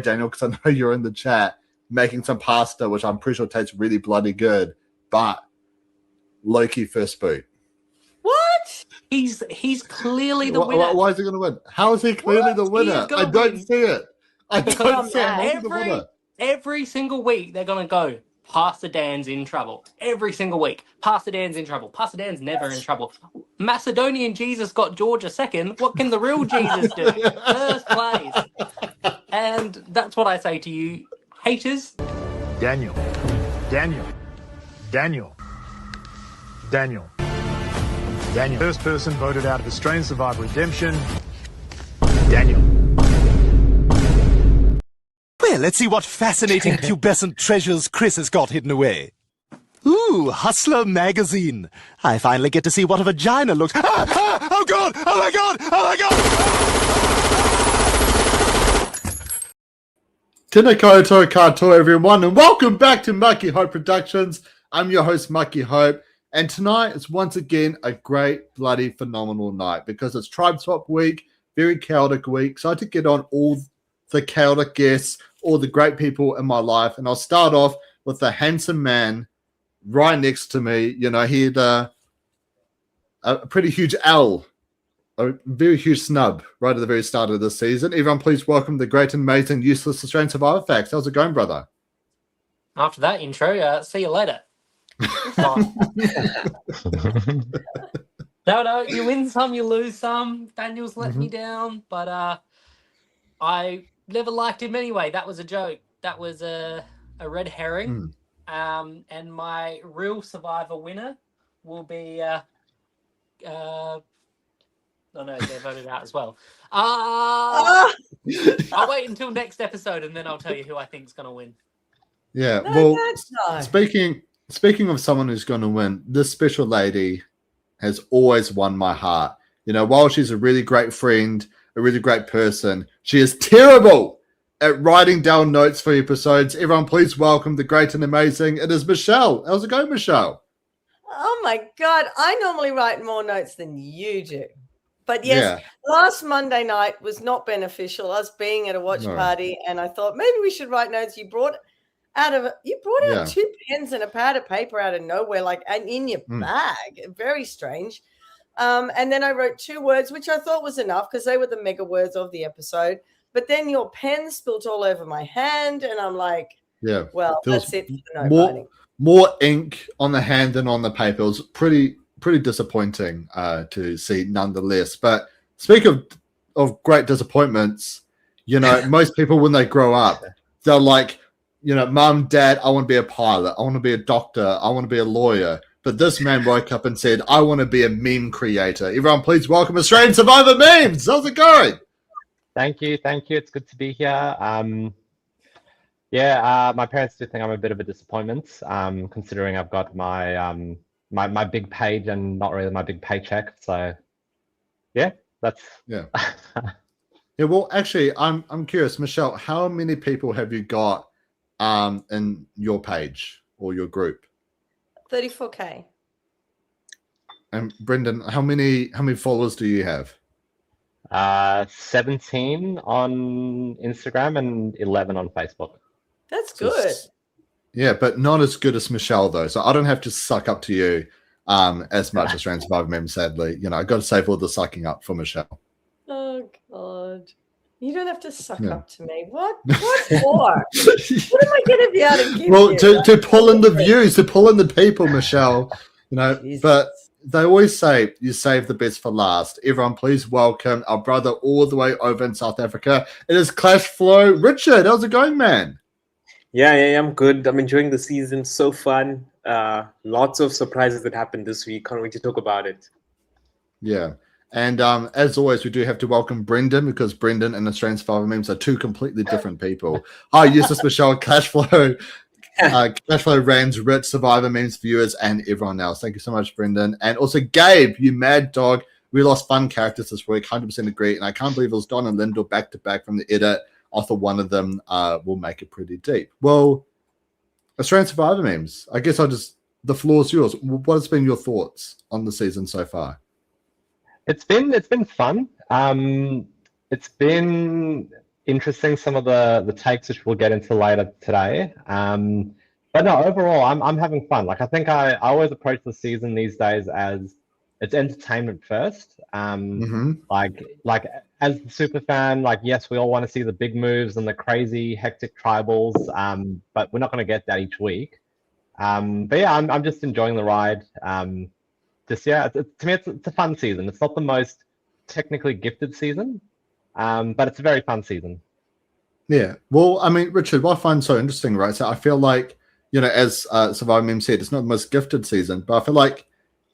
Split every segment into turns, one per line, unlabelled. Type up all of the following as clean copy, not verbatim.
sorry, Daniel, because I know you're in the chat making some pasta, which I'm pretty sure tastes really bloody good. But Loki first boot.
What?
He's clearly the winner.
Why is he going to win? How is he clearly the winner? I don't see it. I don't see it.
Every single week they're going to go, Pastor Dan's in trouble. Every single week. Pastor Dan's in trouble. Pastor Dan's never in trouble. Macedonian Jesus got Georgia second. What can the real Jesus do? First place. And that's what I say to you, haters.
Daniel. First person voted out of Australian Survivor Redemption. Daniel.
Well, let's see what fascinating pubescent treasures Chris has got hidden away. Ooh, Hustler magazine. I finally get to see what a vagina looks. Oh God! Oh my God! Oh my God!
Tēnā koutou katoa, everyone, and welcome back to Mucky Hope Productions. I'm your host, Mucky Hope, and tonight is once again a great, bloody, phenomenal night because it's Tribe Swap week, very chaotic week, so I had to get on all the chaotic guests, all the great people in my life, and I'll start off with the handsome man right next to me. You know, he had a pretty huge L, a very huge snub right at the very start of this season. Everyone, please welcome the great and amazing Useless Australian Survivor Facts. How's it going, brother?
After that intro, see you later. No, you win some, you lose some. Daniel's let me down, but I never liked him anyway. That was a joke. That was a red herring. And my real Survivor winner will be oh no, they're voted out as well. I'll wait until next episode and then I'll tell you who I think's gonna win.
Yeah,
No,
well, speaking of someone who's going to win, this special lady has always won my heart. You know, while she's a really great friend, a really great person, she is terrible at writing down notes for episodes. Everyone, please welcome the great and amazing. It is Michelle. How's it going, Michelle?
Oh my God. I normally write more notes than you do. But yes, last Monday night was not beneficial, us being at a watch party, and I thought maybe we should write notes. You brought out 2 pens and a pad of paper out of nowhere, like and in your bag. Very strange. And then I wrote 2 words, which I thought was enough because they were the mega words of the episode. But then your pen spilt all over my hand, and I'm like, well, that's it for no writing.
More ink on the hand than on the paper. It was pretty disappointing to see nonetheless. But speak of great disappointments, you know, most people when they grow up, they're like, you know, mum, dad, I want to be a pilot. I want to be a doctor. I want to be a lawyer. But this man woke up and said, I want to be a meme creator. Everyone, please welcome Australian Survivor Memes. How's it going?
Thank you. It's good to be here. My parents do think I'm a bit of a disappointment, considering I've got my my big page and not really my big paycheck. So, that's
yeah. Well, actually, I'm curious, Michelle. How many people have you got in your page or your group?
34K.
And Brendan, how many followers do you have?
17 on Instagram and 11 on Facebook.
That's good.
Yeah, but not as good as Michelle though. So I don't have to suck up to you as much as Australian Survivor Memes, sadly. You know, I got to save all the sucking up for Michelle.
Oh God. You don't have to suck up to me. What for? What am I going to be able to give you?
Well, to pull in the views, to pull in the people, Michelle. You know, Jesus. But they always say you save the best for last. Everyone, please welcome our brother all the way over in South Africa. It is Clash Flow. Richard, how's it going, man?
Yeah, I'm good. I'm enjoying the season. So fun. Lots of surprises that happened this week. Can't wait to talk about it.
Yeah. And as always, we do have to welcome Brendan because Brendan and Australian Survivor Memes are 2 completely different people. Hi, Useless Michelle, Cashflow, Cashflow Rams, Rich, Survivor Memes viewers, and everyone else. Thank you so much, Brendan. And also Gabe, you mad dog. We lost fun characters this week, 100% agree. And I can't believe it was Don and Lyndall back-to-back from the edit. I thought one of them will make it pretty deep. Well, Australian Survivor Memes, I guess the floor is yours. What has been your thoughts on the season so far?
It's been fun. It's been interesting, some of the takes which we'll get into later today. But no, overall, I'm having fun. Like I think I always approach the season these days as it's entertainment first. Like as the super fan, like yes, we all want to see the big moves and the crazy hectic tribals. But we're not going to get that each week. But yeah, I'm just enjoying the ride. To me, it's a fun season. It's not the most technically gifted season, but it's a very fun season.
Yeah. Well, I mean, Richard, what I find so interesting, right? So I feel like, as Survivor Meme said, it's not the most gifted season, but I feel like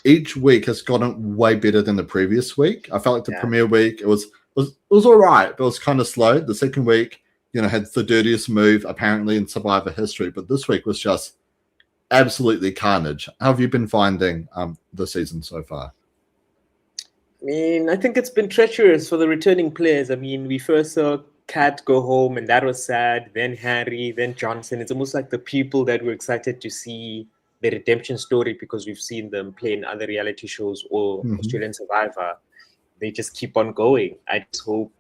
each week has gotten way better than the previous week. I felt like the premiere week, it was all right, but it was kind of slow. The second week, had the dirtiest move apparently in Survivor history, but this week was just absolutely carnage. How have you been finding the season so far?
I mean, I think it's been treacherous for the returning players. I mean, we first saw Kat go home, and that was sad. Then Harry, then Johnson. It's almost like the people that were excited to see the redemption story because we've seen them play in other reality shows or Australian Survivor. They just keep on going. I just hope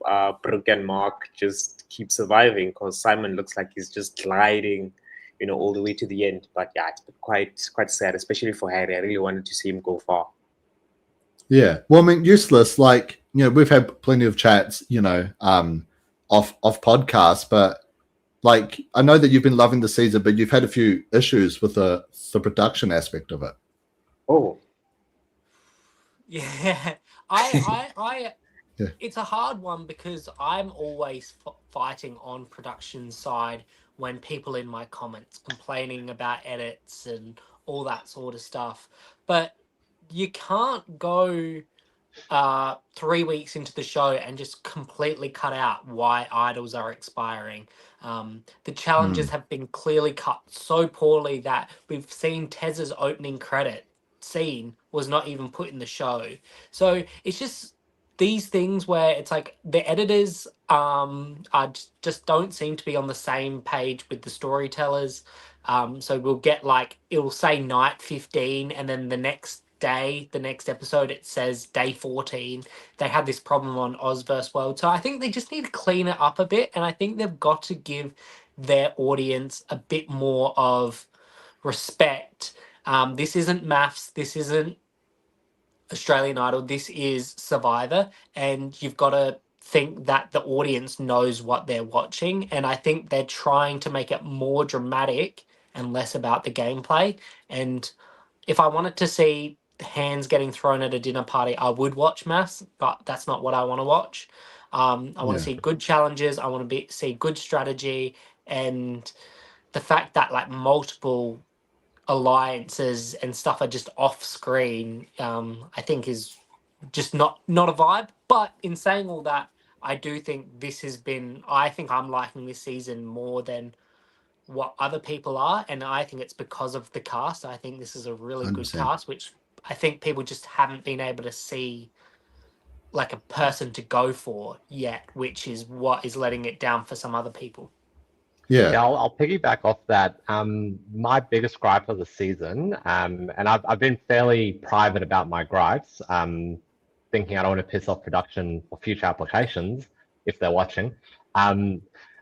Brooke and Mark just keep surviving because Simon looks like he's just gliding, all the way to the end. But yeah, it's been quite sad, especially for Harry. I really wanted to see him go far.
Yeah. Well, I mean, Useless, like, we've had plenty of chats, off podcasts, but like, I know that you've been loving the season, but you've had a few issues with the production aspect of it.
Oh.
Yeah. I It's a hard one because I'm always fighting on production side when people in my comments complaining about edits and all that sort of stuff. But you can't go 3 weeks into the show and just completely cut out why idols are expiring. The challenges have been clearly cut so poorly that we've seen Tez's opening credit scene was not even put in the show. So it's just these things where it's like the editors just don't seem to be on the same page with the storytellers. So we'll get like, it'll say night 15 and then the next day, the next episode, it says day 14. They had this problem on Oz vs. World. So I think they just need to clean it up a bit. And I think they've got to give their audience a bit more of respect. This isn't maths. This isn't Australian Idol. This is Survivor. And you've got to think that the audience knows what they're watching. And I think they're trying to make it more dramatic and less about the gameplay. And if I wanted to see hands getting thrown at a dinner party, I would watch maths, but that's not what I want to watch. I want to see good challenges. I want to see good strategy, and the fact that like multiple alliances and stuff are just off screen, I think is just not a vibe. But in saying all that, I do think I think I'm liking this season more than what other people are, and I think it's because of the cast. I think this is a really 100%. Good cast, which I think people just haven't been able to see like a person to go for yet, which is what is letting it down for some other people.
Yeah, I'll piggyback off that. My biggest gripe of the season, and I've been fairly private about my gripes, thinking I don't want to piss off production or future applications if they're watching.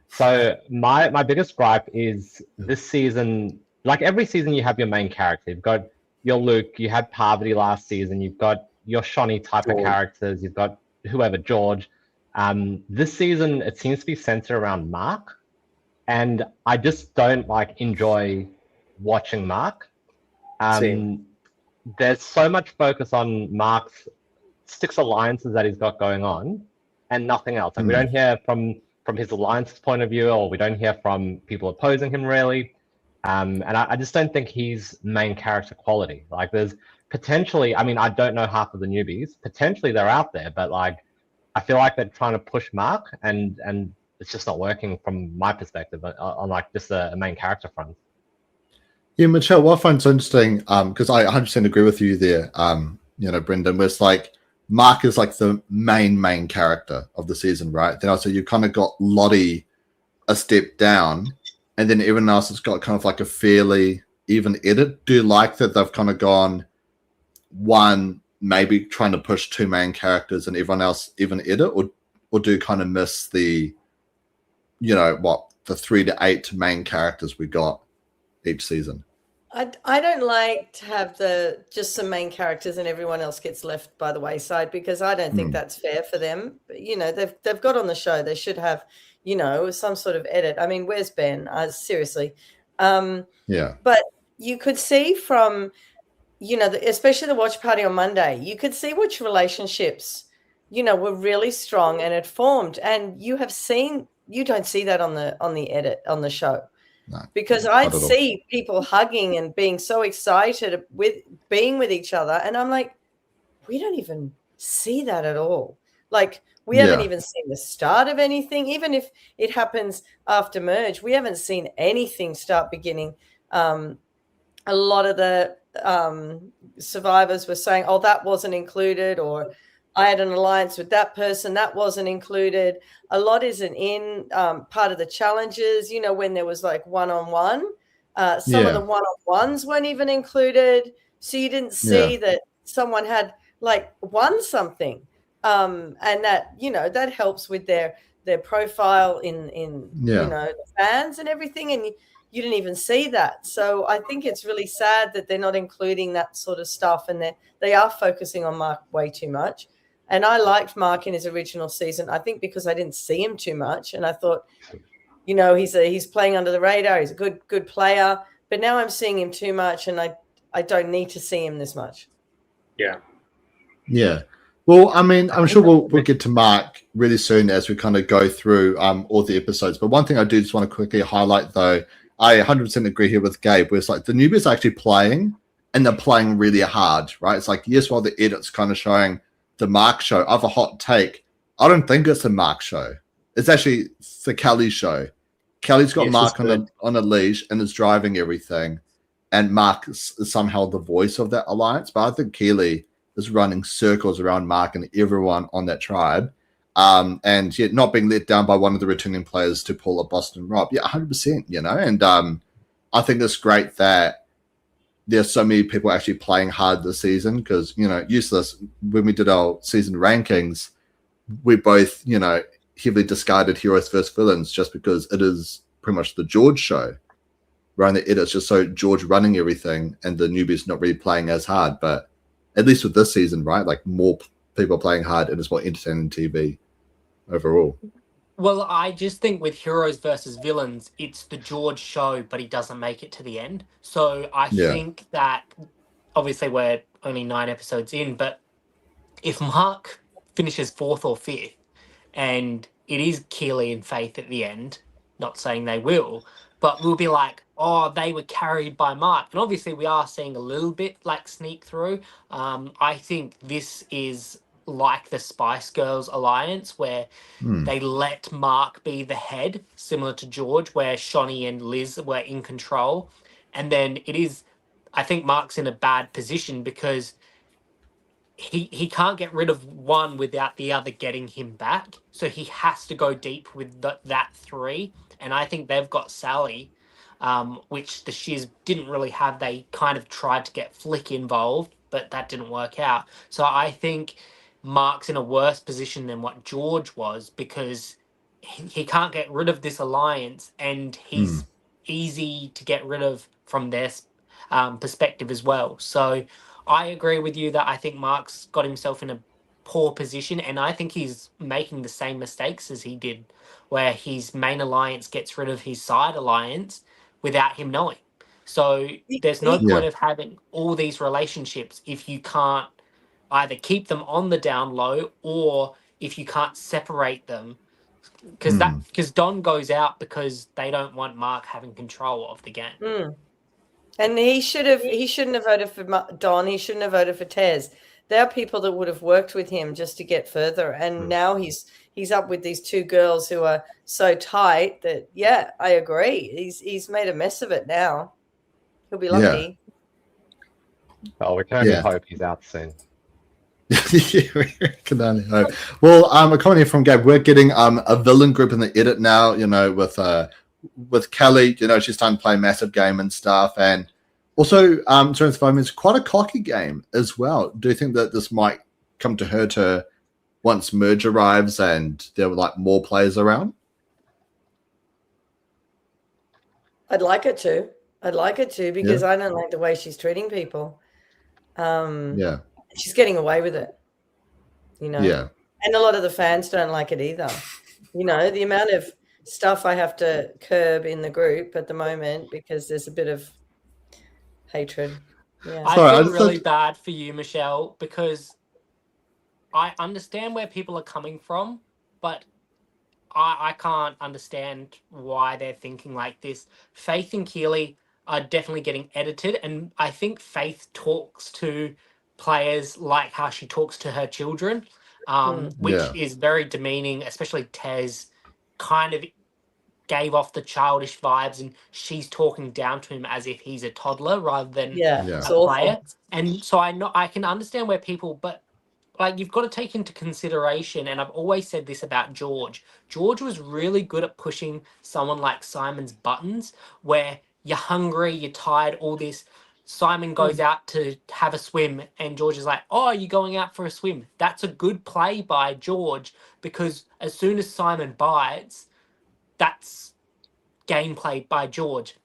So my biggest gripe is this season, like every season you have your main character. You've got your Luke, you had Parvati last season, you've got your Shawnee type of characters, you've got whoever, George. This season, it seems to be centered around Mark. And I just don't enjoy watching Mark. There's so much focus on Mark's 6 alliances that he's got going on and nothing else. And we don't hear from his alliance's point of view, or we don't hear from people opposing him really. And I just don't think he's main character quality. Like there's potentially, I mean, I don't know half of the newbies. Potentially they're out there, but I feel like they're trying to push Mark and it's just not working from my perspective on just a main character front.
Yeah, Michelle, what I find so interesting, because I 100% agree with you there, Brendan, where it's like Mark is like the main character of the season, right? Then also you kind of got Lottie a step down, and then everyone else has got kind of like a fairly even edit. Do you like that they've kind of gone one, maybe trying to push 2 main characters and everyone else even edit, or do you kind of miss the the 3 to 8 main characters we got each season.
I don't like to have just some main characters and everyone else gets left by the wayside, because I don't think that's fair for them. But, they've got on the show. They should have, some sort of edit. I mean, where's Ben? Seriously. But you could see from, especially the watch party on Monday, you could see which relationships, were really strong and had formed. And you don't see that on the edit on the show. No, because I'd see people hugging and being so excited with being with each other. And I'm like, we don't even see that at all. Like, we haven't even seen the start of anything. Even if it happens after merge, we haven't seen anything start beginning. A lot of the survivors were saying, oh, that wasn't included, or I had an alliance with that person, that wasn't included. A lot isn't in part of the challenges, when there was like one-on-one. Some of the one-on-ones weren't even included. So you didn't see that someone had like won something. And that, that helps with their profile in the fans and everything. And you didn't even see that. So I think it's really sad that they're not including that sort of stuff, and they are focusing on Mark way too much. And I liked Mark in his original season, I think, because I didn't see him too much. And I thought, he's playing under the radar. He's a good player. But now I'm seeing him too much, and I don't need to see him this much.
Yeah.
Yeah. Well, I mean, I'm sure we'll get to Mark really soon as we kind of go through all the episodes. But one thing I do just want to quickly highlight, though, I 100% agree here with Gabe, where it's like the newbies are actually playing, and they're playing really hard, right? It's like, yes, while the edit's kind of showing the Mark show, I have a hot take. I don't think it's the Mark show. It's actually the Kelly show. Kelly's got Mark on a leash and is driving everything, and Mark is somehow the voice of that alliance. But I think Keely is running circles around Mark and everyone on that tribe, and yet not being let down by one of the returning players to pull a Boston Rob. Yeah, 100%, and I think it's great that there's so many people actually playing hard this season, because, Useless, when we did our season rankings, we both, heavily discarded heroes versus villains just because it is pretty much the George show. Right? The edit's just so George running everything and the newbies not really playing as hard. But at least with this season, right, like more people playing hard, and it's more entertaining TV overall.
Well, I just think with heroes versus villains, it's the George show, but he doesn't make it to the end. So I think that, obviously we're only 9 episodes in, but if Mark finishes 4th or 5th, and it is Keely and Faith at the end, not saying they will, but we'll be like, oh, they were carried by Mark. And obviously we are seeing a little bit like sneak through. I think this is like the Spice Girls alliance, where they let Mark be the head, similar to George, where Shonny and Liz were in control. And then I think Mark's in a bad position because he can't get rid of one without the other getting him back. So he has to go deep with that 3. And I think they've got Sally, which the Shiz didn't really have. They kind of tried to get Flick involved, but that didn't work out. So I think Mark's in a worse position than what George was, because he can't get rid of this alliance, and he's easy to get rid of from their perspective as well. So I agree with you that I think Mark's got himself in a poor position, and I think he's making the same mistakes as he did, where his main alliance gets rid of his side alliance without him knowing. So there's no point of having all these relationships if you can't either keep them on the down low, or if you can't separate them, because Don goes out because they don't want Mark having control of the game.
And he shouldn't have voted for Don. He shouldn't have voted for Tez. There are people that would have worked with him just to get further, and now he's up with these 2 girls who are so tight that I agree. He's made a mess of it now. He'll be lucky.
Oh, we can only hope he's out soon.
We can only hope. Well, a comment here from Gabe. We're getting a villain group in the edit now, with Kelly, she's starting to play a massive game and stuff. And also, Transform is quite a cocky game as well. Do you think that this might come to hurt her once Merge arrives and there were like more players around?
I'd like her to. Because I don't like the way she's treating people. She's getting away with it,
Yeah.
And a lot of the fans don't like it either. The amount of stuff I have to curb in the group at the moment because there's a bit of hatred. Yeah.
I feel really bad for you, Michelle, because I understand where people are coming from, but I can't understand why they're thinking like this. Faith and Keely are definitely getting edited, and I think Faith talks to players like how she talks to her children, which is very demeaning, especially Tez kind of gave off the childish vibes, and she's talking down to him as if he's a toddler rather than a player. And so I can understand where people, but like, you've got to take into consideration, and I've always said this about George. George was really good at pushing someone like Simon's buttons, where you're hungry, you're tired, all this. Simon goes out to have a swim, and George is like, oh, you're going out for a swim. That's a good play by George, because as soon as Simon bites, that's gameplay by George.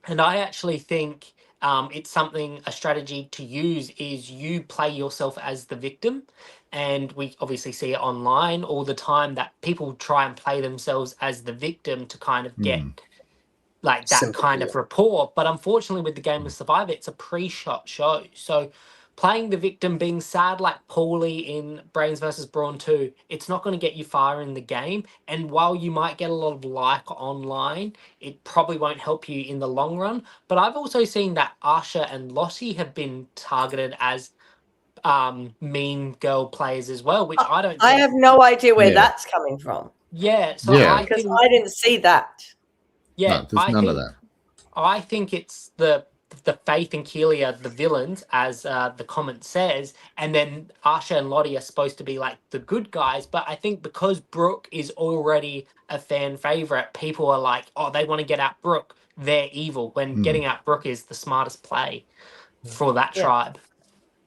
And I actually think it's a strategy to use is you play yourself as the victim. And we obviously see it online all the time that people try and play themselves as the victim to kind of get like that kind of rapport. But unfortunately with the game of Survivor, it's a pre-shot show. So playing the victim, being sad like Paulie in Brains versus Brawn 2, it's not going to get you far in the game. And while you might get a lot of like online, it probably won't help you in the long run. But I've also seen that Asha and Lottie have been targeted as mean girl players as well, which I don't think.
I have no idea where that's coming from.
Yeah. So
because I didn't see that.
Yeah.
No, there's none of that.
I think it's the Faith and Keely are the villains, as the comment says, and then Asha and Lottie are supposed to be like the good guys. But I think because Brooke is already a fan favorite, people are like, oh, they want to get out Brooke, they're evil, when getting out Brooke is the smartest play for that tribe.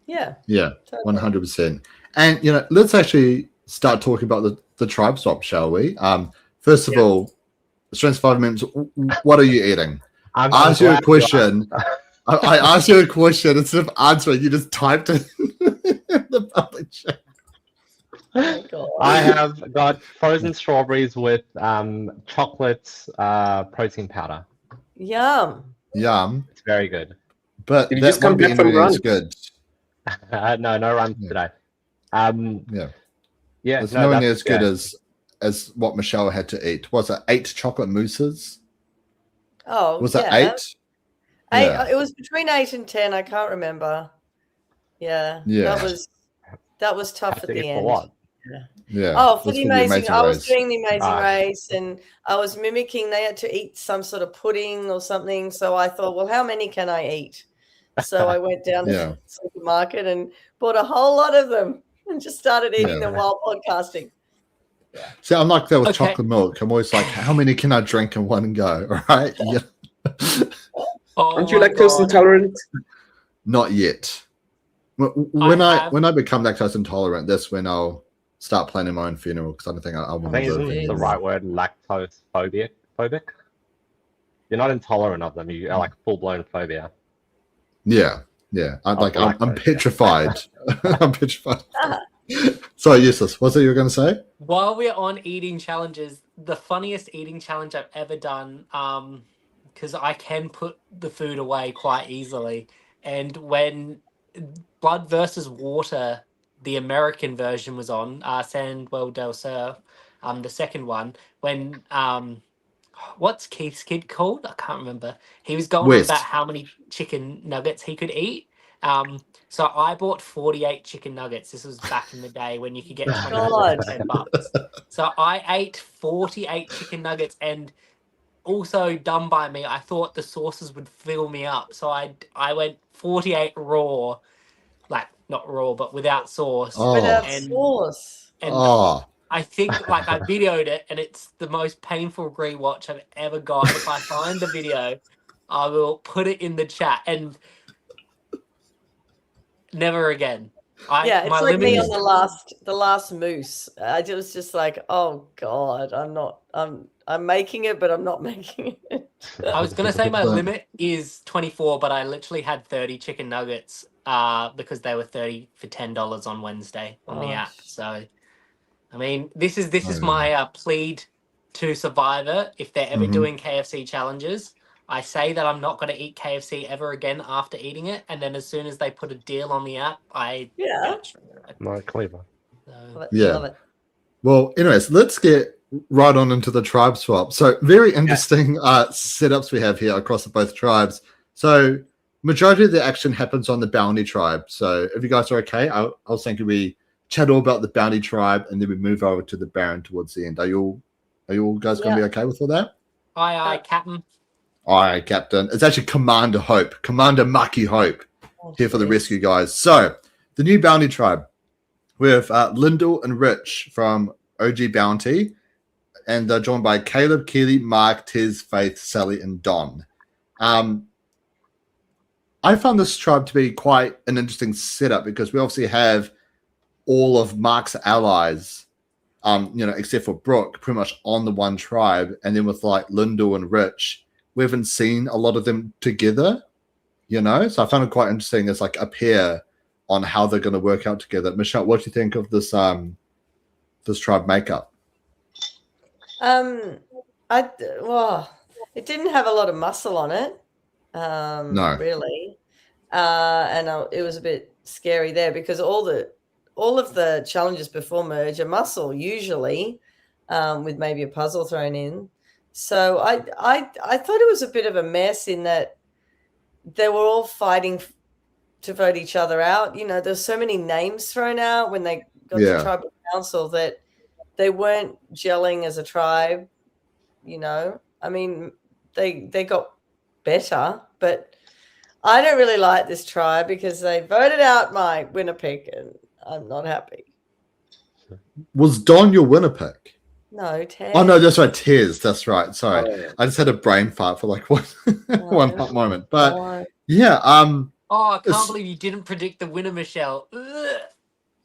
Yeah.
Yeah, 100%. And, let's actually start talking about the tribe swap, shall we? First of all, AustralianSurvivorMemes, what are you eating? I asked you a question. I asked you a question. Instead of answering, you just typed it in the public chat.
I have got frozen strawberries with chocolate protein powder.
Yum.
It's very good.
But
did you just come back from run?
Good. No runs today.
It's nowhere near as good as what Michelle had to eat. Was it 8 chocolate mousses?
Oh,
was it 8?
8. Yeah. It was between 8 and 10. I can't remember. Yeah. That was tough at the end.
What?
Yeah.
Oh, for the amazing. I was doing the amazing race, and I was mimicking. They had to eat some sort of pudding or something. So I thought, well, how many can I eat? So I went down to the supermarket and bought a whole lot of them and just started eating them while podcasting.
Yeah. See, I'm like that with chocolate milk. I'm always like, how many can I drink in one go? All right. Yeah.
Aren't you lactose intolerant?
Not yet. When I become lactose intolerant, that's when I'll start planning my own funeral, because I don't think I want to do it.
The right word, lactose phobic. You're not intolerant of them. You are like full blown phobia.
Yeah. I'm petrified. I'm petrified. Sorry, Useless. What's it you were going to say?
While we're on eating challenges, the funniest eating challenge I've ever done, because I can put the food away quite easily, and when Blood versus Water, the American version, was on, Sandwell del Surf, the second one, when what's Keith's kid called? I can't remember. He was going on about how many chicken nuggets he could eat. So I bought 48 chicken nuggets. This was back in the day when you could get 20 for $10. So I ate 48 chicken nuggets, and also dumb by me, I thought the sauces would fill me up. So I went 48 raw, like not raw, but without sauce.
Without sauce.
And I think like I videoed it, and it's the most painful rewatch I've ever got. If I find the video, I will put it in the chat, and never again.
Yeah, it's
my
like
limit
me
is
on the last moose. I was just like, oh God, I'm making it, but I'm not making it.
I was gonna say my limit is 24, but I literally had 30 chicken nuggets because they were 30 for $10 on Wednesday on the app. So I mean, this is my plead to Survivor if they're ever doing KFC challenges. I say that I'm not going to eat KFC ever again after eating it, and then as soon as they put a deal on the app, I get it.
My cleaver.
So,
Love it.
Well, anyways, let's get right on into the tribe swap. So very interesting setups we have here across both tribes. So majority of the action happens on the bounty tribe. So if you guys are okay, I was thinking we chat all about the bounty tribe and then we move over to the Baron towards the end. Are you all guys going to be okay with all that?
aye, Captain.
All right, Captain. It's actually Commander Hope, Commander Mucky Hope, here for the rescue guys. So the new bounty tribe with Lyndall and Rich from OG Bounty, and they're joined by Caleb, Keely, Mark, Tiz, Faith, Sally, and Don. I found this tribe to be quite an interesting setup because we obviously have all of Mark's allies, except for Brooke, pretty much on the one tribe, and then with like Lyndall and Rich, we haven't seen a lot of them together, so I found it quite interesting as like a pair on how they're going to work out together. Michelle, what do you think of this this tribe makeup?
It didn't have a lot of muscle on it,
No,
really, and it was a bit scary there because all of the challenges before merge are muscle usually, with maybe a puzzle thrown in. So I thought it was a bit of a mess in that they were all fighting to vote each other out. There's so many names thrown out when they got to tribal council that they weren't gelling as a tribe. I mean, they got better, but I don't really like this tribe because they voted out my winner pick and I'm not happy.
Was Don your winner pick?
No, Tez.
Oh no, that's right, Tiz. That's right. Sorry, I just had a brain fart for like one moment. But yeah,
oh, I can't believe you didn't predict the winner, Michelle. Ugh.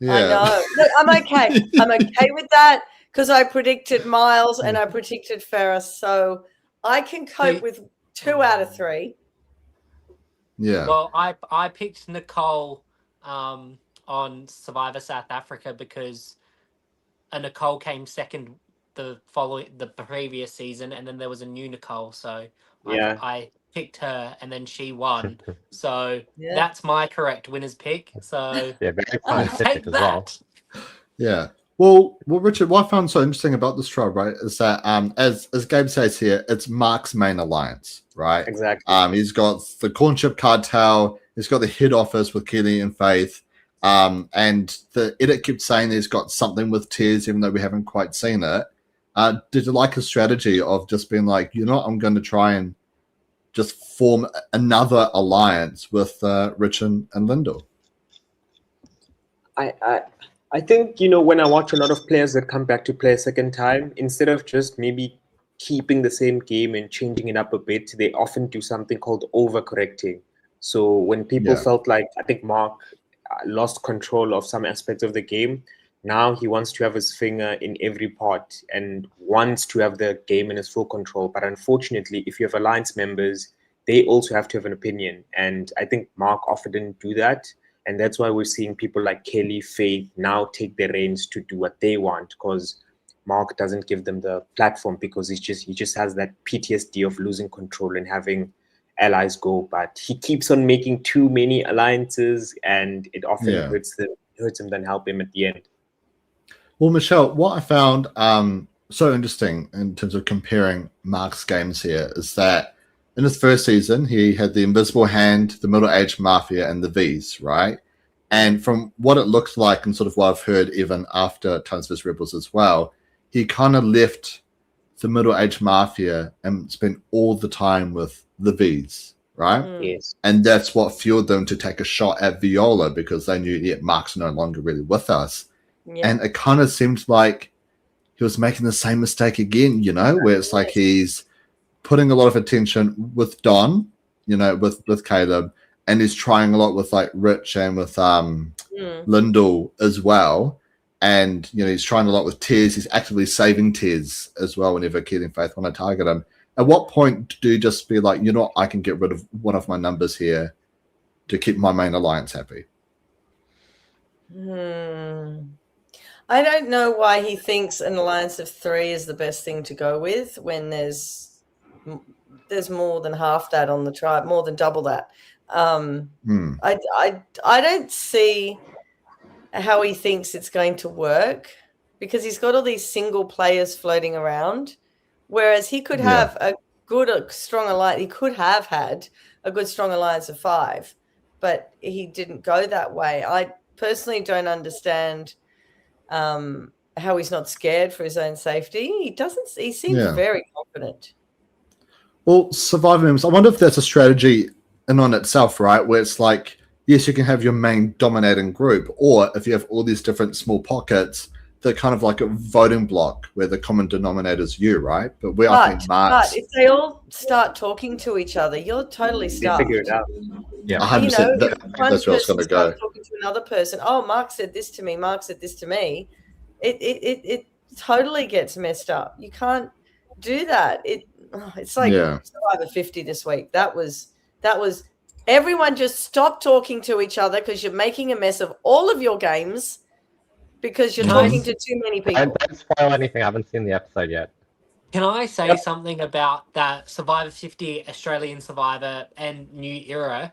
Yeah.
I know. Look, I'm okay. I'm okay with that because I predicted Miles and I predicted Ferris, so I can cope with 2 out of 3.
Yeah.
Well, I picked Nicole on Survivor South Africa because Nicole came second the previous season, and then there was a new Nicole, so I picked her, and then she won. So that's my correct winner's pick. So
very scientific as well.
Yeah. Well, Richard, what I found so interesting about this tribe, right, is that as Gabe says here, it's Mark's main alliance, right?
Exactly.
He's got the Corn Chip Cartel, he's got the head office with Keely and Faith, and the edit kept saying he's got something with Tiz, even though we haven't quite seen it. Did you like his strategy of just being like, I'm going to try and just form another alliance with Rich and Lyndall?
I think, when I watch a lot of players that come back to play a second time, instead of just maybe keeping the same game and changing it up a bit, they often do something called overcorrecting. So when people felt like, I think Mark lost control of some aspects of the game, now he wants to have his finger in every part and wants to have the game in his full control. But unfortunately, if you have alliance members, they also have to have an opinion. And I think Mark often didn't do that. And that's why we're seeing people like Kelly, Faith now take their reins to do what they want, because Mark doesn't give them the platform because he just has that PTSD of losing control and having allies go. But he keeps on making too many alliances, and it often hurts him than help him at the end.
Well, Michelle, what I found so interesting in terms of comparing Mark's games here is that in his first season, he had the Invisible Hand, the Middle-Aged Mafia, and the V's, right? And from what it looks like and sort of what I've heard even after Times vs. Rebels as well, he kind of left the Middle-Aged Mafia and spent all the time with the V's, right?
Yes.
And that's what fueled them to take a shot at Viola because they knew, Mark's no longer really with us. Yeah. And it kind of seemed like he was making the same mistake again, where it's like he's putting a lot of attention with Don, with Caleb, and he's trying a lot with like Rich and with Lyndall as well. And he's trying a lot with Tez. He's actively saving Tez as well whenever Keely and Faith want to target him. At what point do you just be like, I can get rid of one of my numbers here to keep my main alliance happy?
I don't know why he thinks an alliance of 3 is the best thing to go with when there's more than half that on the tribe, more than double that. I don't see how he thinks it's going to work, because he's got all these single players floating around, whereas he could have a strong alliance. He could have had a good, strong alliance of 5, but he didn't go that way. I personally don't understand how he's not scared for his own safety. He seems very confident.
Well, Survivor Memes, I wonder if that's a strategy in on itself, right? Where it's like, yes, you can have your main dominating group, or if you have all these different small pockets, they're kind of like a voting block where the common denominator is you, right? But I think Mark's...
But if they all start talking to each other, you're totally stuck.
Figure it out.
Yeah, 100%. That's where I was going to go.
Talking to another person. Oh, Mark said this to me. Mark said this to me. It totally gets messed up. You can't do that. It's like Survivor 50 this week. That was everyone just stop talking to each other, because you're making a mess of all of your games because you're talking to too many people.
Don't spoil anything. I haven't seen the episode yet.
Can I say something about that Survivor 50, Australian Survivor, and New Era?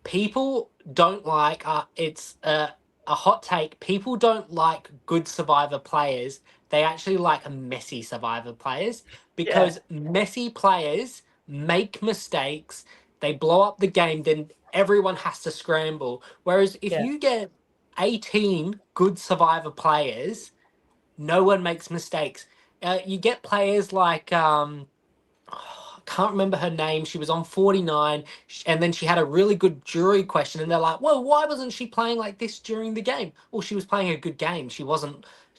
People don't like, it's a hot take, people don't like good Survivor players. They actually like messy Survivor players, because messy players make mistakes, they blow up the game, then everyone has to scramble. Whereas if you get 18 good Survivor players, no one makes mistakes. You get players like, I can't remember her name. She was on 49, and then she had a really good jury question, and they're like, well, why wasn't she playing like this during the game? Well, she was playing a good game. She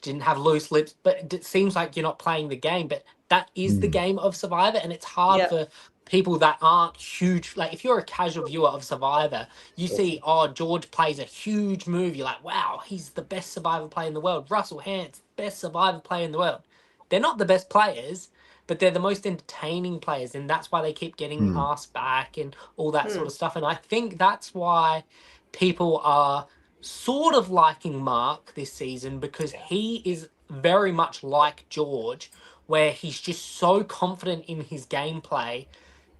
didn't have loose lips, but it seems like you're not playing the game. But that is the game of Survivor, and it's hard for people that aren't huge. Like, if you're a casual viewer of Survivor, you see, George plays a huge move. You're like, wow, he's the best Survivor player in the world. Russell Hantz, best Survivor player in the world. They're not the best players, but they're the most entertaining players, and that's why they keep getting asked back and all that sort of stuff. And I think that's why people are sort of liking Mark this season, because he is very much like George, where he's just so confident in his gameplay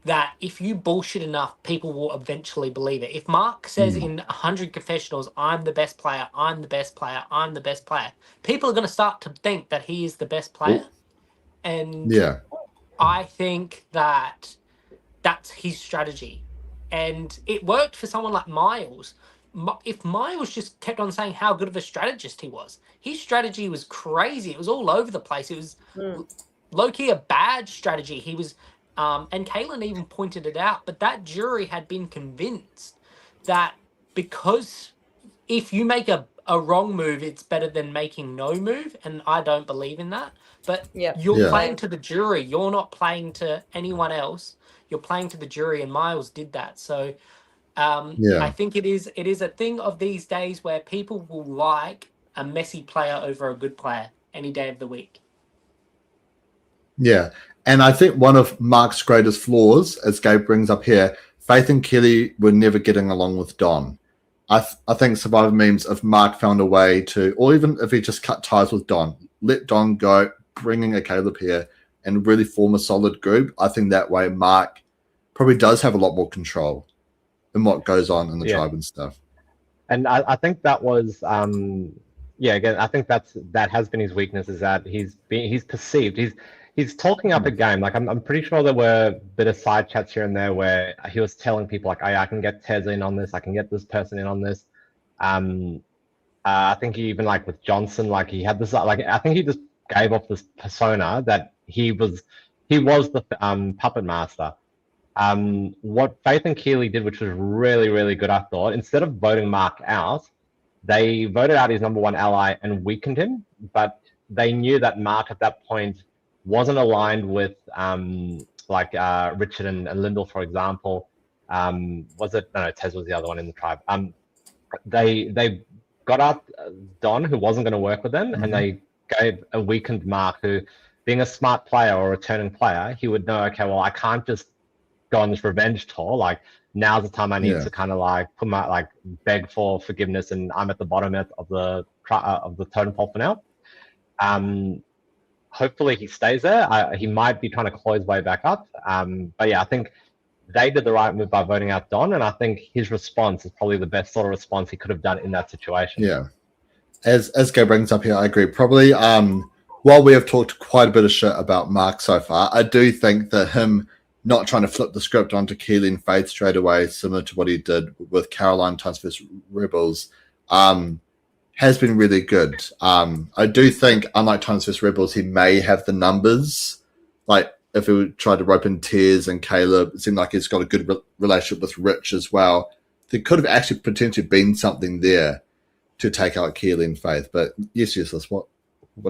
that if you bullshit enough, people will eventually believe it. If Mark says in 100 confessionals, I'm the best player, I'm the best player, I'm the best player, people are going to start to think that he is the best player. And I think that that's his strategy. And it worked for someone like Miles. If Miles just kept on saying how good of a strategist he was, his strategy was crazy. It was all over the place. It was low-key a bad strategy. He was... and Kaylin even pointed it out, but that jury had been convinced that because if you make a wrong move, it's better than making no move, and I don't believe in that. But you're playing to the jury. You're not playing to anyone else. You're playing to the jury, and Miles did that. So I think it is a thing of these days where people will like a messy player over a good player any day of the week.
Yeah. And I think one of Mark's greatest flaws, as Gabe brings up here, Faith and Kelly were never getting along with Don. I think Survivor Memes, if Mark found a way to, or even if he just cut ties with Don, let Don go, bringing a Caleb here, and really form a solid group, I think that way Mark probably does have a lot more control in what goes on in the tribe and stuff.
And I think that was, again, I think that has been his weakness, is that he's perceived, he's talking up a game. Like, I'm pretty sure there were a bit of side chats here and there where he was telling people like, I can get Tez in on this, I can get this person in on this. I think he even, like with Johnson, like he had this, like, I think he just gave off this persona that he was the puppet master. What Faith and Keely did, which was really, really good, I thought, instead of voting Mark out, they voted out his number one ally and weakened him, but they knew that Mark at that point wasn't aligned with Richard and Lyndall, for example. Was it? No, Tez was the other one in the tribe. They got out Don, who wasn't going to work with them, and they gave a weakened Mark, who, being a smart player or a returning player, he would know, okay, well, I can't just go on this revenge tour. Like, now's the time I need to kind of like put my, like, beg for forgiveness, and I'm at the bottom of the totem pole for now. Hopefully he stays there. He might be trying to claw his way back up. But yeah, I think they did the right move by voting out Don, and I think his response is probably the best sort of response he could have done in that situation.
Yeah. As Gay brings up here, I agree. Probably while we have talked quite a bit of shit about Mark so far, I do think that him not trying to flip the script onto Keely and Faith straight away, similar to what he did with Caroline Times vs Rebels, has been really good. I do think, unlike Times vs Rebels, he may have the numbers. Like, if he tried to rope in Tears and Caleb, it seemed like he's got a good relationship with Rich as well. There could have actually potentially been something there to take out Keely and Faith. But yes, Useless, what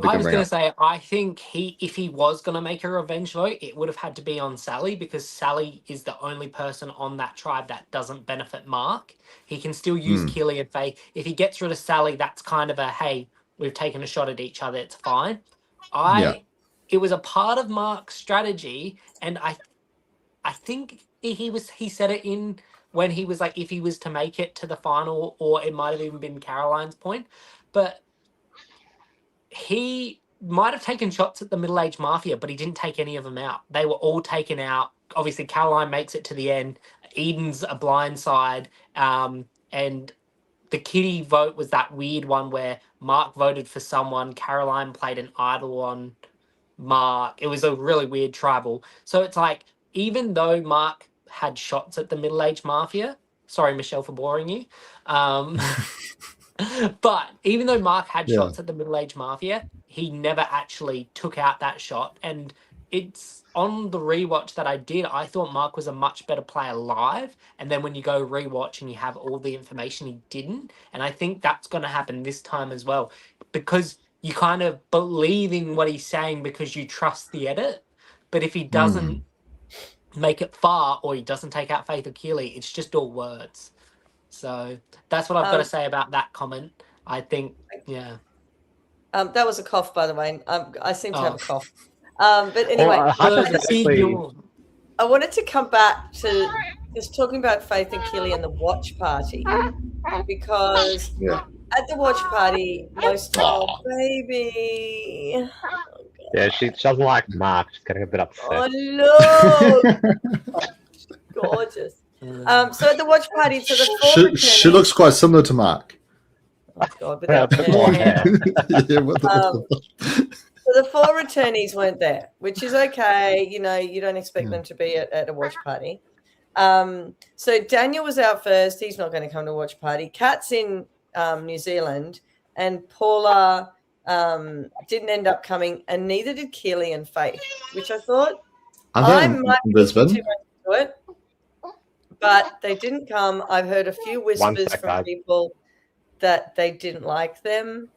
I was going to say, I think if he was going to make a revenge vote, it would have had to be on Sally, because Sally is the only person on that tribe that doesn't benefit Mark. He can still use Keely and Faith. If he gets rid of Sally, that's kind of a, hey, we've taken a shot at each other, it's fine. It was a part of Mark's strategy, and I think he said it in when he was like, if he was to make it to the final, or it might have even been Caroline's point, but he might have taken shots at the middle-aged mafia, but he didn't take any of them out. They were all taken out. Obviously, Caroline makes it to the end. Eden's a blindside, and the Kitty vote was that weird one where Mark voted for someone, Caroline played an idol on Mark. It was a really weird tribal. So it's like, even though Mark had shots at the middle-aged mafia, sorry, Michelle, for boring you, but even though Mark had shots at the middle-aged mafia, he never actually took out that shot. And it's on the rewatch that I did, I thought Mark was a much better player live. And then when you go rewatch and you have all the information, he didn't. And I think that's going to happen this time as well, because you kind of believe in what he's saying because you trust the edit. But if he doesn't make it far, or he doesn't take out Faith or Keely, it's just all words. So that's what I've got to say about that comment. I think,
that was a cough, by the way. I seem to have a cough. But anyway, I wanted to come back to just talking about Faith and Keely and the watch party, because at the watch party, most baby.
Yeah, she doesn't like Mark. She's getting a bit upset.
Oh no, gorgeous. So at the watch party, so the
she looks quite similar to Mark.
Oh God, without hair. So the 4 returnees weren't there, which is okay. You know, you don't expect them to be at a watch party. So Daniel was out first. He's not going to come to a watch party. Kat's in New Zealand, and Paula didn't end up coming, and neither did Keely and Faith, which I thought I might be too much into it. But they didn't come. I've heard a few whispers from people that they didn't like them.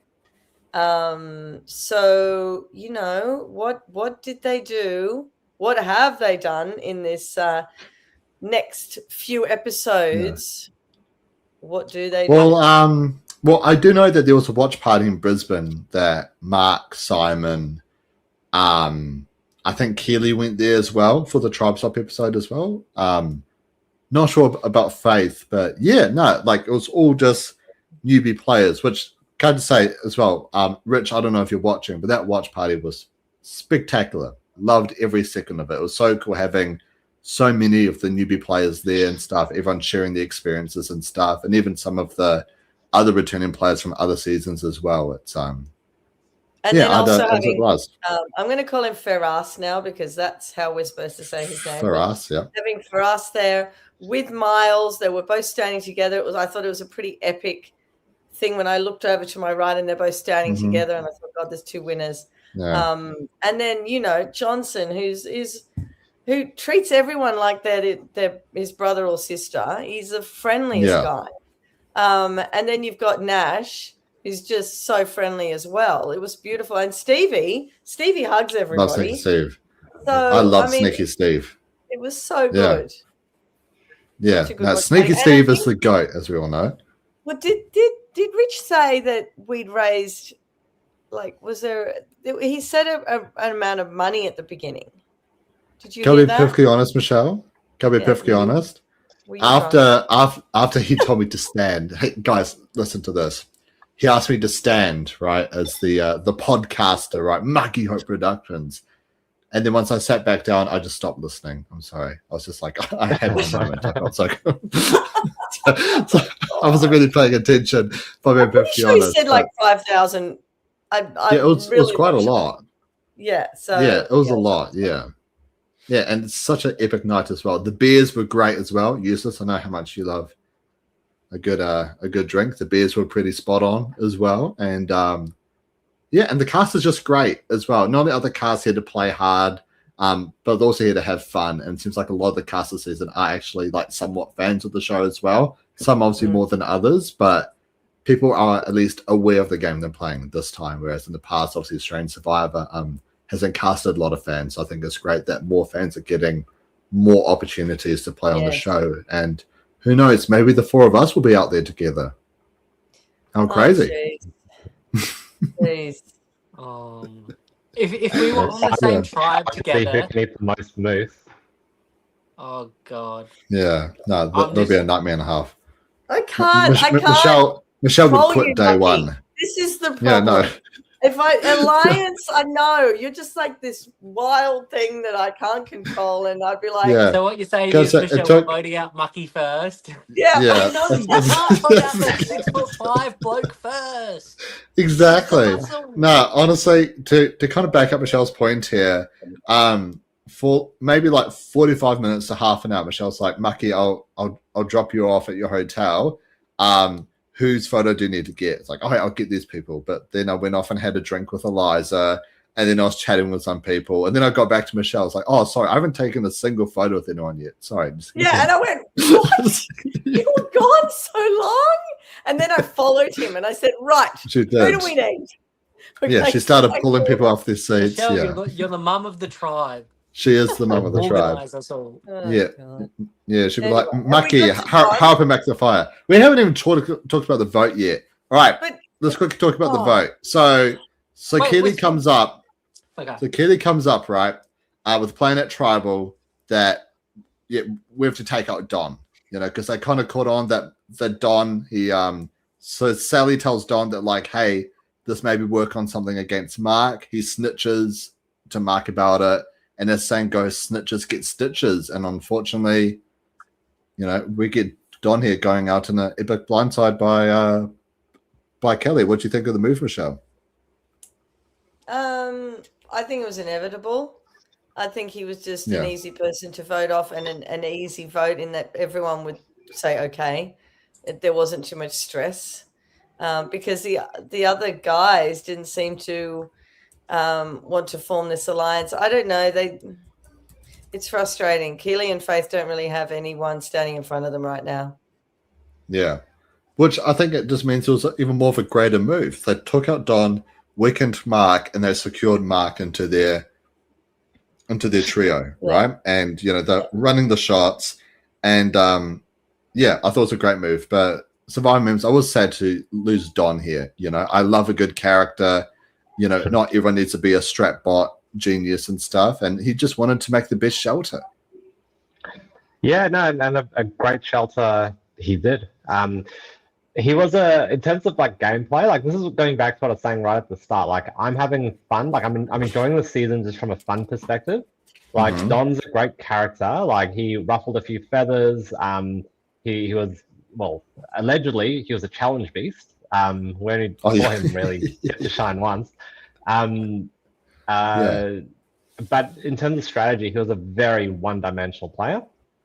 So, you know, what did they do? What have they done in this next few episodes? What do they do?
Well, I do know that there was a watch party in Brisbane that Mark, Simon, I think Keely went there as well for the Tribe Swap episode as well. Not sure about Faith, but it was all just newbie players, which can say as well. Rich, I don't know if you're watching, but that watch party was spectacular. Loved every second of it. It was so cool having so many of the newbie players there and stuff, everyone sharing the experiences and stuff, and even some of the other returning players from other seasons as well. It's
and then also having, I'm going to call him Ferras now, because that's how we're supposed to say his name.
Ferras, yeah.
Having Ferras there with Miles, they were both standing together. I thought it was a pretty epic thing when I looked over to my right and they're both standing together, and I thought, God, there's 2 winners. Yeah. And then, you know, Johnson, who treats everyone like they're his brother or sister. He's the friendliest guy. And then you've got Nash, who's just so friendly as well. It was beautiful. And Stevie hugs everybody.
Love Sneaky Steve.
So,
I love Sneaky Steve.
It was so good.
Yeah,
Such a good
now
watch
Sneaky
party. And I
Steve is
think-
the GOAT, as we all know.
Well, did Rich say that we'd raised, like, was there? He said an amount of money at the beginning. Did you
Can I
hear
be
that?
perfectly honest, Michelle? Can I be
Yeah,
perfectly
were you-
honest?
Were you drunk?
After he told me to stand, hey guys, listen to this. He asked me to stand, right, as the podcaster, right, Mucky Hope Productions. And then once I sat back down, I just stopped listening. I'm sorry. I was just like, I had my moment. I felt so good. so I wasn't really paying attention. If I'm being
I'm pretty
perfectly
sure he
honest,
said like 5,000.
yeah, it was quite a lot.
Yeah. So
Yeah, it was a lot. Yeah. Yeah, and it's such an epic night as well. The beers were great as well. Useless, I know how much you love a good drink. The beers were pretty spot on as well. And yeah, and the cast is just great as well. Not the other cast here to play hard, but also here to have fun. And it seems like a lot of the cast this season are actually like somewhat fans of the show as well. Some obviously more than others, but people are at least aware of the game they're playing this time. Whereas in the past, obviously, Australian Survivor hasn't casted a lot of fans. So I think it's great that more fans are getting more opportunities to play on the show. And who knows, maybe the four of us will be out there together. How crazy.
Please.
If we were on the same tribe
See
together.
who can eat the most moose.
Oh God.
Yeah, no, that'll be a nightmare and a half.
I can't.
Michelle would
control
quit
you,
day
Mucky.
one.
This is the problem.
Yeah, no.
If Alliance, I know you're just like this wild thing that I can't control, and I'd be like,
Yeah.
So what you're saying
Because
is
it
Michelle
took-
voting out Mucky first.
yeah,
Yeah.
No, you can't vote out the 6'5" bloke first.
Exactly.
That's awesome.
No, honestly, to kind of back up Michelle's point here, for maybe like 45 minutes to half an hour, Michelle's like, Mucky, I'll drop you off at your hotel. Whose photo do you need to get? It's like, all right, I'll get these people. But then I went off and had a drink with Eliza, and then I was chatting with some people, and then I got back to Michelle. I was like, oh, sorry, I haven't taken a single photo with anyone yet. Sorry.
yeah, and I went, what? You were gone so long? And then I followed him, and I said, right,
She
who
did.
do we need?
Yeah, she started pulling people off their seats.
Michelle,
Yeah,
you're the mum of the tribe.
she is the mum of the tribe.
Organise us all.
Oh,
Yeah.
God.
Yeah, she'd be
Anyway,
like,
have we
Mucky,
got to vote?
help him back to the fire. We haven't even talked about the vote yet. All right,
But-
let's quickly talk about the
Oh.
vote. So
Wait,
Keely
wait.
comes up.
Okay.
So Keely comes up, right, with Planet Tribal that we have to take out Don, because they kind of caught on that Don, so Sally tells Don that, like, hey, this maybe work on something against Mark. He snitches to Mark about it. And as saying goes, snitches get stitches. And unfortunately, we get Don here going out in an epic blindside by Kelly. What do you think of the move, Michelle?
I think it was inevitable. I think he was just an easy person to vote off, and an easy vote in that everyone would say, okay, there wasn't too much stress. Because the other guys didn't seem to want to form this alliance. I don't know. It's frustrating. Keely and Faith don't really have anyone standing in front of them right now.
Yeah. Which I think it just means it was even more of a greater move. They took out Don, weakened Mark, and they secured Mark into their trio, right? And they're running the shots. And I thought it was a great move. But Survivor Memes, I was sad to lose Don here. I love a good character. Not everyone needs to be a strap bot genius and stuff. And he just wanted to make the best shelter.
Yeah, no, and a great shelter he did. He was in terms of like gameplay, like this is going back to what I was saying right at the start. Like I'm having fun. Like I'm enjoying the season just from a fun perspective. Like Don's a great character. Like he ruffled a few feathers. He was, well, allegedly he was a challenge beast. We only saw him really get to shine once. But in terms of strategy, he was a very one-dimensional player.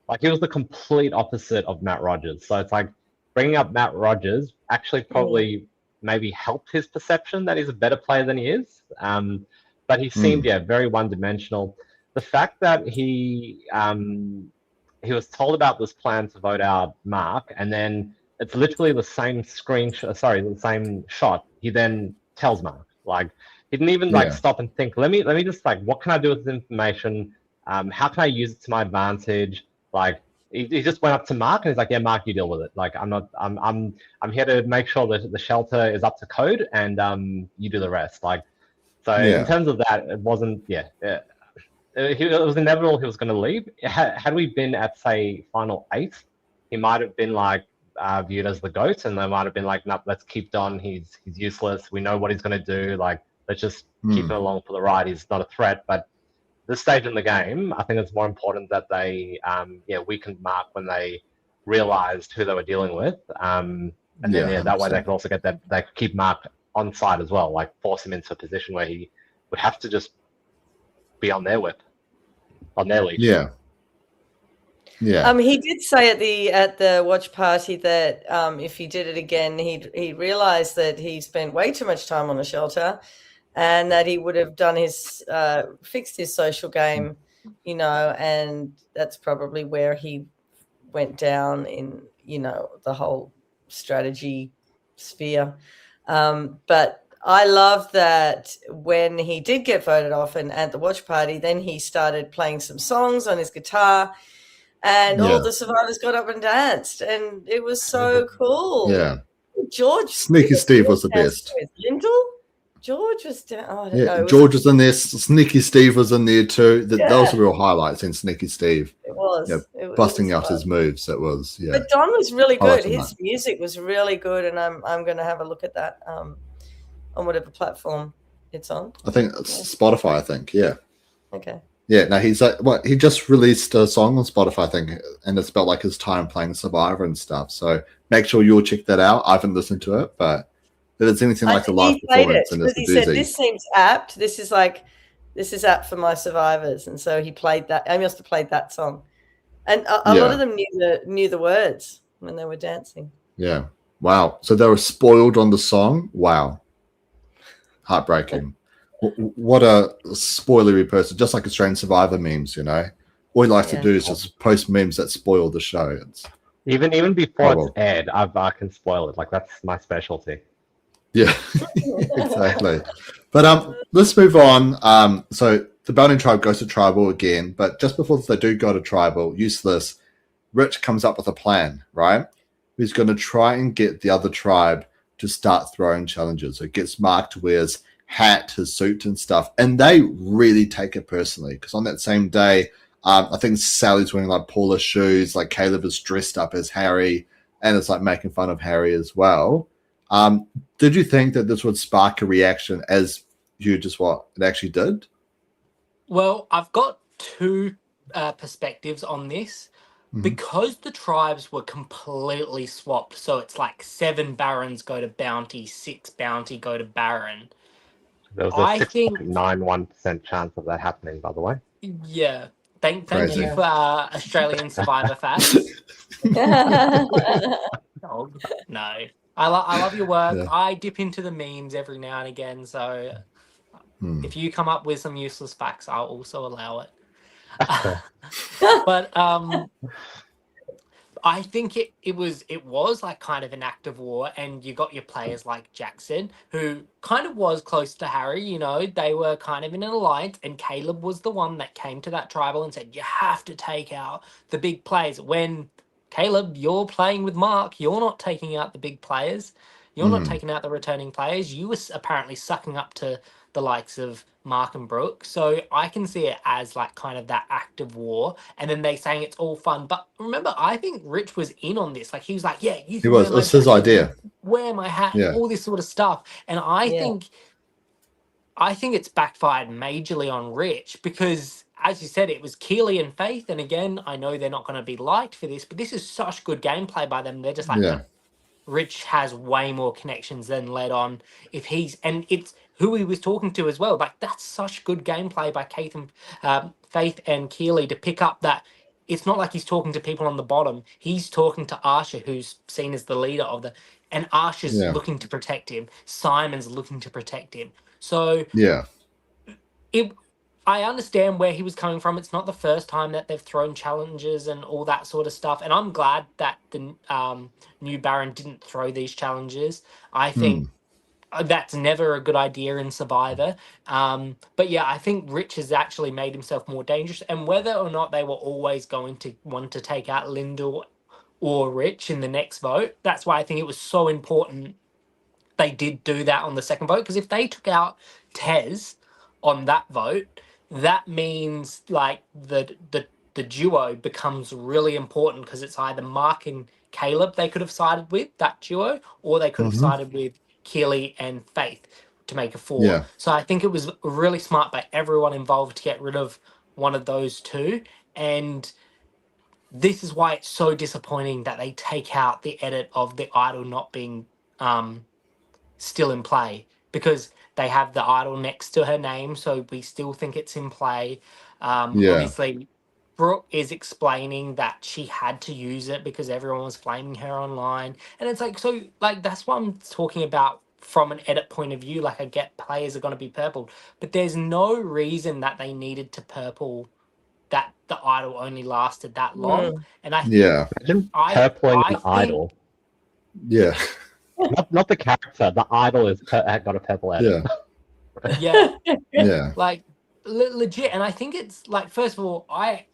Like he was the complete opposite of Matt Rogers. So it's like bringing up Matt Rogers actually probably maybe helped his perception that he's a better player than he is. But he seemed, very one-dimensional. The fact that he was told about this plan to vote out Mark, and then it's literally the same the same shot. He then tells Mark, like, he didn't even stop and think, let me just like, what can I do with this information? How can I use it to my advantage? Like, he just went up to Mark and he's like, yeah, Mark, you deal with it. Like, I'm here to make sure that the shelter is up to code, and you do the rest. Like, so in terms of that, it wasn't, it was inevitable he was going to leave. Had we been at, say, final 8, he might have been like viewed as the GOAT, and they might have been like, no, let's keep Don. He's useless. We know what he's going to do. Like, let's just keep him along for the ride. He's not a threat. But this stage in the game, I think it's more important that they weakened Mark when they realized who they were dealing with, and then that way they could also they could keep Mark on side as well, like force him into a position where he would have to just be on their whip, on their leash.
He did say at the watch party that if he did it again, he realized that he spent way too much time on the shelter, and that he would have done fixed his social game, and that's probably where he went down in, the whole strategy sphere. But I love that when he did get voted off and at the watch party, then he started playing some songs on his guitar, and all the survivors got up and danced, and it was so cool.
Yeah.
George.
Sneaky Steve was the best.
Lyndall? George was down. Oh, I don't know.
George was in there. Sneaky Steve was in there too. Those were real highlights in Sneaky Steve.
It was.
Busting out his moves. It was. Yeah.
But Don was really good. His music was really good, and I'm going to have a look at that on whatever platform it's on.
I think it's Spotify. I think. Yeah.
Okay.
Yeah. No, he's like he just released a song on Spotify, I think, and it's about like his time playing Survivor and stuff. So make sure you'll check that out. I haven't listened to it, but if it's anything like the live performance, and
he said this seems apt. This is apt for my survivors, and so he played that. I must have played that song, and a lot of them knew the words when they were dancing.
Yeah. Wow. So they were spoiled on the song. Wow. Heartbreaking. What a spoilery person. Just like Australian Survivor memes, all he likes to do is just post memes that spoil the show.
Even before it's aired, I can spoil it. Like, that's my specialty.
Yeah, exactly. But let's move on. So the Bounding Tribe goes to Tribal again, but just before they do go to Tribal, Useless, Rich comes up with a plan, right? He's going to try and get the other tribe to start throwing challenges. So it gets Mark to wear his hat, his suit and stuff, and they really take it personally, because on that same day, I think Sally's wearing like Paula's shoes, like Caleb is dressed up as Harry, and it's like making fun of Harry as well. Did you think that this would spark a reaction as huge as what it actually did?
Well, I've got two perspectives on this. Because the tribes were completely swapped, so it's like 7 Barons go to Bounty, 6 Bounty go to Baron.
There was a 6.91% chance of that happening, by the way.
Yeah. Thank you for Australian Survivor Facts. No. I love your work. Yeah. I dip into the memes every now and again, so if you come up with some useless facts, I'll also allow it. But I think it was like kind of an act of war, and you got your players like Jackson, who kind of was close to Harry, they were kind of in an alliance, and Caleb was the one that came to that tribal and said, you have to take out the big players. When Caleb, you're playing with Mark, you're not taking out the big players. You're not taking out the returning players. You were apparently sucking up to the likes of Mark and Brooke. So I can see it as like kind of that act of war. And then they saying it's all fun. But remember, I think Rich was in on this. Like, he was like, yeah, you can
it was his idea.
Wear my hat, all this sort of stuff. And I think it's backfired majorly on Rich, because as you said, it was Keely and Faith. And again, I know they're not going to be liked for this, but this is such good gameplay by them. They're just like, Rich has way more connections than led on. And it's who he was talking to as well. Like, that's such good gameplay by Faith and Keely to pick up that it's not like he's talking to people on the bottom. He's talking to Arsha, who's seen as the leader and Arsha's looking to protect him. Simon's looking to protect him. So I understand where he was coming from. It's not the first time that they've thrown challenges and all that sort of stuff. And I'm glad that the new Baron didn't throw these challenges. I think that's never a good idea in Survivor. But yeah, I think Rich has actually made himself more dangerous. And whether or not they were always going to want to take out Lyndall or Rich in the next vote, that's why I think it was so important they did do that on the second vote. Because if they took out Tez on that vote, that means like the duo becomes really important, because it's either Mark and Caleb they could have sided with, that duo, or they could have sided with Keely and Faith to make a 4.
Yeah.
So I think it was really smart by everyone involved to get rid of one of those two. And this is why it's so disappointing that they take out the edit of the idol not being still in play, because they have the idol next to her name, so we still think it's in play. Obviously, Brooke is explaining that she had to use it because everyone was flaming her online, and it's like, so like that's what I'm talking about from an edit point of view. Like, I get players are going to be purpled, but there's no reason that they needed to purple that the idol only lasted that long. And I think
Imagine purpling an idol.
Yeah.
Not the character. The idol is got a purple edit.
Yeah.
Yeah.
Like legit. And I think it's like, first of all, I'm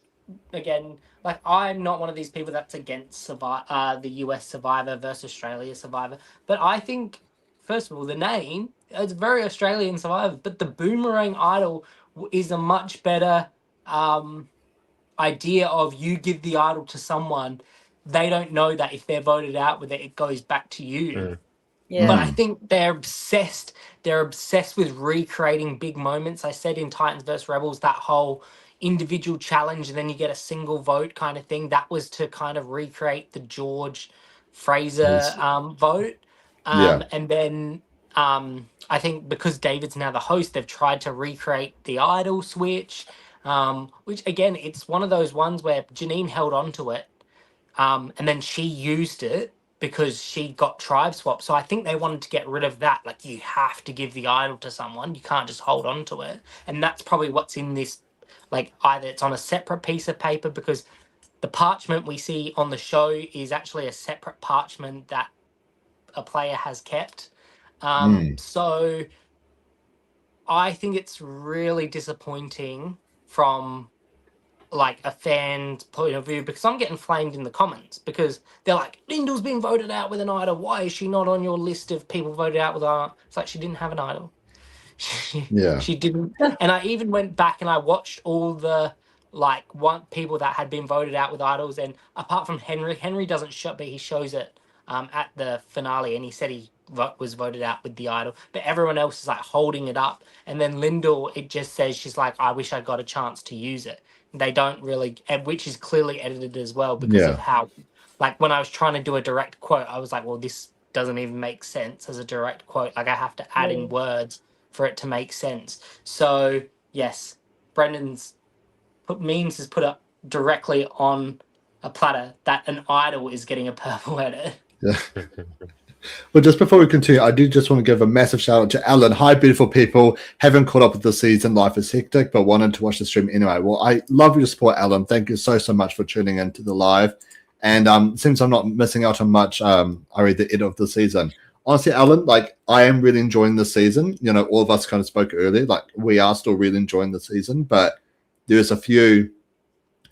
not one of these people that's against the US Survivor versus Australia Survivor, but I think, first of all, the name, it's very Australian Survivor, but the boomerang idol is a much better idea of, you give the idol to someone, they don't know that if they're voted out with it, it goes back to you.
Yeah.
But I think they're obsessed with recreating big moments. I said in Titans vs Rebels, that whole individual challenge and then you get a single vote kind of thing, that was to kind of recreate the George Fraser vote. And then I think because David's now the host, they've tried to recreate the idol switch, which again, it's one of those ones where Janine held on to it, and then she used it because she got tribe swap. So I think they wanted to get rid of that. Like, you have to give the idol to someone. You can't just hold on to it. And that's probably what's in this. Like, either it's on a separate piece of paper, because the parchment we see on the show is actually a separate parchment that a player has kept. So I think it's really disappointing from like a fan's point of view, because I'm getting flamed in the comments because they're like, Lyndall's been voted out with an idol. Why is she not on your list of people voted out with an idol? It's like, she didn't have an idol. She didn't. And I even went back and I watched all the people that had been voted out with idols, and apart from Henry doesn't show, but he shows it at the finale, and he said he was voted out with the idol, but everyone else is like holding it up. And then Lyndall, it just says she's like, I wish I got a chance to use it. They don't really, which is clearly edited as well, because of how, like, when I was trying to do a direct quote, I was like, well, this doesn't even make sense as a direct quote. Like, I have to add in words for it to make sense. So yes, Brendan's memes has put up directly on a platter that an idol is getting a purple edit.
Yeah. Well, just before we continue, I do just want to give a massive shout out to Alan. Hi, beautiful people. Haven't caught up with the season. Life is hectic, but wanted to watch the stream anyway. Well, I love your support, Alan. Thank you so much for tuning into the live. And since I'm not missing out on much, I read the edit of the season. Honestly, Alan, like, I am really enjoying the season. You know, all of us kind of spoke earlier. Like, we are still really enjoying the season, but there's a few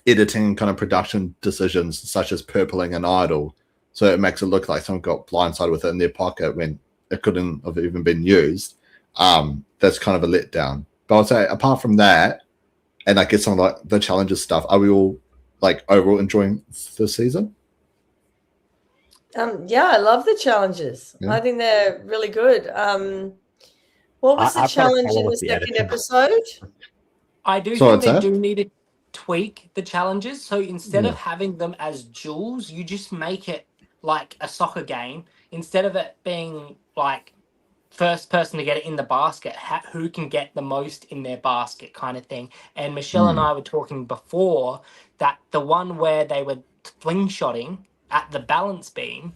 editing kind of production decisions, such as purpling an idol. So it makes it look like someone got blindsided with it in their pocket when it couldn't have even been used. That's kind of a letdown. But I'd say apart from that, and I guess some of like the challenges stuff, are we all like overall enjoying the season?
Yeah, I love the challenges. I think they're really good. What was the challenge in the second episode?
I do think they do need to tweak the challenges. So instead of having them as jewels, you just make it like a soccer game. Instead of it being like first person to get it in the basket, who can get the most in their basket kind of thing. And Michelle and I were talking before that the one where they were slingshotting at the balance beam,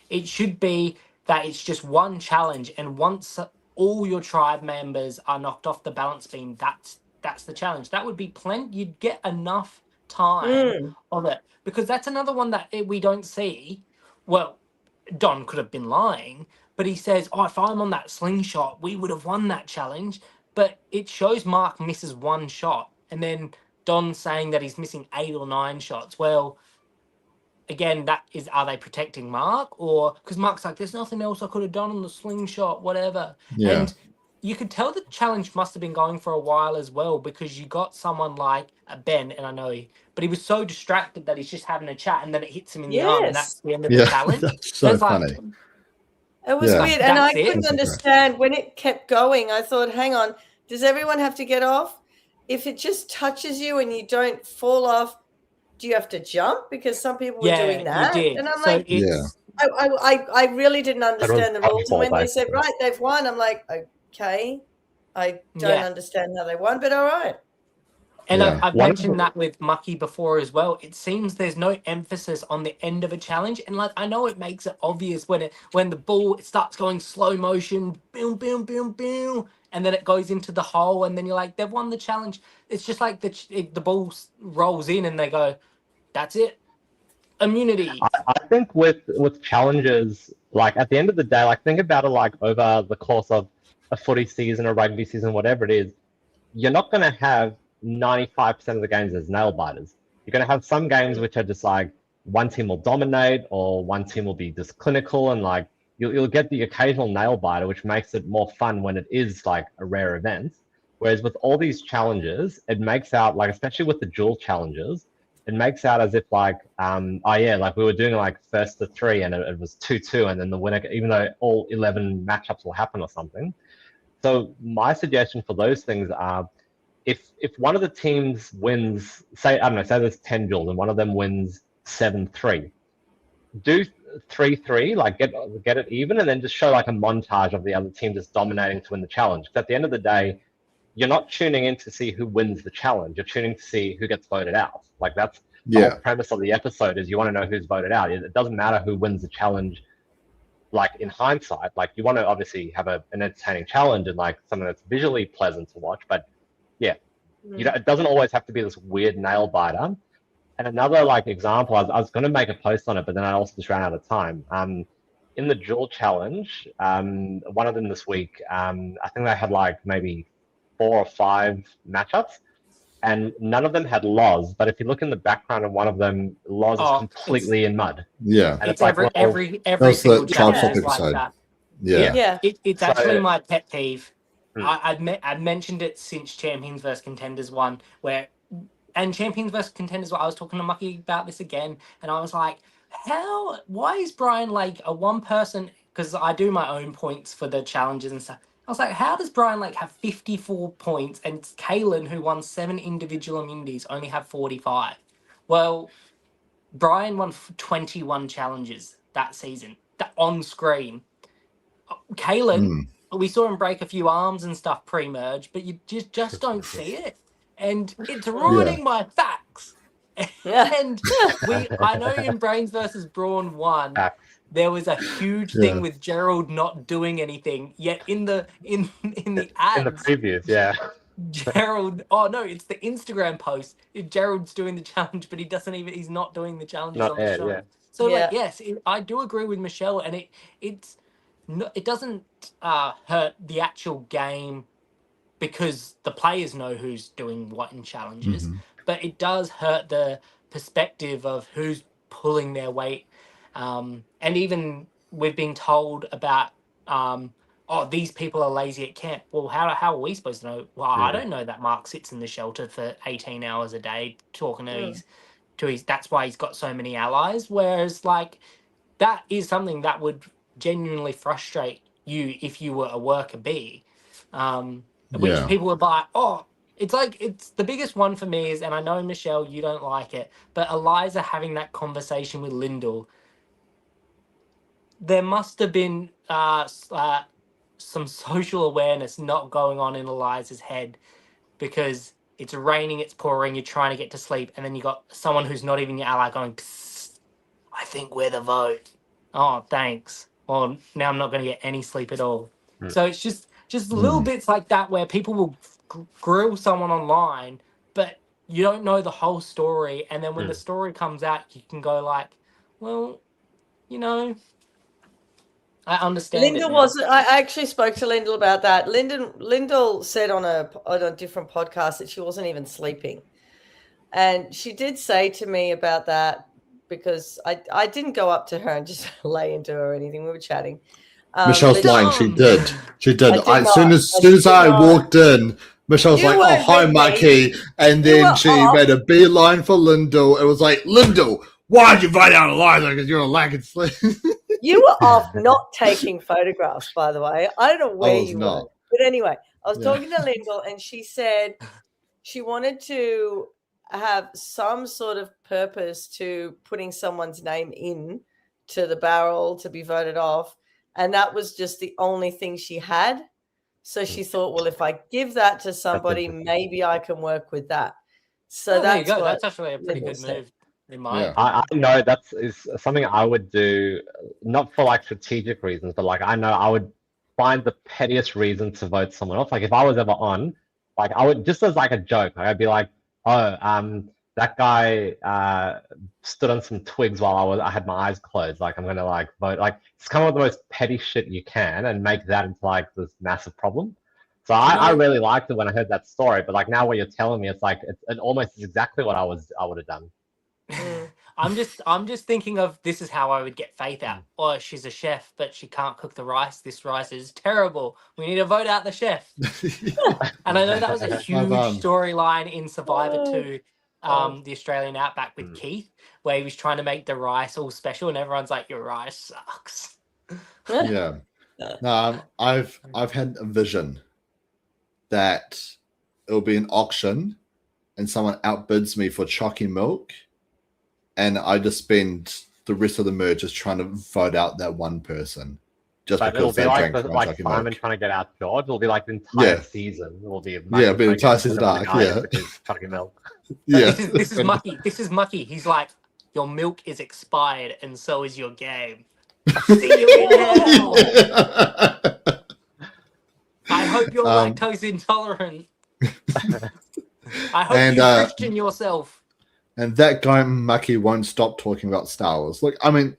it should be that it's just one challenge, and once all your tribe members are knocked off the balance beam, that's the challenge. That would be plenty. You'd get enough time of it, because that's another one that we don't see. Well, Don could have been lying, But he says, oh, if I'm on that slingshot, we would have won that challenge. But it shows Mark misses one shot. And then Don's saying that he's missing 8 or 9 shots. Well, again, are they protecting Mark? Or because Mark's like, there's nothing else I could have done on the slingshot, whatever.
Yeah.
And you could tell the challenge must have been going for a while as well, because you got someone like Ben, and I know but he was so distracted that he's just having a chat, and then it hits him in the arm, and that's the end of the challenge.
That's so
it's
funny.
Like,
it was weird, and I couldn't
That's
understand when it kept going. I thought, hang on, does everyone have to get off? If it just touches you and you don't fall off, do you have to jump? Because some people were doing that.
You did.
And I'm
so
like, I really didn't understand the rules. And when they said,
basically.
right, they've won, I'm like, okay, I don't understand how they won, but all right.
And I've mentioned that with Mucky before as well. It seems there's no emphasis on the end of a challenge, and like I know it makes it obvious when the ball starts going slow motion, boom, boom, boom, boom, and then it goes into the hole, and then you're like, they've won the challenge. It's just like the ball rolls in, and they go, that's it, immunity.
I think with challenges, like at the end of the day, like think about it like over the course of a footy season, a rugby season, whatever it is, you're not going to have 95% of the games as nail biters. You're going to have some games which are just like one team will dominate or one team will be just clinical, and like you'll get the occasional nail biter, which makes it more fun when it is like a rare event. Whereas with all these challenges, it makes out like, especially with the dual challenges, it makes out as if like, like we were doing like first to 3 and it was 2-2, and then the winner, even though all 11 matchups will happen or something. So my suggestion for those things are, if one of the teams wins, say there's 10 duels and one of them wins 7-3, do 3-3, like get it even, and then just show like a montage of the other team just dominating to win the challenge. Because at the end of the day, you're not tuning in to see who wins the challenge. You're tuning to see who gets voted out. Like that's the whole premise of the episode, is you want to know who's voted out. It doesn't matter who wins the challenge. Like in hindsight, like you want to obviously have an entertaining challenge and like something that's visually pleasant to watch, but it doesn't always have to be this weird nail biter. And another like example, I was going to make a post on it, but then I also just ran out of time. In the dual challenge, one of them this week, I think they had like maybe 4 or 5 matchups, and none of them had Loz. But if you look in the background of one of them, Loz is completely in mud.
Yeah,
and it's like every single challenge is like that. It's actually my pet peeve. I've mentioned it since Champions vs Contenders 1, and Champions vs Contenders 1, I was talking to Mucky about this again, and I was like, why is Brian like a one person, because I do my own points for the challenges and stuff. I was like, how does Brian like have 54 points and Kaylin, who won 7 individual immunities, only have 45? Well, Brian won 21 challenges that season, on screen. Kaylin, we saw him break a few arms and stuff pre-merge, but you just don't see it. And it's ruining my facts. And I know in Brains versus Brawn 1, there was a huge thing with Gerald not doing anything. Yet in the ads, in the
previews,
Gerald. Oh no, it's the Instagram post. Gerald's doing the challenge, but he's not doing the challenges on the show. So yes, I do agree with Michelle, and it doesn't hurt the actual game because the players know who's doing what in challenges, but it does hurt the perspective of who's pulling their weight. And even we've been told about, these people are lazy at camp. Well, how are we supposed to know? Well, I don't know that Mark sits in the shelter for 18 hours a day talking to his. That's why he's got so many allies. Whereas, like, that is something that would genuinely frustrate you if you were a worker bee. Which people were like, it's the biggest one for me is, and I know, Michelle, you don't like it, but Eliza having that conversation with Lyndall, there must have been some social awareness not going on in Eliza's head, because it's raining, it's pouring, you're trying to get to sleep, and then you got someone who's not even your ally going, "Psst, I think we're the vote. Oh, thanks. Well, now I'm not going to get any sleep at all." So it's just little bits like that where people will grill someone online, but you don't know the whole story. And then when the story comes out, you can go like, well, I understand.
Lyndall wasn't. I actually spoke to Lyndall about that. Lyndall said on a different podcast that she wasn't even sleeping, and she did say to me about that because I didn't go up to her and just lay into her or anything. We were chatting.
Michelle's lying. She did. She did.
I
as soon as I walked in, Michelle's like, "Oh, hi, Mucky," and then she made a beeline for Lyndall. It was like, "Lyndall, why'd you vote out Eliza? Because you're a lack of sleep."
You were off not taking photographs, by the way. I don't know where you were. But anyway, I was talking to Lyndall, and she said she wanted to have some sort of purpose to putting someone's name in to the barrel to be voted off. And that was just the only thing she had. So she thought, well, if I give that to somebody, maybe I can work with that. So
there you go. That's actually a pretty good move.
I know is something I would do, not for like strategic reasons, but like I know I would find the pettiest reason to vote someone off. Like if I was ever on, like I would just as like a joke, I'd be like, oh, that guy stood on some twigs while I had my eyes closed. Like I'm gonna like vote. Like it's kind of the most petty shit you can, and make that into like this massive problem. So I really liked it when I heard that story. But like now, what you're telling me, it's like it almost is exactly what I would have done.
I'm just thinking of this is how I would get Faith out. Oh, she's a chef, but she can't cook the rice. This rice is terrible. We need to vote out the chef. And I know that was a huge storyline in Survivor 2, the Australian Outback with Keith, where he was trying to make the rice all special, and everyone's like, "Your rice sucks."
Yeah. No, I've had a vision that it'll be an auction, and someone outbids me for chalky milk. And I just spend the rest of the merge just trying to vote out that one person. Just
but
because
it'll be like Simon trying to get out George. It'll be like the entire season. It will be the entire season dark. Yeah, chucking milk.
Yeah,
this is Mucky. This is Mucky. He's like, your milk is expired, and so is your game. See you in hell. I hope you're lactose intolerant. I hope you Christian yourself.
And that guy Mucky won't stop talking about Star Wars. Look, I mean,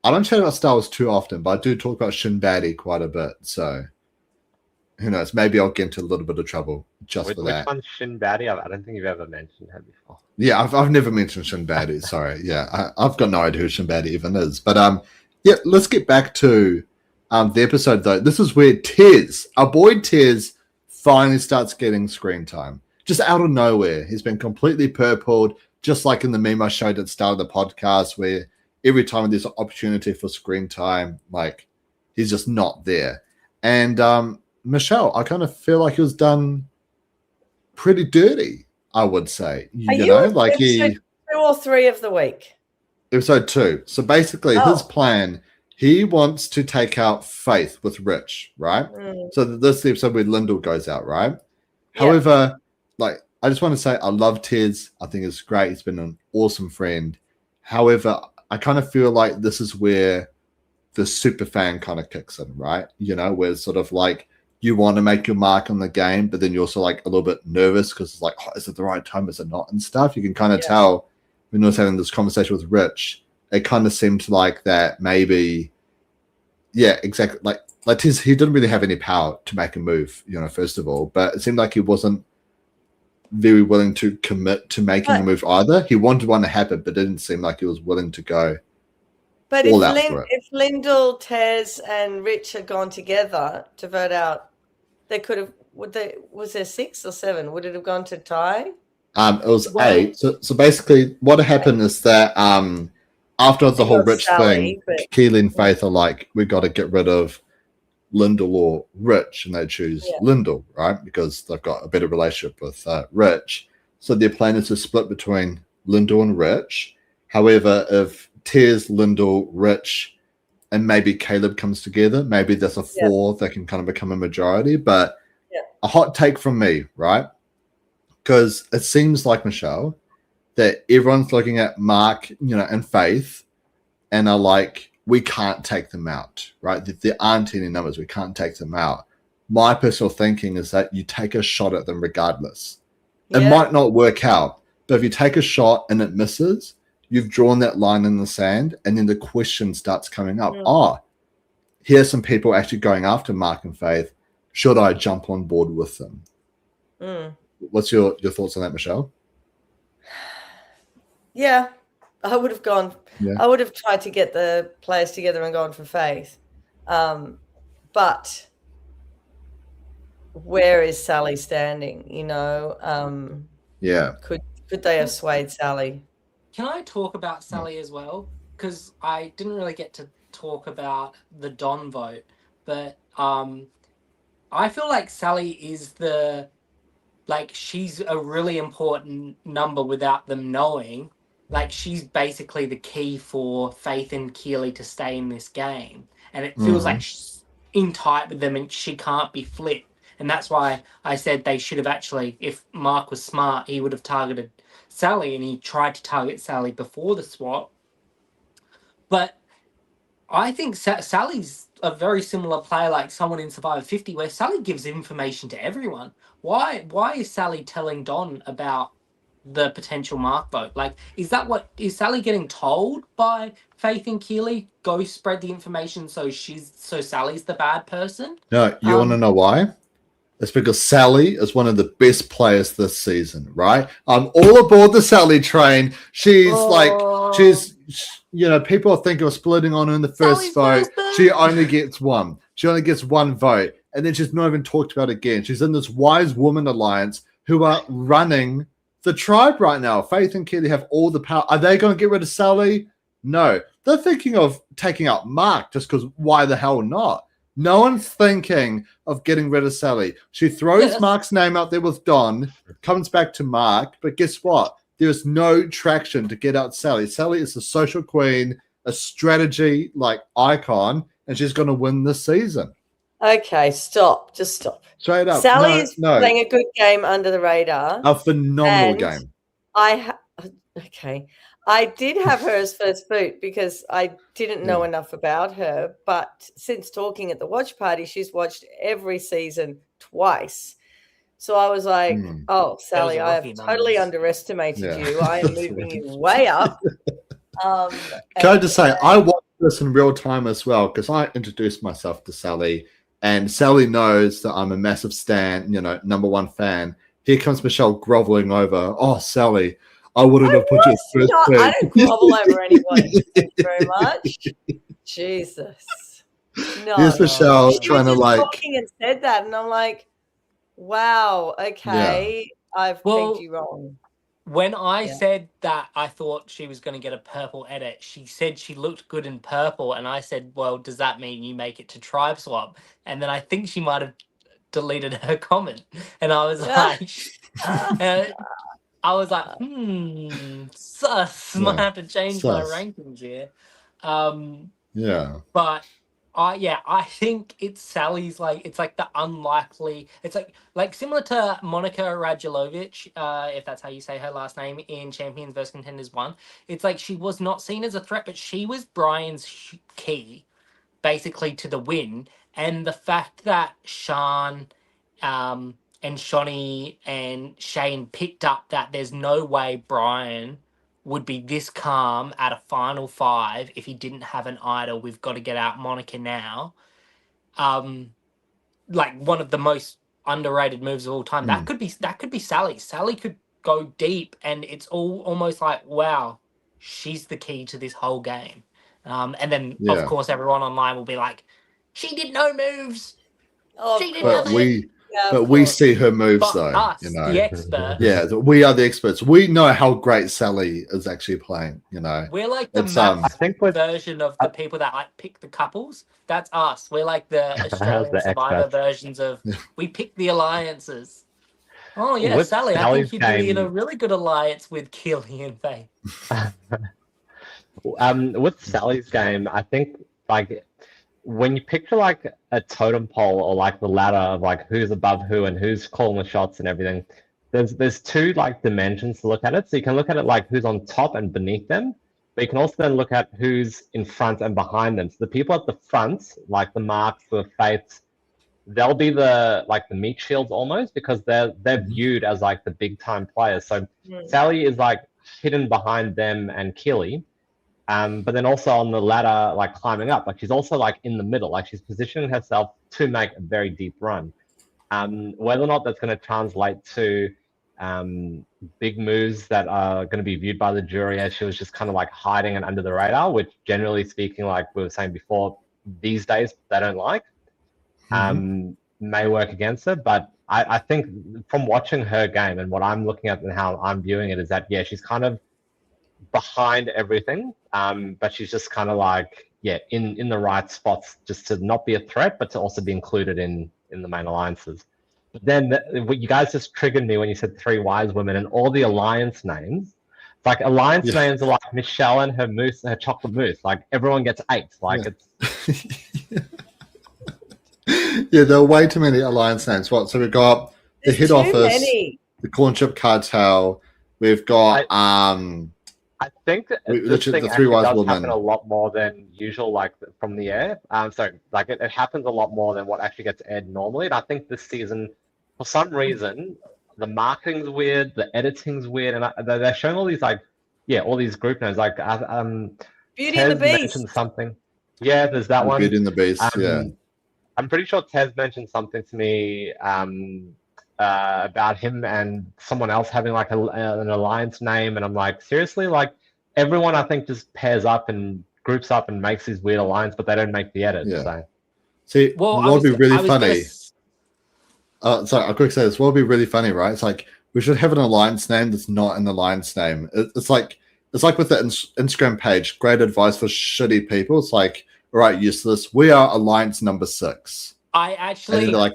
I don't chat about Star Wars too often, but I do talk about Shin Baddie quite a bit. So who knows? Maybe I'll get into a little bit of trouble for that.
Which one's Shin Baddie? I don't think you've ever mentioned her before.
Yeah, I've never mentioned Shin Baddie. Sorry. Yeah, I've got no idea who Shin Baddie even is. But yeah, let's get back to the episode though. This is where Tez, our boy Tez, finally starts getting screen time. Just out of nowhere. He's been completely purpled. Just like in the meme I showed at the start of the podcast, where every time there's an opportunity for screen time, like he's just not there. And Michelle, I kind of feel like he was done pretty dirty, I would say. You know, like
episode 2 or 3 of the week.
Episode 2. So basically, his plan, he wants to take out Faith with Rich, right? So this is the episode where Lyndall goes out, right? Yeah. However, like, I just want to say I love Tez. I think it's great. He's been an awesome friend. However, I kind of feel like this is where the super fan kind of kicks in, right? You know, where it's sort of like you want to make your mark on the game, but then you're also like a little bit nervous because it's like, oh, is it the right time? Is it not? And stuff. You can kind of tell when I was having this conversation with Rich, it kind of seemed like that maybe, yeah, exactly. Like Tez, he didn't really have any power to make a move, you know, first of all, but it seemed like he wasn't very willing to commit to making a move either. He wanted one to happen, but didn't seem like he was willing to go.
But if Lyndall, Tez, and Rich had gone together to vote out, they could have. Was there 6 or 7? Would it have gone to tie?
It was 8. So basically, what happened is that after the whole Rich thing, Keely and Faith are like, we got to get rid of Lyndall or Rich, and they choose Lyndall, right? Because they've got a better relationship with Rich. So their plan is to split between Lyndall and Rich. However, if Tez, Lyndall, Rich, and maybe Caleb comes together, maybe there's a 4 that can kind of become a majority. But a hot take from me, right? Because it seems like, Michelle, that everyone's looking at Mark, you know, and Faith, and are like, we can't take them out, right? There aren't any numbers. We can't take them out. My personal thinking is that you take a shot at them regardless. It might not work out, but if you take a shot and it misses, you've drawn that line in the sand, and then the question starts coming up. Oh, here's some people actually going after Mark and Faith. Should I jump on board with them? What's your thoughts on that, Michelle?
Yeah, I would have gone.
Yeah.
I would have tried to get the players together and gone for Faith. But where is Sally standing? You know,
Yeah.
Could they have swayed Sally?
Can I talk about Sally as well? Because I didn't really get to talk about the Don vote, but I feel like Sally is she's a really important number without them knowing. Like, she's basically the key for Faith and Keely to stay in this game. And it feels like she's in tight with them and she can't be flipped. And that's why I said they should have actually, if Mark was smart, he would have targeted Sally, and he tried to target Sally before the swap. But I think Sally's a very similar player like someone in Survivor 50, where Sally gives information to everyone. Why is Sally telling Don about the potential Mark vote? Like, is Sally getting told by Faith and Keely, go spread the information so Sally's the bad person?
No, you want to know why? It's because Sally is one of the best players this season, right? I'm all aboard the Sally train. She's people are thinking of splitting on her in the first vote. She only gets one. She only gets one vote. And then she's not even talked about again. She's in this Wise Woman Alliance who are running the tribe right now. Faith and Keely have all the power. Are they going to get rid of Sally? No. They're thinking of taking out Mark just because why the hell not? No one's thinking of getting rid of Sally. She throws Mark's name out there with Don, comes back to Mark, but guess what? There's no traction to get out Sally. Sally is a social queen, a strategy icon, and she's going to win this season.
Okay, stop. Just stop.
Straight up.
Sally is playing a good game under the radar.
A phenomenal game.
I did have her as first boot because I didn't know enough about her. But since talking at the watch party, she's watched every season twice. So I was like, oh, Sally, I have totally underestimated you. I am moving you way up.
Can I just say, I watched this in real time as well because I introduced myself to Sally. And Sally knows that I'm a massive stan, number one fan. Here comes Michelle groveling over. Oh, Sally, I wouldn't have put you first.
I don't grovel over anybody. Thank you very much. Jesus. No.
Here's Michelle trying to
talking and said that, and I'm like, wow, okay, I've picked you wrong.
When I said that I thought she was going to get a purple edit, she said she looked good in purple, and I said, well, does that mean you make it to tribe swap? And then I think she might have deleted her comment, and I was like, sus, might have to change my rankings here. But I think it's Sally's it's like the unlikely. It's like similar to Monica Radulovic, if that's how you say her last name in Champions vs Contenders 1. It's like she was not seen as a threat, but she was Brian's key, basically, to the win. And the fact that Sean, and Shonny and Shane picked up that there's no way Brian would be this calm at a final 5 if he didn't have an idol. We've got to get out Monica now. One of the most underrated moves of all time. That could be Sally. Sally could go deep, and it's almost like, wow, she's the key to this whole game. And then of course everyone online will be like, she did no moves. She did nothing.
But we see her moves, though.
Us, the expert.
Yeah, we are the experts. We know how great Sally is actually playing.
We're like the version of the people that pick the couples. That's us. We're like the Australian Survivor versions of. We pick the alliances. Oh yeah, with Sally. I think you'd be in a really good alliance with Keely and Faith.
With Sally's game, I think when you picture a totem pole or the ladder of who's above who and who's calling the shots and everything, there's two dimensions to look at it. So you can look at it who's on top and beneath them, but you can also then look at who's in front and behind them. So the people at the front, the Marks, the Faiths, they'll be the meat shields almost, because they're viewed as the big time players. So Sally is hidden behind them and Keely. But then also on the ladder, like climbing up, like she's also like in the middle, like she's positioning herself to make a very deep run. Whether or not that's going to translate to big moves that are going to be viewed by the jury as she was just kind of like hiding and under the radar, which generally speaking, like we were saying before, these days they don't like, may work against her. But I think from watching her game and what I'm looking at and how I'm viewing it is that, yeah, she's kind of behind everything, but she's just kind of like, yeah, in the right spots just to not be a threat, but to also be included in the main alliances. But then you guys just triggered me when you said 3 wise women and all the alliance names. It's like alliance names are like Michelle and her mousse, her chocolate mousse. Like everyone gets 8. Like it's
yeah, there are way too many alliance names. What? So we've got the head office, the corn chip cartel. We've got
I think this thing actually does happen a lot more than usual, like from the air. So like it happens a lot more than what actually gets aired normally. And I think this season, for some reason, the marketing's weird, the editing's weird, and they're showing all these all these group names. Like
Beauty and the Beast
mentioned something. Yeah, there's that one.
Beauty and the Beast. Yeah,
I'm pretty sure Tez mentioned something to me. About him and someone else having like an alliance name, and I'm like, seriously, like everyone I think just pairs up and groups up and makes these weird alliance, but they don't make the edit.
Yeah.
So.
See, what would be really funny? Sorry, I'll quick say this. What would be really funny, right? It's like we should have an alliance name that's not an alliance name. It's like with the Instagram page. Great advice for shitty people. It's like, all right, useless. We are alliance number 6.
I actually
and like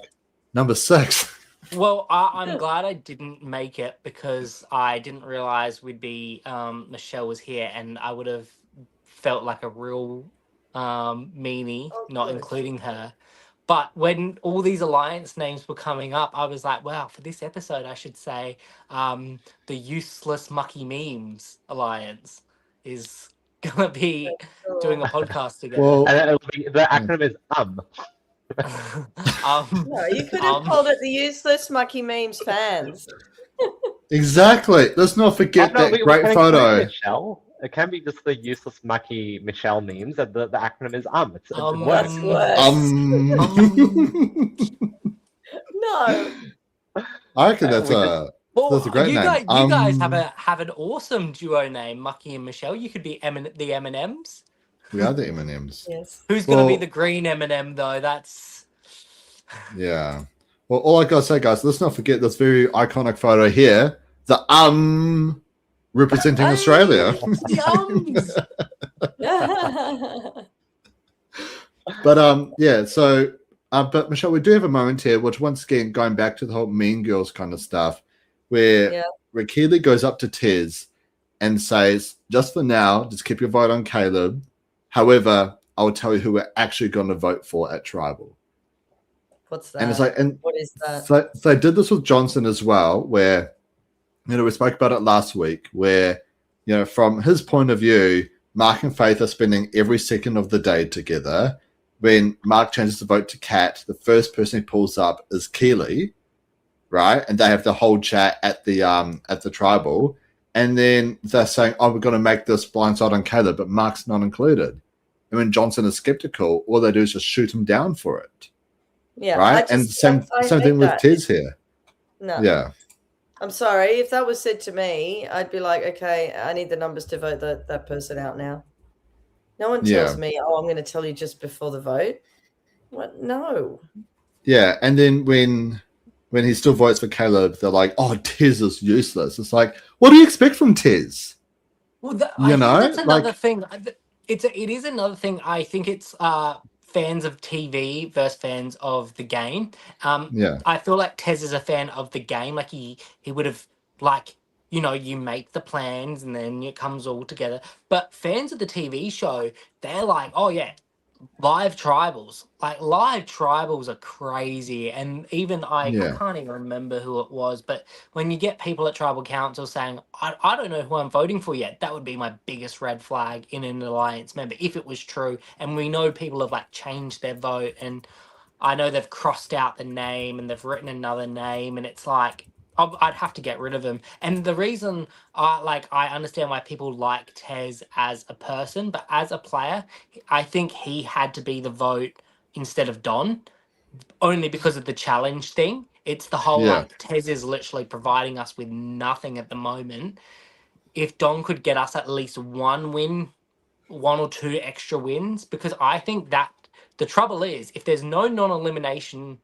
number 6.
Well, I'm glad I didn't make it because I didn't realize we'd be Michelle was here, and I would have felt like a real meanie not including her. But when all these alliance names were coming up, I was like, wow, for this episode, I should say the Useless Mucky Memes Alliance is going to be doing a podcast together.
Well, and the acronym is
No, you could have called it the Useless Mucky Memes Fans.
Exactly. Let's not forget that great photo.
Michelle. It can be just the Useless Mucky Michelle memes. And the acronym is It's
that's worse. No.
I reckon that's a great name.
You guys have an awesome duo name, Mucky and Michelle. You could be the M&Ms.
We are the M&Ms.
Yes.
Who's going to be the green M&M though? That's
yeah. Well, all I gotta say, guys, let's not forget this very iconic photo here. The representing Australia. But yeah. So, but Michelle, we do have a moment here, which once again going back to the whole Mean Girls kind of stuff, where Keely goes up to Tez and says, "Just for now, just keep your vote on Caleb. However, I will tell you who we're actually going to vote for at Tribal."
What's that?
And it's like, and
what is that?
So they did this with Johnson as well, where, we spoke about it last week, where, from his point of view, Mark and Faith are spending every second of the day together. When Mark changes the vote to Kat, the first person he pulls up is Keely, right? And they have the whole chat at the Tribal. And then they're saying, "Oh, we're going to make this blindside on Caleb," but Mark's not included. And when Johnson is skeptical, all they do is just shoot him down for it.
Yeah.
Right? And same thing with Tez here.
No.
Yeah.
I'm sorry. If that was said to me, I'd be like, okay, I need the numbers to vote that person out now. No one tells me, "Oh, I'm going to tell you just before the vote." What? No.
Yeah. And then when he still votes for Caleb, they're like, "Oh, Tez is useless." It's like, what do you expect from Tez?
Well, that's another thing. It is another thing. I think it's fans of TV versus fans of the game. I feel like Tez is a fan of the game. Like he would have you make the plans and then it comes all together. But fans of the TV show, they're like, "Oh yeah, live tribals." Like live tribals are crazy. And even I can't even remember who it was, but when you get people at tribal council saying, I don't know who I'm voting for yet, that would be my biggest red flag in an alliance member if it was true. And we know people have changed their vote, and I know they've crossed out the name and they've written another name, and it's like, I'd have to get rid of him. And the reason I understand why people like Tez as a person, but as a player, I think he had to be the vote instead of Don, only because of the challenge thing. It's the whole Tez is literally providing us with nothing at the moment. If Don could get us at least one win, 1 or 2 extra wins, because I think that the trouble is if there's no non-elimination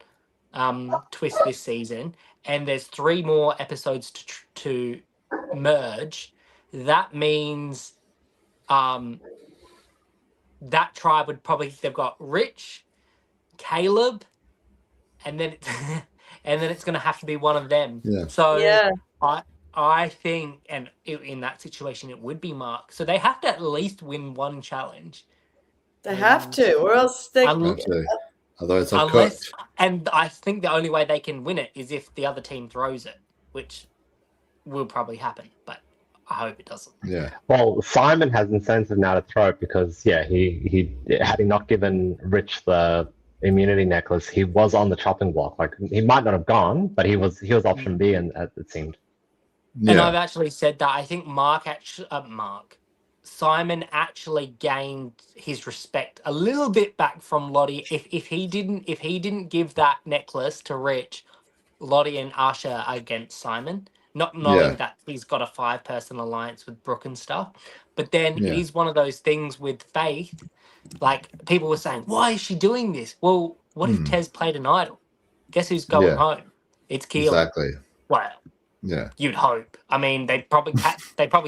twist this season, and there's 3 more episodes to merge, that means that tribe would probably, they've got Rich, Caleb, and then it's going to have to be one of them.
Yeah.
So
Yeah.
I think, and in that situation, it would be Mark. So they have to at least win 1 challenge.
They have to, or else they.
Otherwise, they're cooked.
And I think the only way they can win it is if the other team throws it, which will probably happen, but I hope it doesn't.
Yeah.
Well, Simon has incentive now to throw it because, he had he not given Rich the immunity necklace, he was on the chopping block. Like, he might not have gone, but he was option B, and it seemed.
And I've actually said that I think Simon actually gained his respect a little bit back from Lottie. If he didn't give that necklace to Rich, Lottie and Asha are against Simon, not knowing that he's got a 5-person alliance with Brooke and stuff. But then it is one of those things with Faith. Like, people were saying, why is she doing this? Well, what if Tez played an idol? Guess who's going home? It's Caleb.
Exactly.
Well, you'd hope. I mean, they'd probably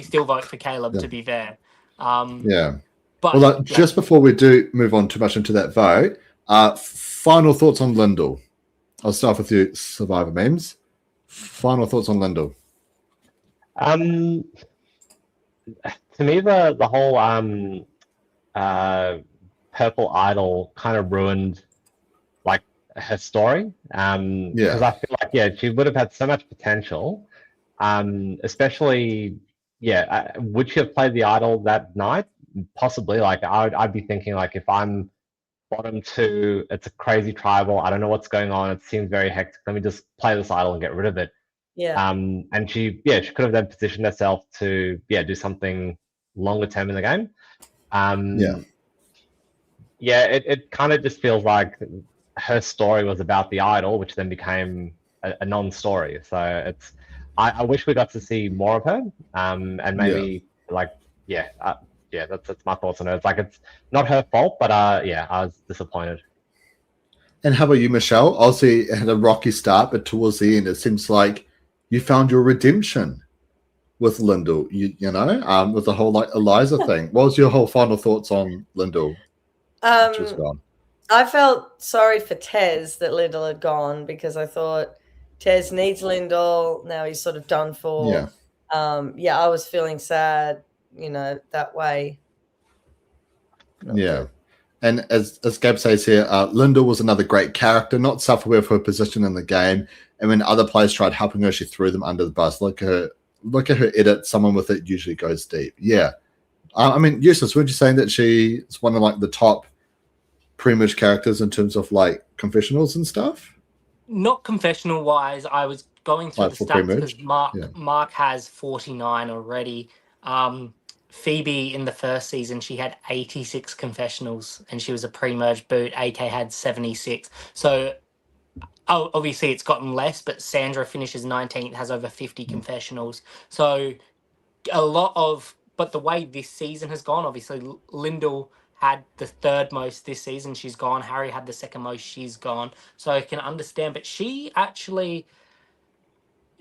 still vote for Caleb, to be fair.
But just before we do move on too much into that vote, final thoughts on Lyndall. I'll start with you, Survivor Memes. Final thoughts on Lyndall.
To me, the whole purple idol kind of ruined like her story. Because I feel like she would have had so much potential. Especially would she have played the idol that night? Possibly. Like, I'd be thinking, like, if I'm bottom 2, it's a crazy tribal, I don't know what's going on, it seems very hectic, let me just play this idol and get rid of it. And she could have then positioned herself to do something longer term in the game. It kind of just feels like her story was about the idol, which then became a non-story. So it's I wish we got to see more of her, and maybe that's my thoughts on it. It's like, it's not her fault, but I was disappointed.
And how about you, Michelle? Obviously, it had a rocky start, but towards the end, it seems like you found your redemption with Lyndall. You know, with the whole like Eliza thing. What was your whole final thoughts on Lyndall? Which was gone.
I felt sorry for Tez that Lyndall had gone, because I thought Tez needs Lyndall. Now he's sort of done for. I was feeling sad, that way.
And as Gab says here, Lyndall was another great character, not self-aware of her position in the game. And when other players tried helping her, she threw them under the bus. Look at her edit. Someone with it usually goes deep. I mean, Useless, weren't you saying that she's one of like the top pre-merge characters in terms of like confessionals and stuff?
Not confessional wise. I was going through the stats because Mark has 49 already. Phoebe in the first season, she had 86 confessionals and she was a pre-merge boot. AK had 76. So obviously it's gotten less, but Sandra finishes 19th, has over 50 confessionals. So but the way this season has gone, obviously Lyndall had the 3rd most this season, she's gone. Harry had the 2nd most, she's gone. So I can understand, but she actually,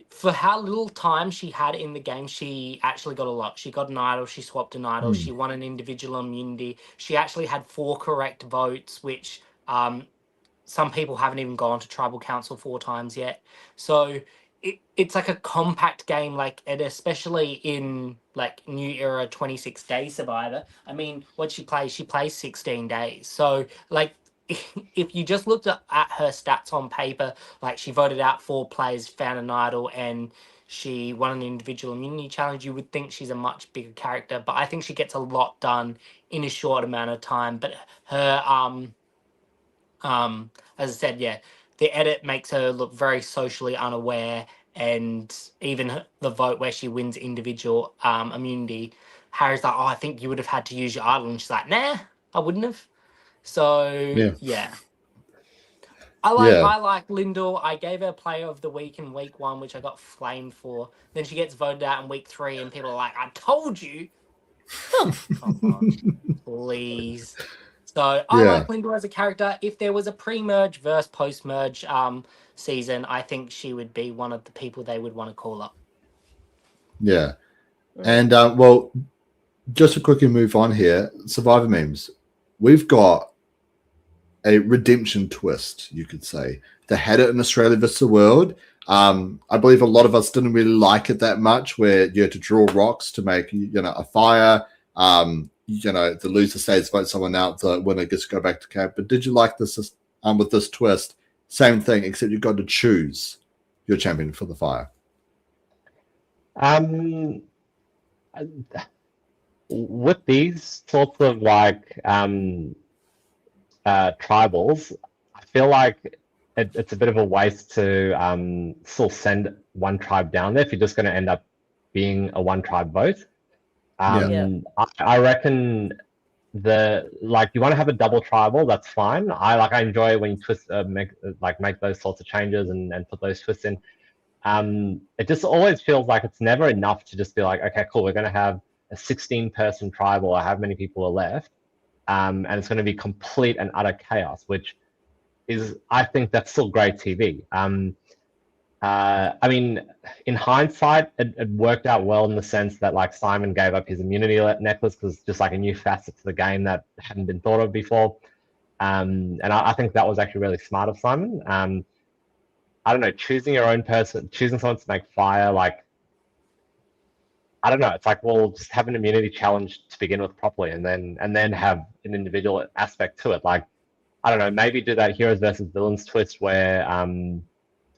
for how little time she had in the game, she actually got a lot. She got an idol, she swapped an idol, she won an individual immunity. She actually had 4 correct votes, which some people haven't even gone to Tribal Council 4 times yet. So it's like a compact game, like, and especially in like New Era 26 Day Survivor. I mean, what she plays 16 days. So like, if you just looked at her stats on paper, like she voted out 4 players, found an idol, and she won an individual immunity challenge, you would think she's a much bigger character. But I think she gets a lot done in a short amount of time. But her, as I said, the edit makes her look very socially unaware, and even the vote where she wins individual immunity, Harry's like, oh, I think you would have had to use your idol, and she's like, nah, I wouldn't have. So yeah. I like Lyndall. I gave her Player of the Week in week 1, which I got flamed for. Then she gets voted out in week 3, and people are like, I told you. Oh, come on, please. So I like Lyndall as a character. If there was a pre-merge versus post-merge season, I think she would be one of the people they would want to call up.
Yeah. And, well, just to quickly move on here, Survivor Memes. We've got a redemption twist, you could say. They had it in Australia vs. the World. I believe a lot of us didn't really like it that much, where you had to draw rocks to make, a fire. The loser stays, vote someone out, the winner gets to go back to camp. But did you like this with this twist? Same thing, except you got to choose your champion for the fire.
With these sorts of tribals, I feel like it's a bit of a waste to still send one tribe down there if you're just going to end up being a one tribe vote. I reckon you want to have a double tribal, that's fine. I enjoy when you twist make those sorts of changes and put those twists in. It just always feels like it's never enough to just be like, okay, cool, we're going to have a 16-person tribal, or how many people are left. And it's going to be complete and utter chaos, which is, I think that's still great TV. I mean, in hindsight, it worked out well in the sense that Simon gave up his immunity necklace because just a new facet to the game that hadn't been thought of before. And I think that was actually really smart of Simon. I don't know, choosing your own person, choosing someone to make fire, I don't know. It's well, just have an immunity challenge to begin with properly, and then have an individual aspect to it. I don't know, maybe do that heroes versus villains twist where in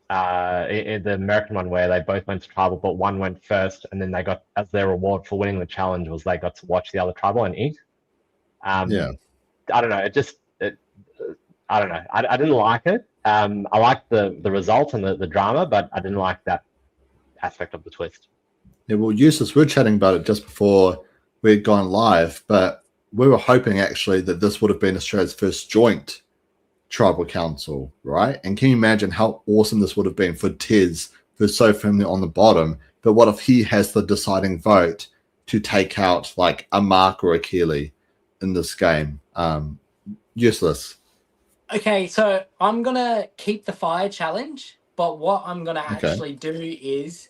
the American one where they both went to tribal, but one went first, and then they got, as their reward for winning the challenge, was they got to watch the other tribal and eat. I don't know. I don't know. I didn't like it. I liked the result and the drama, but I didn't like that aspect of the twist.
Yeah, well, Useless, we were chatting about it just before we'd gone live, but we were hoping actually that this would have been Australia's first joint tribal council, right? And can you imagine how awesome this would have been for Tez, who's so firmly on the bottom? But what if he has the deciding vote to take out a Mark or a Keeley in this game? Useless.
Okay, so I'm going to keep the fire challenge, but what I'm going to actually do is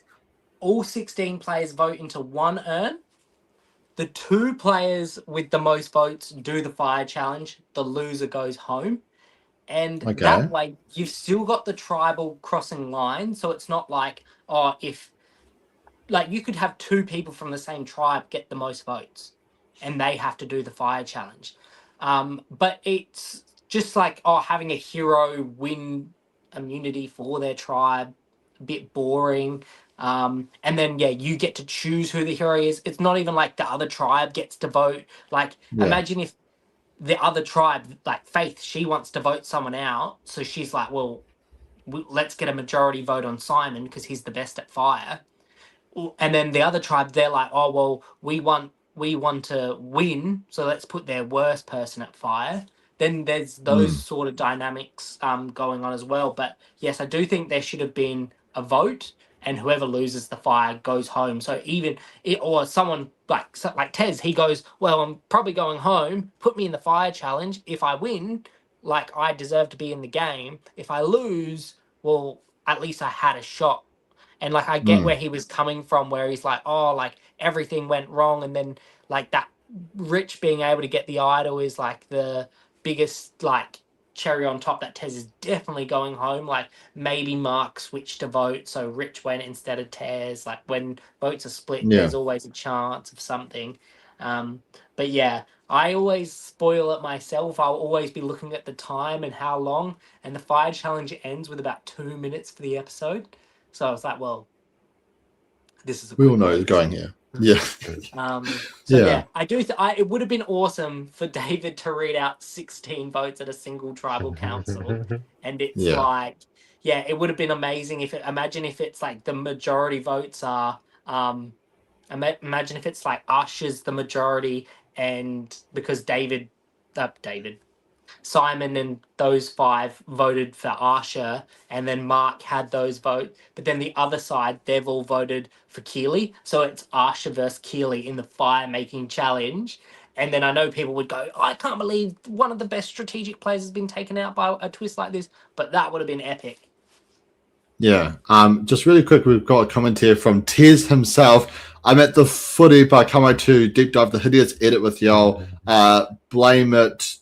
all 16 players vote into one urn. The 2 players with the most votes do the fire challenge. The loser goes home. And that way, you've still got the tribal crossing line. So it's not if you could have 2 people from the same tribe get the most votes and they have to do the fire challenge. But it's just having a hero win immunity for their tribe, a bit boring. And then, you get to choose who the hero is. It's not even the other tribe gets to vote. Imagine if the other tribe, Faith, she wants to vote someone out. So she's like, well, let's get a majority vote on Simon because he's the best at fire. And then the other tribe, they're like, oh, well, we want to win. So let's put their worst person at fire. Then there's those sort of dynamics going on as well. But yes, I do think there should have been a vote, and whoever loses the fire goes home. So or someone like Tez, he goes, well, I'm probably going home. Put me in the fire challenge. If I win, I deserve to be in the game. If I lose, well, at least I had a shot. And I get where he was coming from, where he's everything went wrong, and then that Rich being able to get the idol is the biggest cherry on top, that Tez is definitely going home. Maybe Mark switched to vote, so Rich went instead of Tez. When votes are split, there's always a chance of something. But yeah, I always spoil it myself. I'll always be looking at the time and how long, and the fire challenge ends with about 2 minutes for the episode. So I was like, well, this is
we all know who's going here. Yeah.
I do. It would have been awesome for David to read out 16 votes at a single tribal council, and it's yeah, it would have been amazing imagine if it's like the majority votes are imagine if it's like Usher's the majority, and because Simon and those 5 voted for Usher, and then Mark had those votes, but then the other side, they've all voted for Keely. So it's Usher versus Keely in the fire making challenge. And then I know people would go, I can't believe one of the best strategic players has been taken out by a twist like this, but that would have been epic.
Yeah. Just really quick, we've got a comment here from Tez himself. I'm at the footy, but I come to deep dive the hideous edit with y'all. Blame it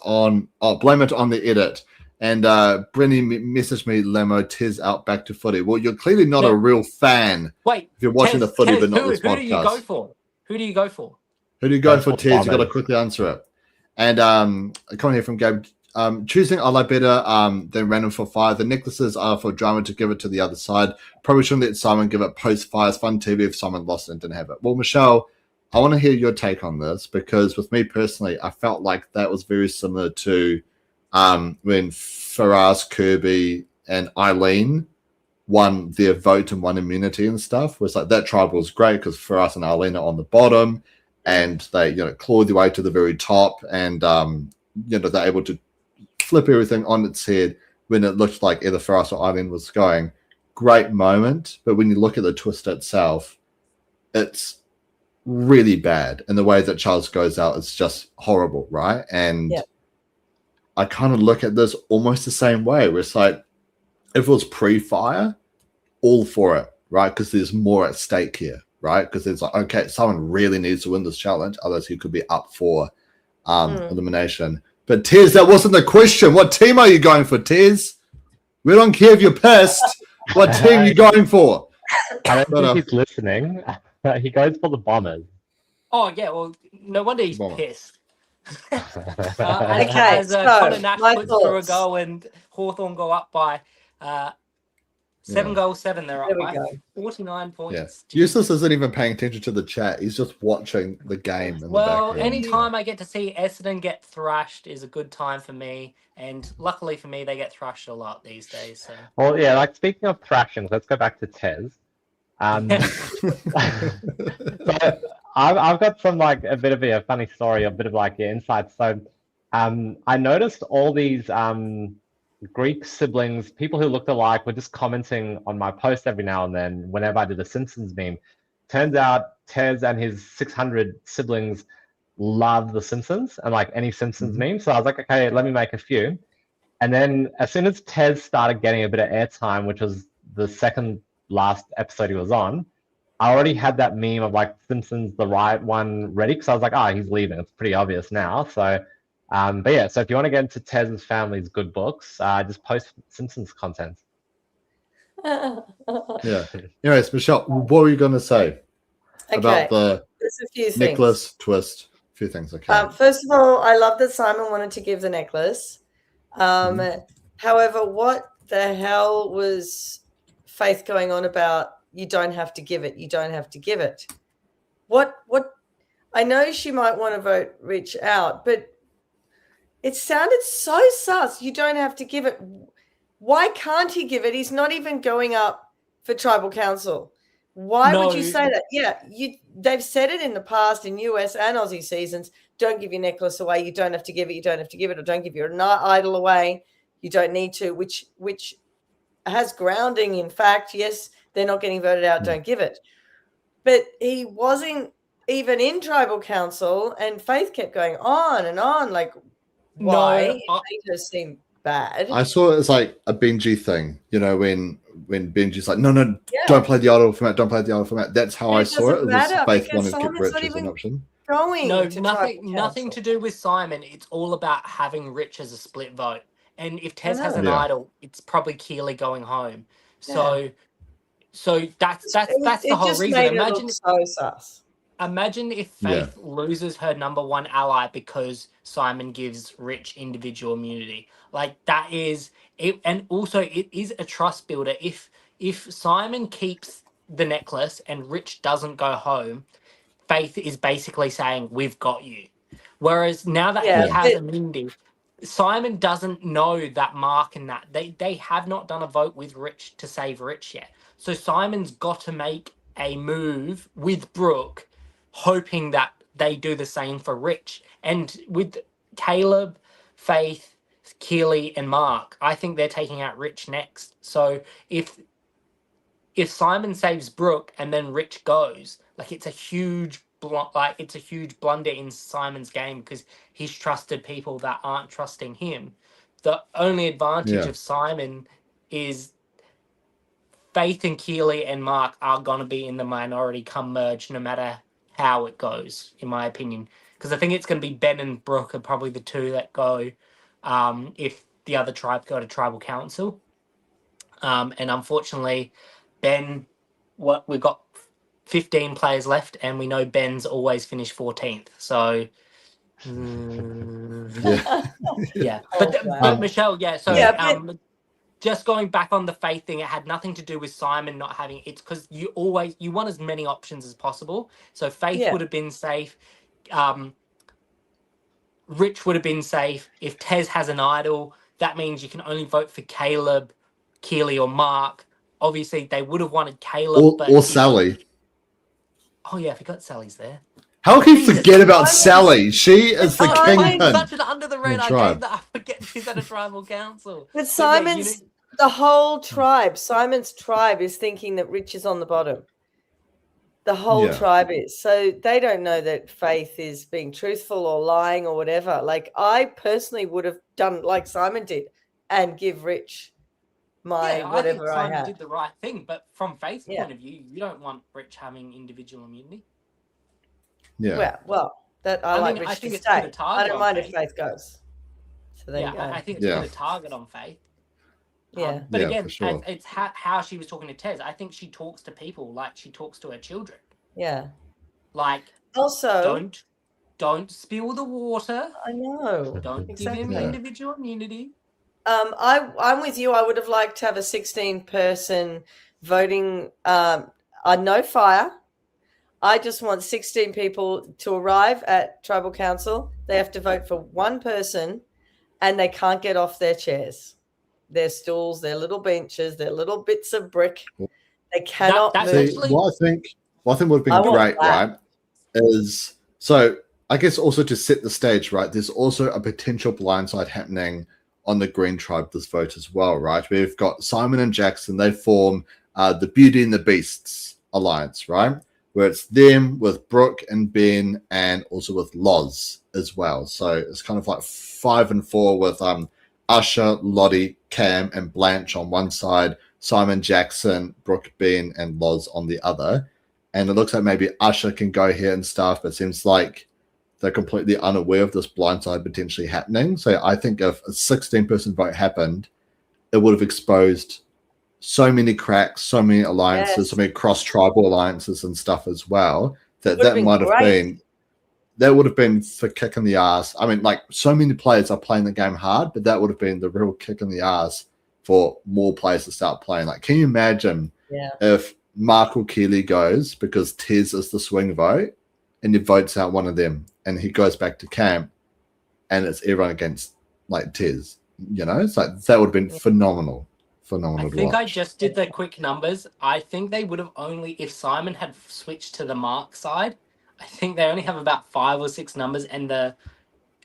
on the edit. And Brenny messaged me, Lemo, Tez out back to footy. Well, you're clearly not a real fan.
Wait,
if you're watching the footy, but not this podcast.
Who do you go for? Who do you go for?
Who do you go for, Tez? You've got to quickly answer it. And a comment here from Gabe. Choosing I like better than random for fire. The necklaces are for drama to give it to the other side. Probably shouldn't let Simon give it post fire. It's fun TV if Simon lost and didn't have it. Well, Michelle, I want to hear your take on this, because with me personally, I felt like that was very similar to when Faraz, Kirby, and Eileen won their vote and won immunity and stuff. It was like that tribal was great because Faraz and Eileen are on the bottom, and they clawed their way to the very top, and they're able to flip everything on its head when it looked like either Faraz or Eileen was going. Great moment, but when you look at the twist itself, it's really bad, and the way that Charles goes out is just horrible, right? And I kind of look at this almost the same way, where it's like, if it was pre-fire, all for it, right? Because there's more at stake here, right? Because it's like, okay, someone really needs to win this challenge, otherwise he could be up for elimination. But Tez, that wasn't the question. What team are you going for, Tez? We don't care if you're pissed. What team are you going for?
I don't think he's listening. He goes for the Bombers.
Oh, yeah, well, no wonder he's pissed.
Okay,
as Connor Nash puts through a goal and Hawthorn go up by 7 goals, 7. They're up by 49 points.
Yeah. Useless isn't even paying attention to the chat. He's just watching the game.
Well, any time I get to see Essendon get thrashed is a good time for me. And luckily for me, they get thrashed a lot these days. So.
Well, yeah, like speaking of thrashing, let's go back to Tez. So I've got some a bit of a funny story, a bit of insight. So I noticed all these Greek siblings, people who looked alike, were just commenting on my post every now and then whenever I did a Simpsons meme. Turns out Tez and his 600 siblings love the Simpsons and any Simpsons meme. So I was like, okay, let me make a few. And then as soon as Tez started getting a bit of airtime, which was the second last episode he was on, I already had that meme of Simpsons the right one ready, because I was like, he's leaving. It's pretty obvious now. So but yeah, so if you want to get into Tez's family's good books, just post Simpsons content.
Yeah. Anyways, Michelle, what were you going to say about the necklace twist? A few things. Okay.
First of all, I love that Simon wanted to give the necklace. However, what the hell was Faith going on about? You don't have to give it. You don't have to give it. What? I know she might want to vote Rich out, but it sounded so sus. You don't have to give it. Why can't he give it? He's not even going up for tribal council. Why would you say that? Yeah, they've said it in the past in US and Aussie seasons. Don't give your necklace away. You don't have to give it. You don't have to give it. Or don't give your idol away. You don't need to, which has grounding in fact. Yes, they're not getting voted out. Don't give it. But he wasn't even in tribal council, and Faith kept going on and on. Why? It made her seem bad.
I saw it as a Benji thing, when Benji's like, no, don't play the idol format, don't play the idol format. That's how I saw it. Faith wanted to keep Rich as an option.
Nothing to do with Simon. It's all about having Rich as a split vote. And if Tez has an idol, it's probably Keely going home. So that's the whole reason. Imagine if Faith loses her number one ally because Simon gives Rich individual immunity. That is it, and also it is a trust builder. If Simon keeps the necklace and Rich doesn't go home, Faith is basically saying we've got you. Whereas now that he has immunity, Simon doesn't know that Mark and that they have not done a vote with Rich to save Rich yet. So Simon's got to make a move with Brooke, hoping that they do the same for Rich. And with Caleb, Faith, Keely, and Mark, I think they're taking out Rich next. So if Simon saves Brooke and then Rich goes, like it's a huge blunder in Simon's game because he's trusted people that aren't trusting him. The only advantage of Simon is Faith and Keely and Mark are going to be in the minority come merge no matter how it goes, in my opinion. Because I think it's going to be Ben and Brooke are probably the two that go if the other tribes go to tribal council. And unfortunately, Ben, we've got 15 players left, and we know Ben's always finished 14th. So, yeah. But Michelle, so just going back on the Faith thing, it had nothing to do with Simon not having it's because you want as many options as possible. So Faith would have been safe. Rich would have been safe. If Tez has an idol, that means you can only vote for Caleb, Keely, or Mark. Obviously, they would have wanted Caleb
or Sally.
Oh yeah, I forgot Sally's there.
How can you forget about Sally? She is the kingpin.
Such an under the radar game that I forget she's at a tribal council.
But Simon's the whole tribe. Simon's tribe is thinking that Rich is on the bottom. The whole tribe is. So they don't know that Faith is being truthful or lying or whatever. Like I personally would have done like Simon did and give Rich whatever I
Simon
have.
did the right thing, but from Faith's point of view, you don't want Rich having individual immunity.
Yeah.
Well, that I like Rich to stay. I don't mind if Faith goes. So there you go.
I think it's put a target on Faith. But again,
sure.
it's how she was talking to Tez. I think she talks to people like she talks to her children.
Yeah.
Like
also,
don't spill the water.
I know.
Don't give him individual immunity.
I'm with you. I would have liked to have a 16-person voting. No fire. I just want 16 people to arrive at tribal council. They have to vote for one person, and they can't get off their chairs, their stools, their little benches, their little bits of brick. They cannot move.
See, what I think would have been great, right, is so I guess also to set the stage, right, there's also a potential blindside happening on the Green Tribe this vote as well, right? We've got Simon and Jackson. They form the Beauty and the Beasts alliance, right? Where it's them with Brooke and Ben and also with Loz as well. So it's kind of like 5 and 4 with Usher, Lottie, Cam, and Blanche on one side, Simon, Jackson, Brooke, Ben, and Loz on the other. And it looks like maybe Usher can go here and stuff, but it seems like they're completely unaware of this blindside potentially happening. So I think if a 16-person vote happened, it would have exposed so many cracks, so many alliances, so many cross-tribal alliances and stuff as well, that would have been for kicking the ass. I mean, like, so many players are playing the game hard, but that would have been the real kick in the ass for more players to start playing. Like, can you imagine if Mark or Keely goes because Tez is the swing vote and he votes out one of them and he goes back to camp and it's everyone against, like, Tez, you know? It's like, that would have been phenomenal. I
think I just did the quick numbers. I think they would have only, if Simon had switched to the Mark side, I think they only have about 5 or 6 numbers. And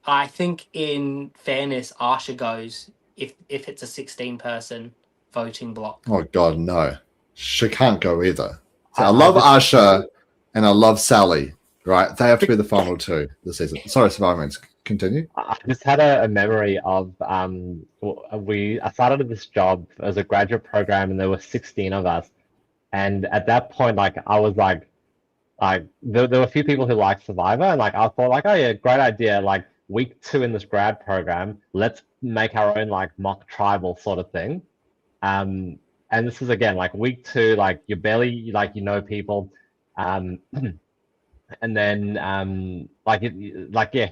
I think in fairness, Arsha goes if it's a 16-person voting block.
Oh, God, no. She can't go either. So I love Arsha and I love Sally, right? They have to be the final 2 this season. Sorry, SurvivorMemes. Continue.
I just had a memory of I started this job as a graduate program and there were 16 of us, and at that point, like, I was like there were a few people who liked Survivor, and like I thought, like, oh yeah, great idea, like week 2 in this grad program, let's make our own like mock tribal sort of thing. And this is again like week 2, like you're barely like people, and then who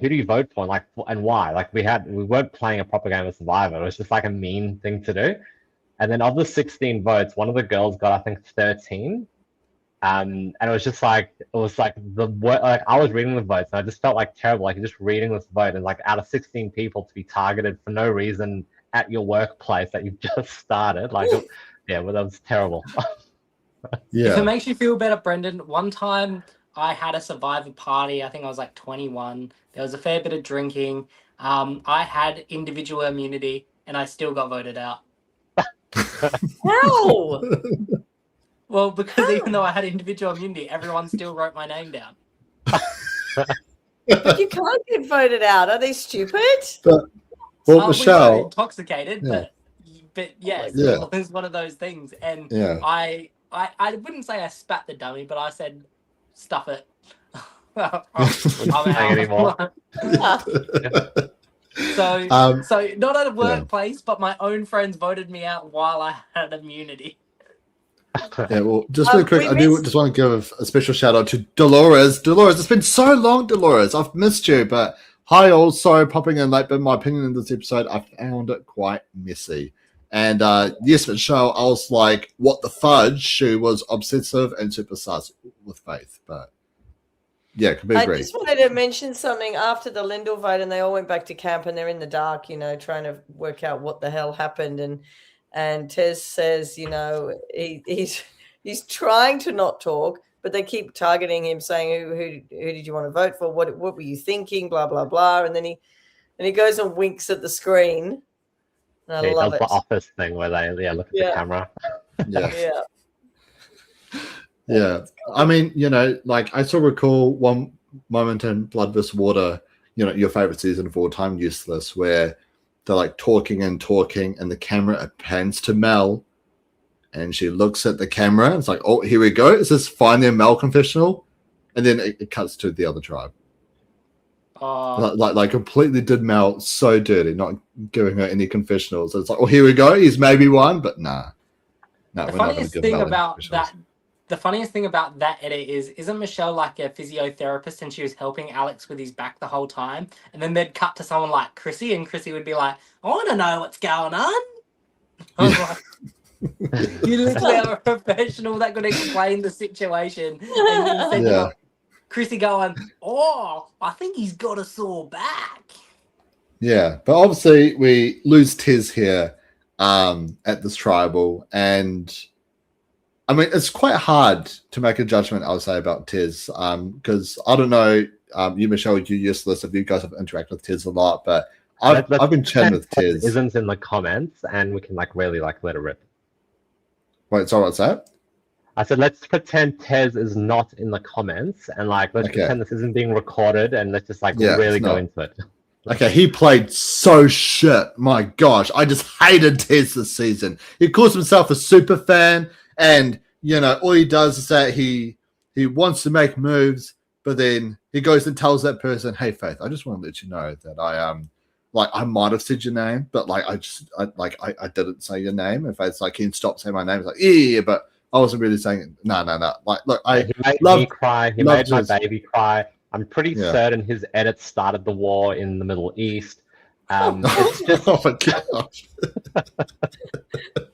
do you vote for, and why? Like we weren't playing a proper game of Survivor. It was just like a mean thing to do. And then of the 16 votes, one of the girls got, I think, 13, And it was just like I was reading the votes and I just felt like terrible, like just reading this vote and like out of 16 people to be targeted for no reason at your workplace that you've just started, like that was terrible.
Yeah.
If it makes you feel better, Brendan, one time I had a Survivor party. I think I was like 21. There was a fair bit of drinking. I had individual immunity and I still got voted out.
How?
Well, because even though I had individual immunity, everyone still wrote my name down.
But you can't get voted out. Are they stupid?
Well,
We were
Michelle,
intoxicated,
Yeah.
but yes,
Yeah.
it was one of those things. And
Yeah.
I wouldn't say I spat the dummy, but I said, stuff it. I'm
Not anymore.
So not at a workplace, but my own friends voted me out while I had immunity.
Yeah, well, just really quick,
we
I do just want to give a special shout out to Dolores. Dolores, it's been so long, Dolores. I've missed you, but hi all. Sorry popping in late, but my opinion in this episode, I found it quite messy. And yes, Michelle, I was like, what the fudge? She was obsessive and super sus with Faith, but yeah, could be
I
agree.
just wanted to mention something after the Lindell vote, and they all went back to camp, and they're in the dark, trying to work out what the hell happened. And Tez says, he's trying to not talk, but they keep targeting him, saying, "Who did you want to vote for? What were you thinking? Blah blah blah." And then he goes and winks at the screen. And I love it.
The office thing where they look at the camera.
Yeah. Yeah. I mean, like I still recall one moment in Blood vs. Water, your favorite season of all time, Useless, where they're like talking and the camera pans to Mel and she looks at the camera and it's like, oh, here we go. Is this finally a Mel confessional? And then it cuts to the other tribe. Like completely did Mel so dirty, not giving her any confessionals. It's like, oh, here we go. He's maybe one, but nah. No,
The
we're not going
funniest
to give
thing
Mel any
about
confessionals.
the funniest thing about that edit isn't Michelle like a physiotherapist and she was helping Alex with his back the whole time? And then they'd cut to someone like Chrissy and Chrissy would be like, I want to know what's going on. I was like, you literally are a professional that could explain the situation. And you said, Chrissy going, oh, I think he's got a sore back.
Yeah, but obviously we lose Tiz here at this tribal, and I mean it's quite hard to make a judgment, I would say, about Tiz, because I don't know, you Michelle, you Useless, if you guys have interacted with Tiz a lot, but I've been chatting with Tiz.
Isn't in the comments, and we can really let it rip.
Wait, sorry, what's that?
I said, let's pretend Tez is not in the comments, and let's pretend this isn't being recorded, and let's just really go into it.
Okay, he played so shit. My gosh, I just hated Tez this season. He calls himself a super fan, and all he does is that he wants to make moves, but then he goes and tells that person, "Hey, Faith, I just want to let you know that I might have said your name, but I didn't say your name." And Faith's like, "Can you stop saying my name?" It's like, yeah, but I wasn't really saying it. No. Like, look,
he made me cry. He made my baby cry. I'm pretty certain his edit started the war in the Middle East. It's just...
oh my gosh.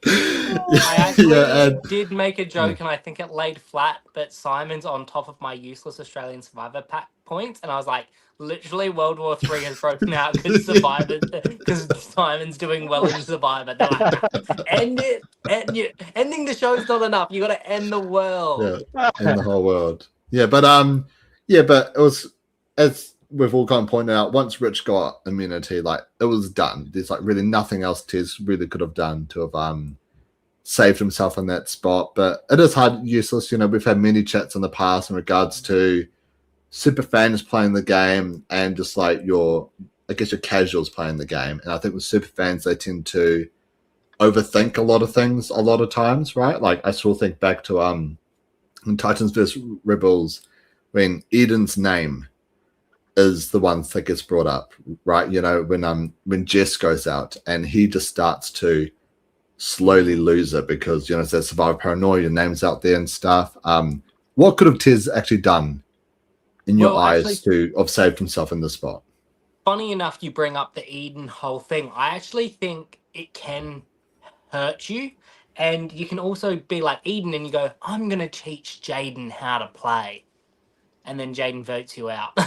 I actually did make a joke, and I think it laid flat, but Simon's on top of my useless Australian Survivor pack points, and I was like, literally World War III has broken out because Simon's doing well in Survivor. They're like, end it. Ending the show's not enough. You got to end the world.
Yeah, end the whole world. Yeah, but it was, as we've all kind of pointed out, once Rich got immunity, it was done. There's really nothing else Tez really could have done to have saved himself in that spot. But it is hard, Useless. We've had many chats in the past in regards to super fans playing the game and just your casuals playing the game. And I think with super fans, they tend to overthink a lot of things a lot of times, right? I still think back to in Titans vs Rebels, when Eden's name is the one that gets brought up, right? When Jess goes out and he just starts to slowly lose it because, there's that survivor paranoia, your name's out there and stuff. What could have Tez actually done in your eyes to have saved himself in this spot?
Funny enough, you bring up the Eden whole thing. I actually think it can hurt you. And you can also be like Eden and you go, I'm going to teach Jaden how to play. And then Jaden votes you out.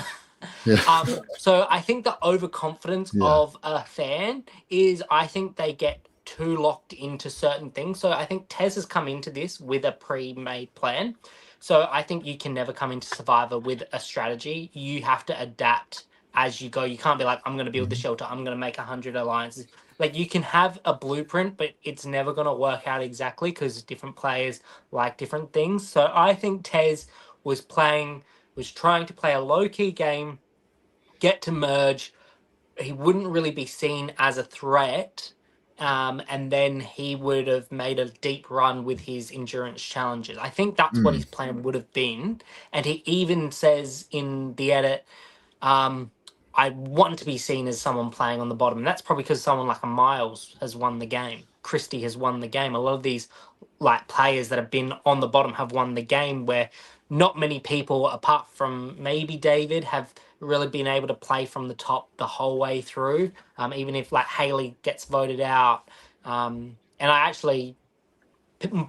So I think the overconfidence of a fan is, I think they get too locked into certain things. So I think Tez has come into this with a pre-made plan. So I think you can never come into Survivor with a strategy. You have to adapt as you go. You can't be like, I'm going to build the shelter. I'm going to make 100 alliances. Like, you can have a blueprint, but it's never going to work out exactly because different players like different things. So I think Tez was trying to play a low-key game, get to merge. He wouldn't really be seen as a threat. And then he would have made a deep run with his endurance challenges. I think that's what his plan would have been. And he even says in the edit, I want to be seen as someone playing on the bottom. And that's probably because someone like a Miles has won the game. Christie has won the game. A lot of these like players that have been on the bottom have won the game, where not many people, apart from maybe David, have really been able to play from the top the whole way through, even if like Haley gets voted out. And I actually,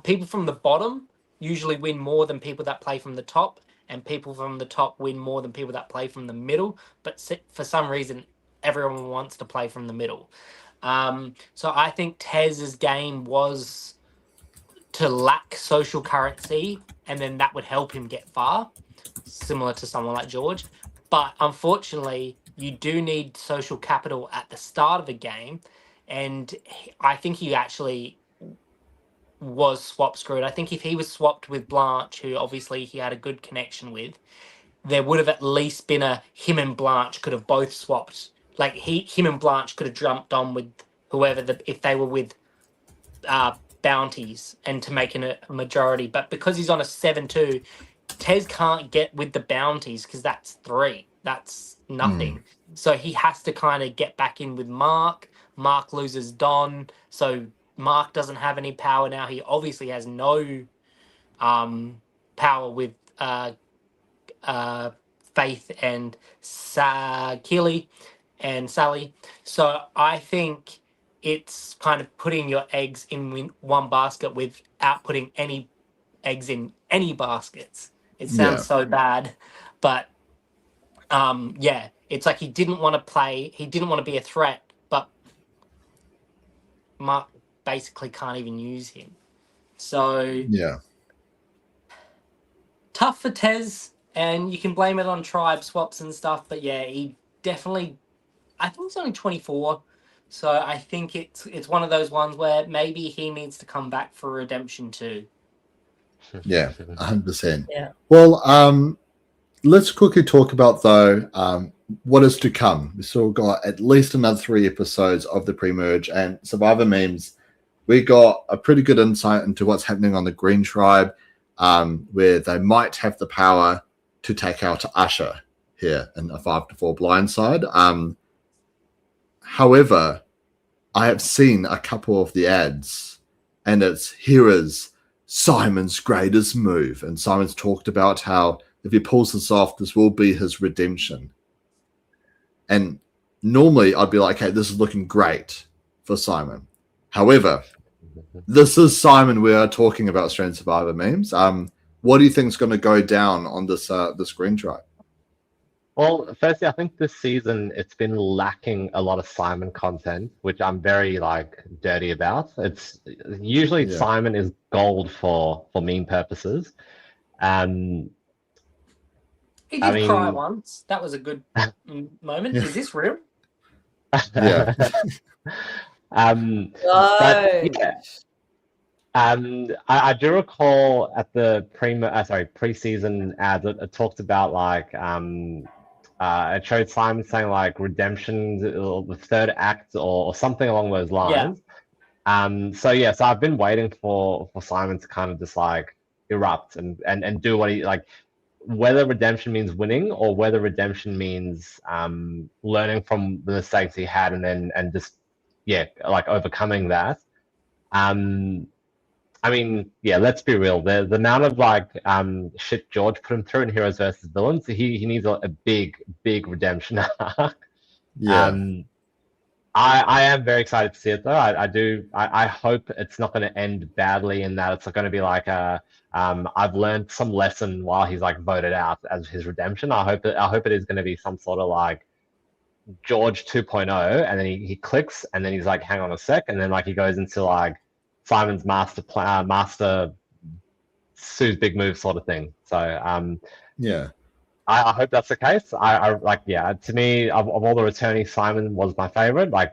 people from the bottom usually win more than people that play from the top, and people from the top win more than people that play from the middle. But for some reason, everyone wants to play from the middle. So I think Tez's game was to lack social currency, and then that would help him get far, similar to someone like George. But unfortunately, you do need social capital at the start of a game, and I think he actually was swap screwed. I think if he was swapped with Blanche, who obviously he had a good connection with, there would have at least been him and Blanche could have both swapped. Like him and Blanche could have jumped on with whoever if they were with bounties and to make a majority. But because he's on a 7-2, Tez can't get with the bounties because that's 3. That's nothing. So he has to kind of get back in with Mark. Mark loses Don, so Mark doesn't have any power now. He obviously has no power with Faith and Keely and Sally. So I think it's kind of putting your eggs in one basket without putting any eggs in any baskets. It sounds so bad, but it's like he didn't want to play. He didn't want to be a threat, but Mark basically can't even use him. So tough for Tez, and you can blame it on tribe swaps and stuff. But yeah, he definitely. I think he's only 24, so I think it's one of those ones where maybe he needs to come back for redemption too.
Yeah, 100%.
Yeah.
Well, let's quickly talk about though what is to come. We've still got at least another 3 episodes of the pre-merge and Survivor Memes. We got a pretty good insight into what's happening on the Green Tribe, where they might have the power to take out Usher here in a 5-4 blindside. However, I have seen a couple of the ads, and it's here is Simon's greatest move, and Simon's talked about how if he pulls this off, this will be his redemption. And normally I'd be like, hey, this is looking great for Simon. However, this is Simon we are talking about, Australian Survivor Memes. What do you think is going to go down on this Green Tribe?
Well, firstly, I think this season it's been lacking a lot of Simon content, which I'm very dirty about. It's usually Simon is gold for meme purposes.
He did cry once. That was a good moment. Is this real?
Yeah.
I do recall at the pre-season ads it talked about it showed Simon saying redemption or the third act or something along those lines. So I've been waiting for Simon to kind of just erupt and do what he whether redemption means winning or whether redemption means learning from the mistakes he had and just overcoming that. Let's be real. The amount of shit George put him through in Heroes versus Villains, he needs a big redemption arc. I am very excited to see it though. I hope it's not going to end badly in that it's going to be like I've learned some lesson while he's like voted out as his redemption. I hope it is going to be some sort of like George 2.0, and then he clicks, and then he's like, hang on a sec, and then like he goes into like Simon's master Sue's big move sort of thing. So
Yeah.
I hope that's the case. I like, yeah, to me, of all the returnees, Simon was my favorite. Like,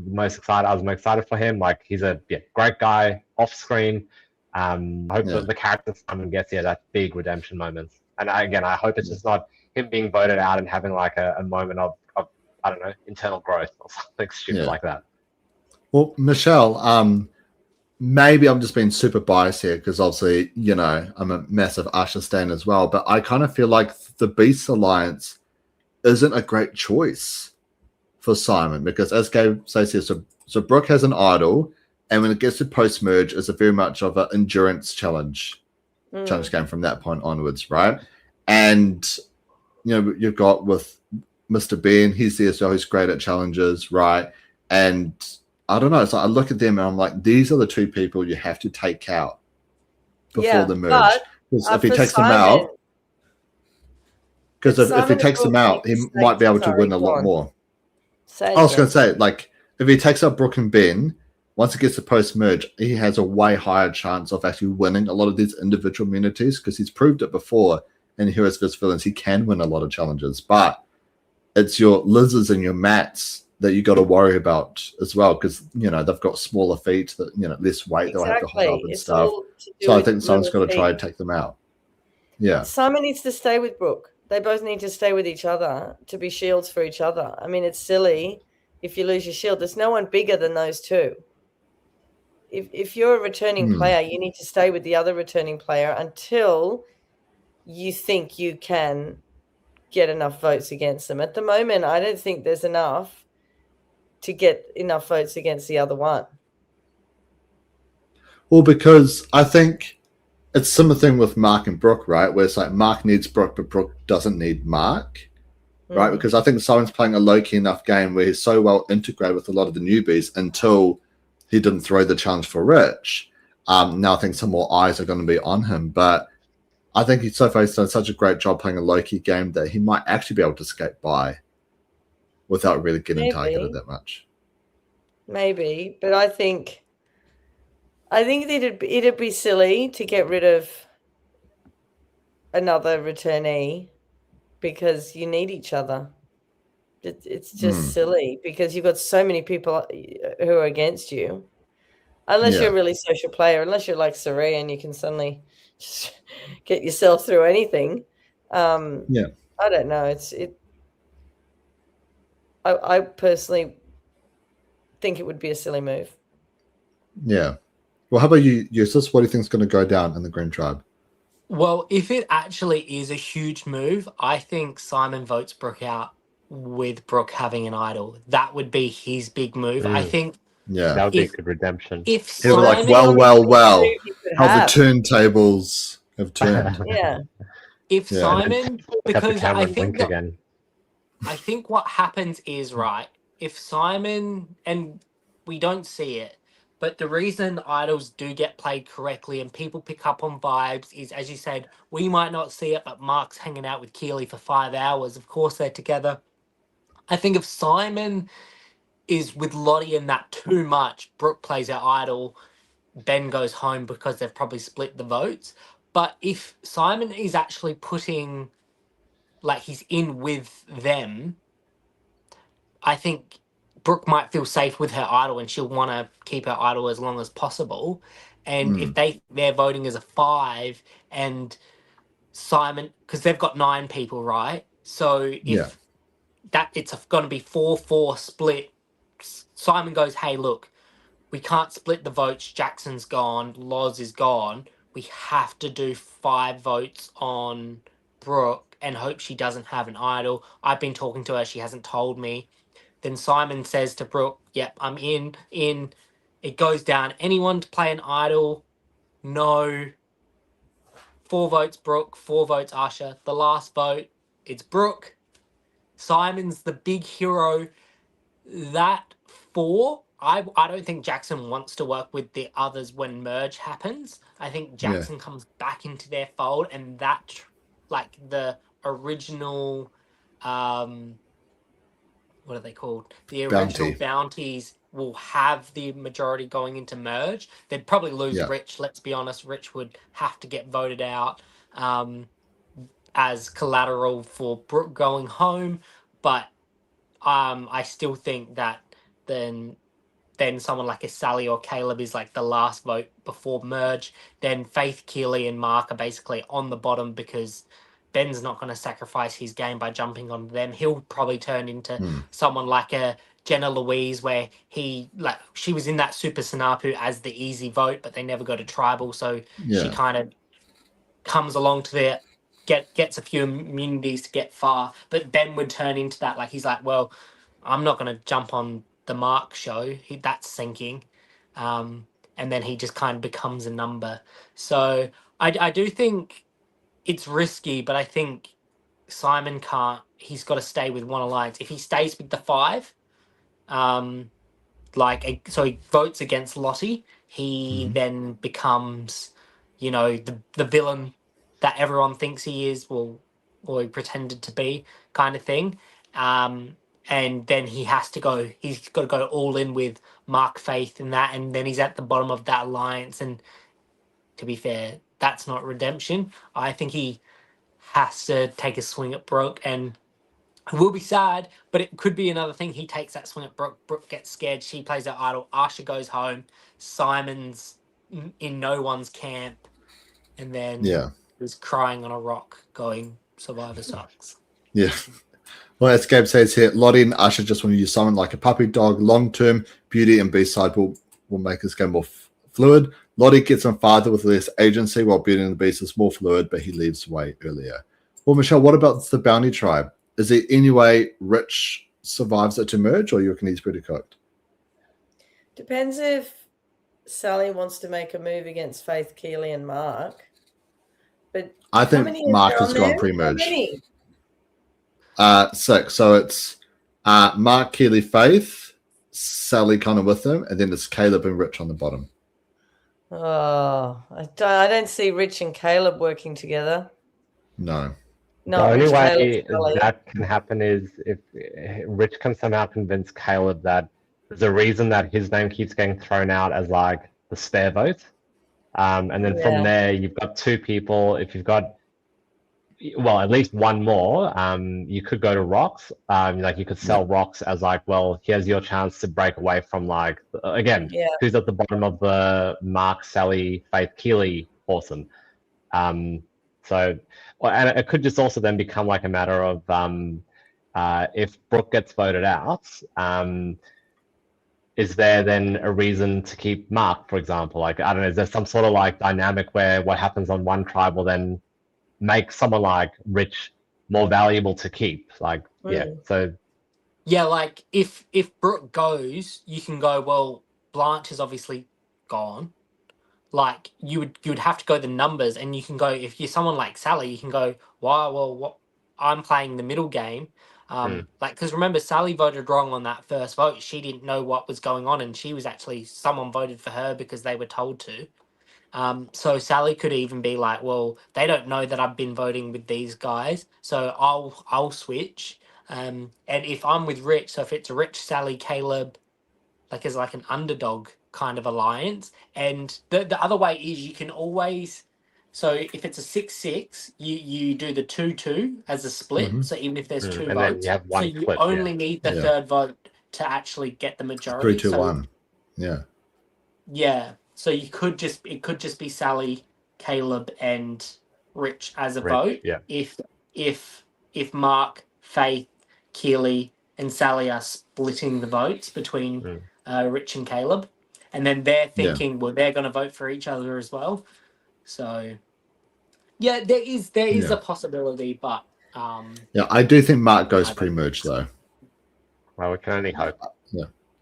most excited. I was most excited for him. Like, he's a great guy off screen. I hope that the character Simon gets that big redemption moments. And again, I hope it's just not him being voted out and having like a moment of I don't know, internal growth or something stupid like that.
Well, Michelle, maybe I'm just being super biased here because obviously, you know, I'm a massive Usher stan as well, but I kind of feel like the Beast Alliance isn't a great choice for Simon because, as Gabe says here, so Brooke has an idol, and when it gets to post-merge, it's a very much of an endurance challenge game from that point onwards, right? And, you know, you've got with Mr. Ben, he's there, so he's great at challenges, right? And I don't know. So I look at them and I'm like, these are the two people you have to take out before the merge. Because if he takes them out, if he takes them out, he might be able to win a lot more. I was going to say, like, if he takes out Brooke and Ben, once it gets to post-merge, he has a way higher chance of actually winning a lot of these individual immunities because he's proved it before in Heroes vs. Villains. He can win a lot of challenges, but it's your lizards and your mats that you got to worry about as well, because you know they've got smaller feet, that you know less weight they'll have to hold up and stuff. So I think someone's got to try and take them out. Yeah,
Simon needs to stay with Brooke. They both need to stay with each other to be shields for each other. I mean, it's silly if you lose your shield. There's no one bigger than those two. If you're a returning player, you need to stay with the other returning player until you think you can get enough votes against them. At the moment, I don't think there's enough to get enough votes against the other one.
Well, because I think it's a similar thing with Mark and Brooke, right? Where it's like Mark needs Brooke, but Brooke doesn't need Mark, right? Because I think Simon's playing a low-key enough game where he's so well integrated with a lot of the newbies until he didn't throw the challenge for Rich. Now I think some more eyes are going to be on him, but I think he's so far he's done such a great job playing a low-key game that he might actually be able to skate by without really getting targeted that much.
Maybe, but I think it'd be silly to get rid of another returnee because you need each other. It's just silly because you've got so many people who are against you. Unless you're a really social player, unless you're like Saria and you can suddenly just get yourself through anything. I don't know. I personally think it would be a silly move.
Yeah. Well, how about you, Eustace? What do you think is going to go down in the Green Tribe?
Well, if it actually is a huge move, I think Simon votes Brooke out with Brooke having an idol. That would be his big move. I think
that would be a good redemption.
If
Simon, like, well, how the turntables have turned.
If Simon, because I think
again.
I think what happens is, right, if Simon, and we don't see it, but the reason idols do get played correctly and people pick up on vibes is, as you said, we might not see it, but Mark's hanging out with Keely for 5 hours. Of course, they're together. I think if Simon is with Lottie and that too much, Brooke plays her idol, Ben goes home because they've probably split the votes. But if Simon is actually putting, like, he's in with them, I think Brooke might feel safe with her idol and she'll want to keep her idol as long as possible. And if they're voting as a 5 and Simon, because they've got 9 people, right? So if it's going to be 4-4 split, Simon goes, hey, look, we can't split the votes. Jackson's gone. Loz is gone. We have to do 5 votes on Brooke and hope she doesn't have an idol. I've been talking to her. She hasn't told me. Then Simon says to Brooke, yep, I'm in. It goes down. Anyone to play an idol? No. 4 votes Brooke, 4 votes Usher. The last vote, it's Brooke. Simon's the big hero. That 4, I don't think Jackson wants to work with the others when merge happens. I think Jackson comes back into their fold, and that, like the original, what are they called? The original bounties will have the majority going into merge. They'd probably lose Rich. Let's be honest, Rich would have to get voted out as collateral for Brooke going home, but I still think that then someone like a Sally or Caleb is like the last vote before merge. Then Faith, Keely, and Mark are basically on the bottom because Ben's not going to sacrifice his game by jumping on them. He'll probably turn into someone like a Jenna Louise, where she was in that Super Sanapu as the easy vote, but they never go to tribal, so she kind of comes along to the gets a few immunities to get far. But Ben would turn into that, like he's like, well, I'm not going to jump on the Mark show. That's sinking. And then he just kind of becomes a number. So I do think it's risky, but I think Simon can't. He's got to stay with one alliance. If he stays with the 5, so he votes against Lottie, he then becomes, the villain that everyone thinks he is, or he pretended to be, kind of thing. And then he's got to go all in with Mark, Faith, and that, and then he's at the bottom of that alliance. And to be fair, that's not redemption. I think he has to take a swing at Brooke, and it will be sad, but it could be another thing. He takes that swing at Brooke. Brooke gets scared. She plays her idol. Asha goes home. Simon's in no one's camp, and then is crying on a rock, going, "Survivor sucks."
Yeah. Well, as Gabe says here, Lottie and Asha just want to use Simon like a puppy dog. Long-term, Beauty and B-Side will make this game more fluid. Lottie gets on farther with less agency, while Beauty and the Beast is more fluid, but he leaves way earlier. Well, Michelle, what about the Bounty Tribe? Is there any way Rich survives it to merge, or you reckon he's pretty cooked?
Depends if Sally wants to make a move against Faith, Keely, and Mark. But
I think Mark has gone pre-merge. 6. So it's Mark, Keely, Faith, Sally kind of with him, and then it's Caleb and Rich on the bottom.
Oh, I don't see Rich and Caleb working together.
No.
The only way that can happen is if Rich can somehow convince Caleb that there's a reason that his name keeps getting thrown out as like the spare vote. And then from there, you've got 2 people. If you've got, well, at least one more, you could go to Rocks. Like you could sell Rocks as like, well, here's your chance to break away from like, again, who's at the bottom of the Mark, Sally, Faith, Keely foursome. And it could just also then become like a matter of if Brooke gets voted out, is there then a reason to keep Mark, for example? Like, I don't know, is there some sort of like dynamic where what happens on one tribe will then make someone like Rich more valuable to keep? Like, so.
Yeah, like if Brooke goes, you can go, well, Blanche is obviously gone. Like you would have to go the numbers, and you can go, if you're someone like Sally, you can go, wow, well, what I'm playing the middle game. Like, because remember, Sally voted wrong on that first vote. She didn't know what was going on, and she was actually, someone voted for her because they were told to. So Sally could even be like, well, they don't know that I've been voting with these guys, so I'll switch. And if I'm with Rich, so if it's Rich, Sally, Caleb, like as like an underdog kind of alliance. And the other way is you can always, so if it's a 6-6, you do the 2-2 as a split. So even if there's 2 votes, so you only need the third vote to actually get the majority.
3-2-1.
Yeah. So it could just be Sally, Caleb, and Rich as a vote.
Yeah.
If Mark, Faith, Keely, and Sally are splitting the votes between Rich and Caleb. And then they're thinking, well, they're going to vote for each other as well. So, yeah, there is a possibility, but
I do think Mark goes pre-merge though.
Well, we can only hope.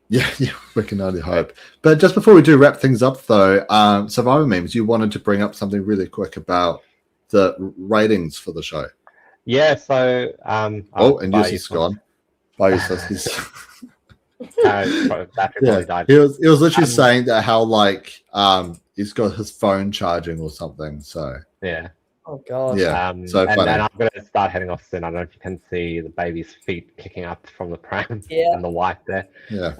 Yeah, we can only hope. But just before we do wrap things up, though, Survivor Memes, you wanted to bring up something really quick about the ratings for the show.
Yeah, so
and Yusu's gone. Bye, Yusus.
Battery probably died.
He was literally saying that how like he's got his phone charging or something. So
yeah.
Oh god.
Yeah.
So
funny.
And I'm going to start heading off soon. I don't know if you can see the baby's feet kicking up from the pram and the wife there.
Yeah.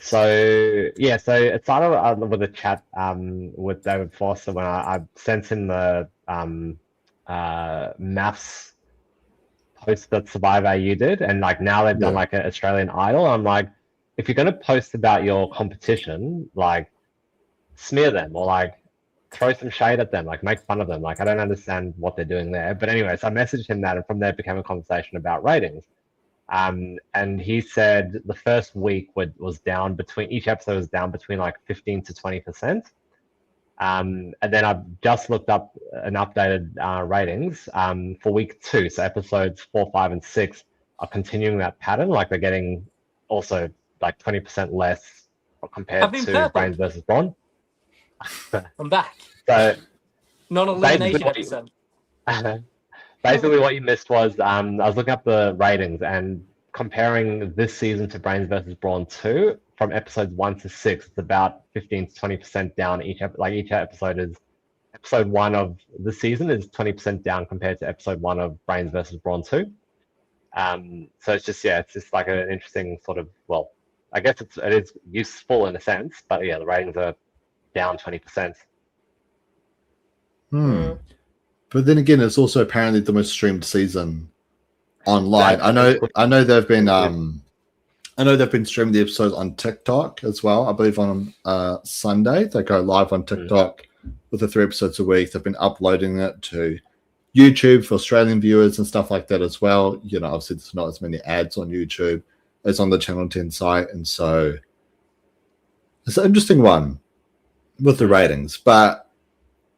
So it started with a chat with David Foster when I sent him the maths post that Survive AU did, and like now they've done like an Australian Idol. I'm like, if you're going to post about your competition, like smear them or like throw some shade at them, like make fun of them. Like I don't understand what they're doing there. But anyways, I messaged him that, and from there it became a conversation about ratings. And he said the first week was down between each episode was down between like 15 to 20%. And then I've just looked up an updated ratings for week 2. So episodes 4, 5, and 6 are continuing that pattern. Like they're getting also like 20% less compared to Brains versus Brawn.
I'm back.
So
non-elimination episode.
Basically, what you missed was I was looking up the ratings and comparing this season to Brains versus Brawn 2 from episodes 1 to 6. It's about 15 to 20% down each episode is. Episode 1 of the season is 20% down compared to episode 1 of Brains versus Brawn 2. So it's just like an interesting sort of, well, I guess it is useful in a sense, but yeah, the ratings are down 20%.
But then again, it's also apparently the most streamed season online. I know they've been streaming the episodes on TikTok as well. I believe on Sunday they go live on TikTok with the 3 episodes a week. They've been uploading it to YouTube for Australian viewers and stuff like that as well. You know, obviously there's not as many ads on YouTube as on the Channel 10 site, and so it's an interesting one with the ratings. But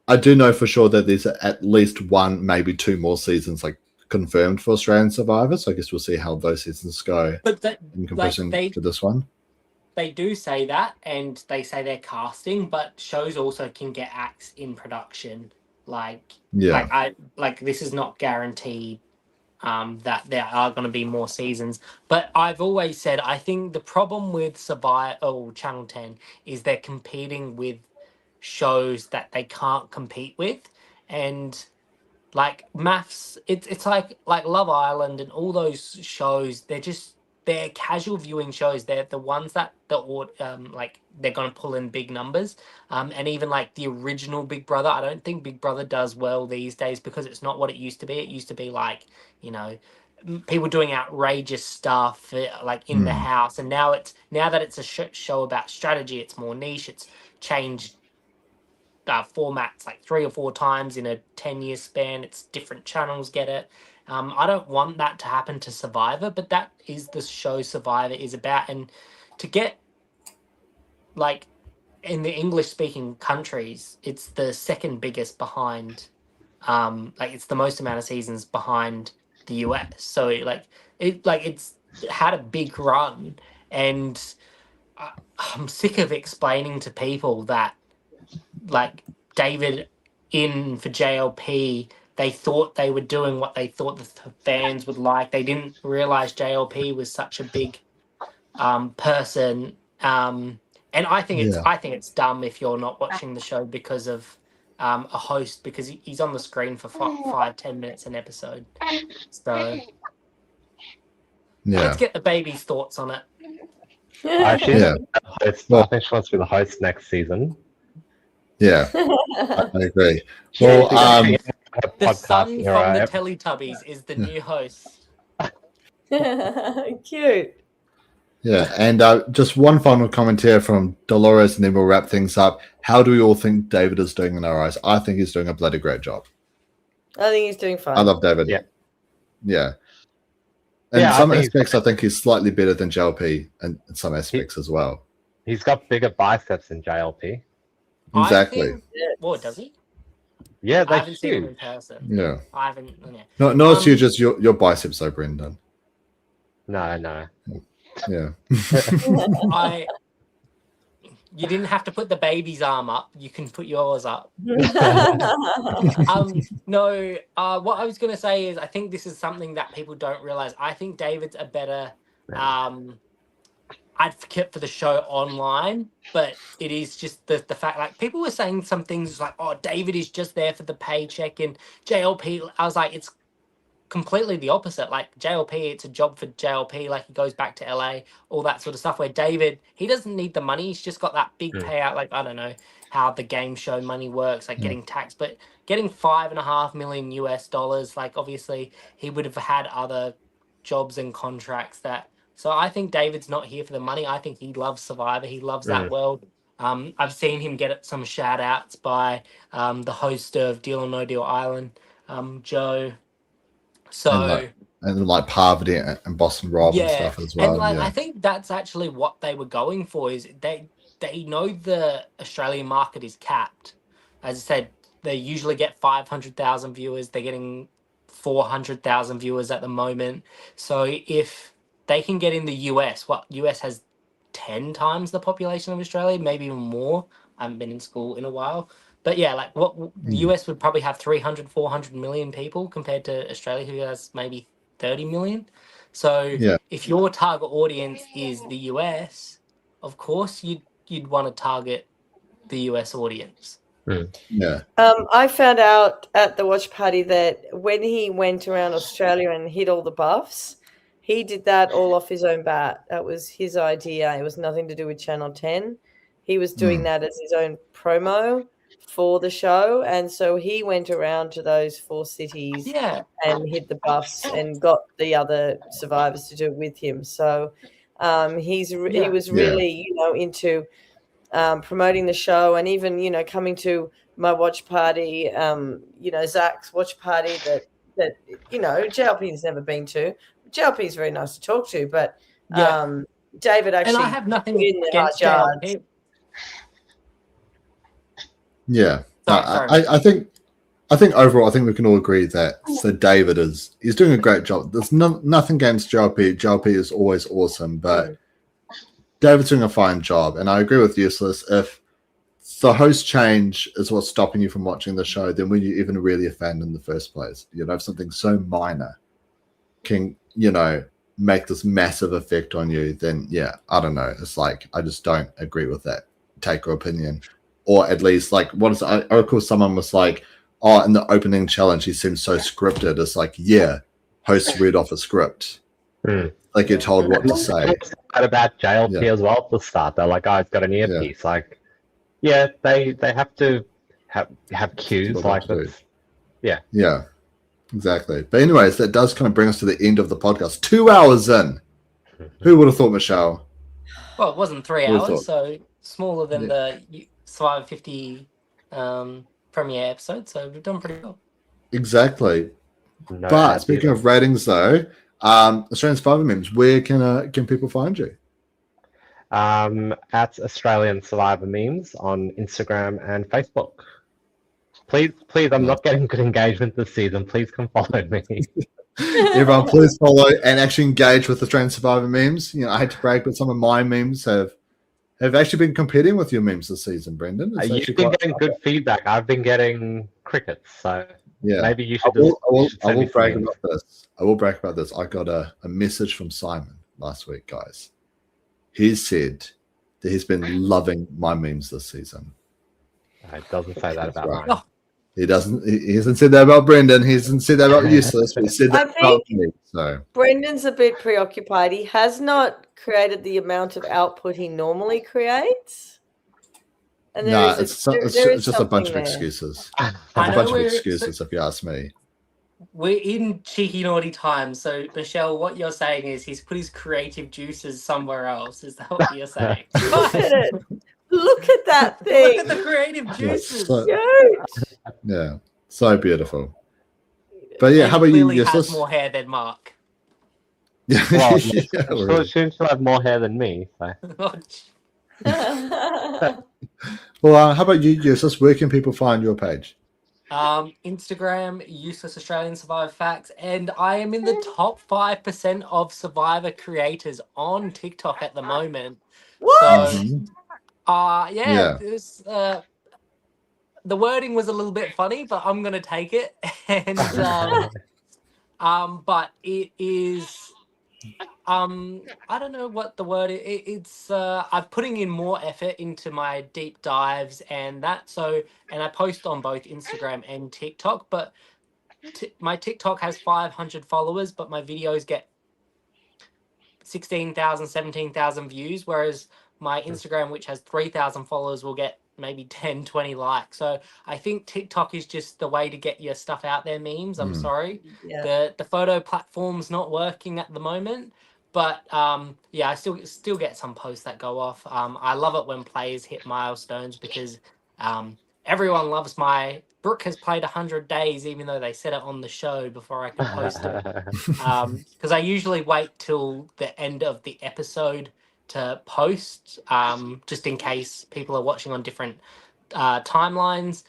I do know for sure that there's at least 1, maybe 2 more seasons like confirmed for Australian Survivor. So I guess we'll see how those seasons go in comparison to this one.
They do say that, and they say they're casting, but shows also can get axed in production. This is not guaranteed that there are going to be more seasons. But I've always said I think the problem with Channel 10 is they're competing with shows that they can't compete with, and like maths, it's like Love Island and all those shows. They're casual viewing shows. They're the ones that they're gonna pull in big numbers. And even like the original Big Brother, I don't think Big Brother does well these days because it's not what it used to be. It used to be like, you know, people doing outrageous stuff like in the house, and now that it's a show about strategy, it's more niche. It's changed formats like 3 or 4 times in a 10-year span. It's different channels get it. I don't want that to happen to Survivor, but that is the show Survivor is about. And to get like in the English-speaking countries, it's the second biggest behind. It's the most amount of seasons behind the US. So it's had a big run, and I'm sick of explaining to people that like David in for JLP, they thought they were doing what they thought the fans would like. They didn't realize JLP was such a big person. And I think it's dumb if you're not watching the show because of a host, because he's on the screen for 5-10 minutes an episode. So let's get the baby's thoughts on it.
I think she wants to be the host next season.
Yeah, I agree. Well,
the son from the Teletubbies is the new host.
Cute.
Yeah, and just one final comment here from Dolores, and then we'll wrap things up. How do we all think David is doing in our eyes? I think he's doing a bloody great job.
I think he's doing fine.
I love David.
Yeah.
In some aspects, I think he's slightly better than JLP, and in some aspects as well.
He's got bigger biceps than JLP.
Exactly.
What does he?
Yeah,
I haven't seen him in person.
Yeah.
I haven't.
Yeah. Not as huge as your biceps, though, Brendan.
No.
Yeah.
You didn't have to put the baby's arm up. You can put yours up. What I was going to say is I think this is something that people don't realize. I think David's a better advocate for the show online, but it is just the fact, like, people were saying some things like, oh, David is just there for the paycheck, and JLP, I was like, it's completely the opposite. Like, JLP, it's a job for JLP, like, he goes back to LA, all that sort of stuff, where David, he doesn't need the money, he's just got that big payout. Like, I don't know how the game show money works, like getting taxed, but getting $5.5 million US, like, obviously he would have had other jobs and contracts that. So I think David's not here for the money. I think he loves Survivor. He loves that world. I've seen him get some shout outs by the host of Deal or No Deal Island, Joe. So
and like Parvati and Boston Rob and stuff as well.
And like, I think that's actually what they were going for, is they know the Australian market is capped. As I said, they usually get 500,000 viewers. They're getting 400,000 viewers at the moment. So if they can get in the US, US has 10 times the population of Australia, maybe even more. I haven't been in school in a while. But yeah, like the US would probably have 300, 400 million people compared to Australia, who has maybe 30 million. So if your target audience is the US, of course you'd want to target the US audience.
I found out at the watch party that when he went around Australia and hit all the buffs, he did that all off his own bat. That was his idea. It was nothing to do with Channel 10. He was doing that as his own promo for the show. And so he went around to those 4 cities and hit the buffs and got the other survivors to do it with him. So he was really, into promoting the show, and even, coming to my watch party, Zach's watch party that JLP's never been to. JLP is very nice to talk to, but David actually.
And I have nothing against JLP.
Yeah, I think overall, I think we can all agree that David he's doing a great job. There's nothing against JLP. JLP is always awesome, but David's doing a fine job. And I agree with Useless. If the host change is what's stopping you from watching the show, then were you even really a fan in the first place? If something so minor can, make this massive effect on you, then I don't know. It's like, I just don't agree with that take or opinion. Or at least, like, what is it? I recall someone was like, oh, in the opening challenge, he seems so scripted. It's like, hosts read off a script. Like, you're told what to say.
About JLP as well at the start. They're like, oh, it's got an earpiece. Like, they have to have cues like this.
Yeah, exactly. But anyways, that does kind of bring us to the end of the podcast. 2 hours in. Who would have thought, Michelle?
Well, it wasn't 3 hours, so smaller than the Survivor 50 premiere episode, so we've done pretty well.
Exactly. But speaking of ratings, though, Australian Survivor Memes, where can people find you?
At Australian Survivor Memes on Instagram and Facebook. Please, I'm not getting good engagement this season. Please come follow me.
Everyone, please follow and actually engage with Australian Survivor Memes. I hate to brag, but some of my memes have actually been competing with your memes this season, Brendan.
You've been getting good feedback. I've been getting crickets, so maybe you should.
I will brag about this. I got a message from Simon last week, guys. He said that he's been loving my memes this season.
It doesn't say that about mine.
Oh.
He hasn't said that about Brendan. He hasn't said that about Useless. But he said that about me. So
Brendan's a bit preoccupied. He has not created the amount of output he normally creates. And
it's just a bunch of excuses. A bunch of excuses, if you ask me.
We're in cheeky naughty times, so Michelle, what you're saying is he's put his creative juices somewhere else. Is that what you're saying?
Look at it. Look at that thing.
Look at the creative juices.
So beautiful. But how about you?
He has more hair than Mark.
Well, she'll have more hair than me. So.
Well, how about you, Useless? Where can people find your page?
Instagram, UselessAustralianSurvivorFacts, and I am in the top 5% of Survivor creators on TikTok at the moment.
What?
So, it was, the wording was a little bit funny, but I'm gonna take it. And but it is. I don't know what the word is. It's I'm putting in more effort into my deep dives and that. So, and I post on both Instagram and TikTok, but my TikTok has 500 followers, but my videos get 16,000, 17,000 views, whereas my Instagram, which has 3,000 followers, will get maybe 10, 20 likes. So I think TikTok is just the way to get your stuff out there, memes. I'm sorry.
Yeah.
The photo platform's not working at the moment. But yeah, I still get some posts that go off. I love it when players hit milestones because everyone loves my Brooke has played 100 days, even though they said it on the show before I could post it. Because I usually wait till the end of the episode to post, just in case people are watching on different timelines.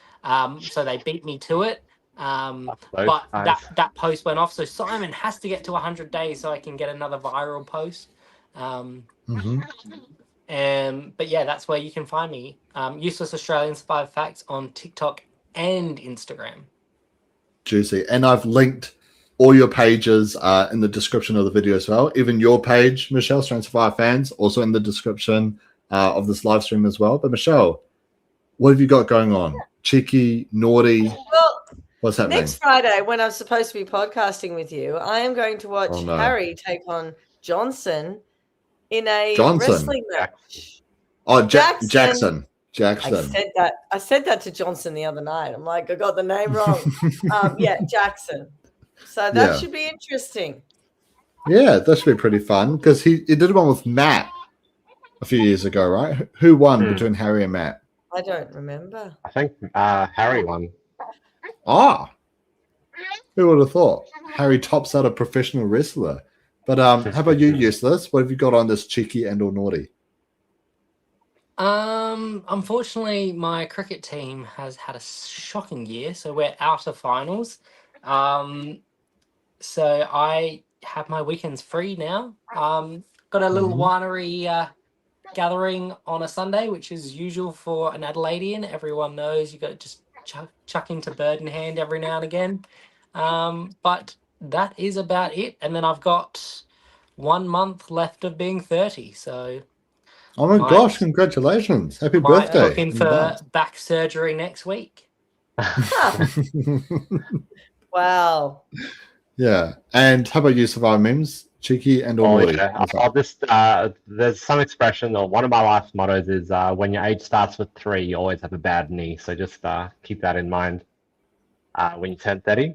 So they beat me to it. But that post went off, so Simon has to get to 100 days so I can get another viral post. But yeah, that's where you can find me. Useless Australian Survivor Facts on TikTok and Instagram.
Juicy. And I've linked all your pages in the description of the video as well. Even your page, Michelle, Australian Survivor Fans, also in the description of this live stream as well. But Michelle, what have you got going on? Cheeky, naughty?
Well,
what's happening?
Next Friday, when I'm supposed to be podcasting with you, I am going to watch Harry take on Johnson in a wrestling match.
Oh, Jackson.
I said that to Johnson the other night. I'm like, I got the name wrong. Jackson. So that should be interesting.
Yeah, that should be pretty fun because he did one with Matt a few years ago, right? Who won between Harry and Matt?
I don't remember.
I think Harry won.
Ah, who would have thought? Harry tops out a professional wrestler. But how about you, Useless? What have you got on this cheeky and or naughty?
Unfortunately, my cricket team has had a shocking year, so we're out of finals. So I have my weekends free now. Got a little winery gathering on a Sunday, which is usual for an Adelaidean. Everyone knows you got to just chuck into bird in hand every now and again. But that is about it. And then I've got 1 month left of being 30. So,
oh my gosh! Congratulations! Happy birthday!
Looking for back surgery next week.
Wow.
Yeah. And how about you, SurvivorMemes? Cheeky and or naughty?
Yeah. I'll just there's some expression, or one of my life's mottos is when your age starts with 3, you always have a bad knee. So just keep that in mind when you turn 30.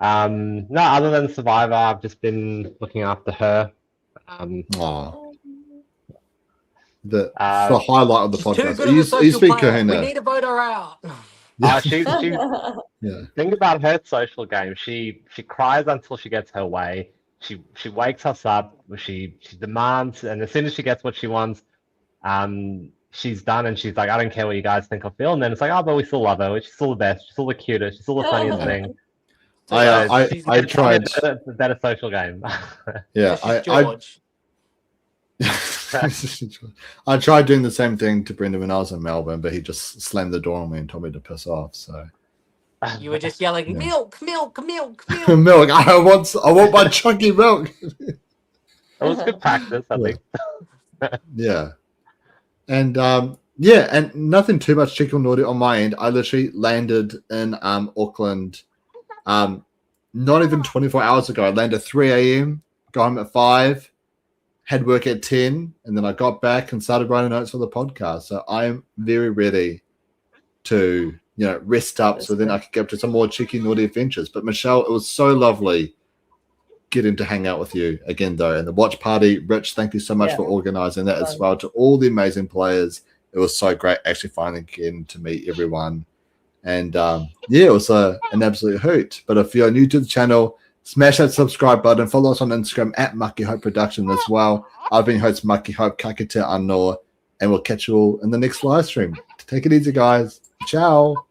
No, other than Survivor, I've just been looking after her.
The highlight of the podcast.
You speak Kahuna. We need to vote her out.
She think about her social game. She cries until she gets her way. She wakes us up. She demands, and as soon as she gets what she wants, she's done, and she's like, I don't care what you guys think or feel. And then it's like, oh, but we still love her. She's still the best. She's still the cutest. She's still the funniest thing.
I tried
a better social game.
Yeah, I tried doing the same thing to Brendan when I was in Melbourne, but he just slammed the door on me and told me to piss off. So
you were just yelling, milk.
Milk! I want my chunky milk.
It was good practice, I think.
Yeah, and and nothing too much cheeky or naughty on my end. I literally landed in Auckland. Not even 24 hours ago. I landed at 3 a.m., got home at 5, had work at 10, and then I got back and started writing notes for the podcast. So I am very ready to, rest up so then I can get up to some more cheeky, naughty adventures. But Michelle, it was so lovely getting to hang out with you again, though. And the watch party, Rich, thank you so much for organizing that as well. To all the amazing players, it was so great actually finally getting to meet everyone. And it was an absolute hoot. But if you're new to the channel, smash that subscribe button. Follow us on Instagram at Mucky Hope Production as well. I've been host Mucky Hope, Kakite Anor, and we'll catch you all in the next live stream. Take it easy, guys. Ciao.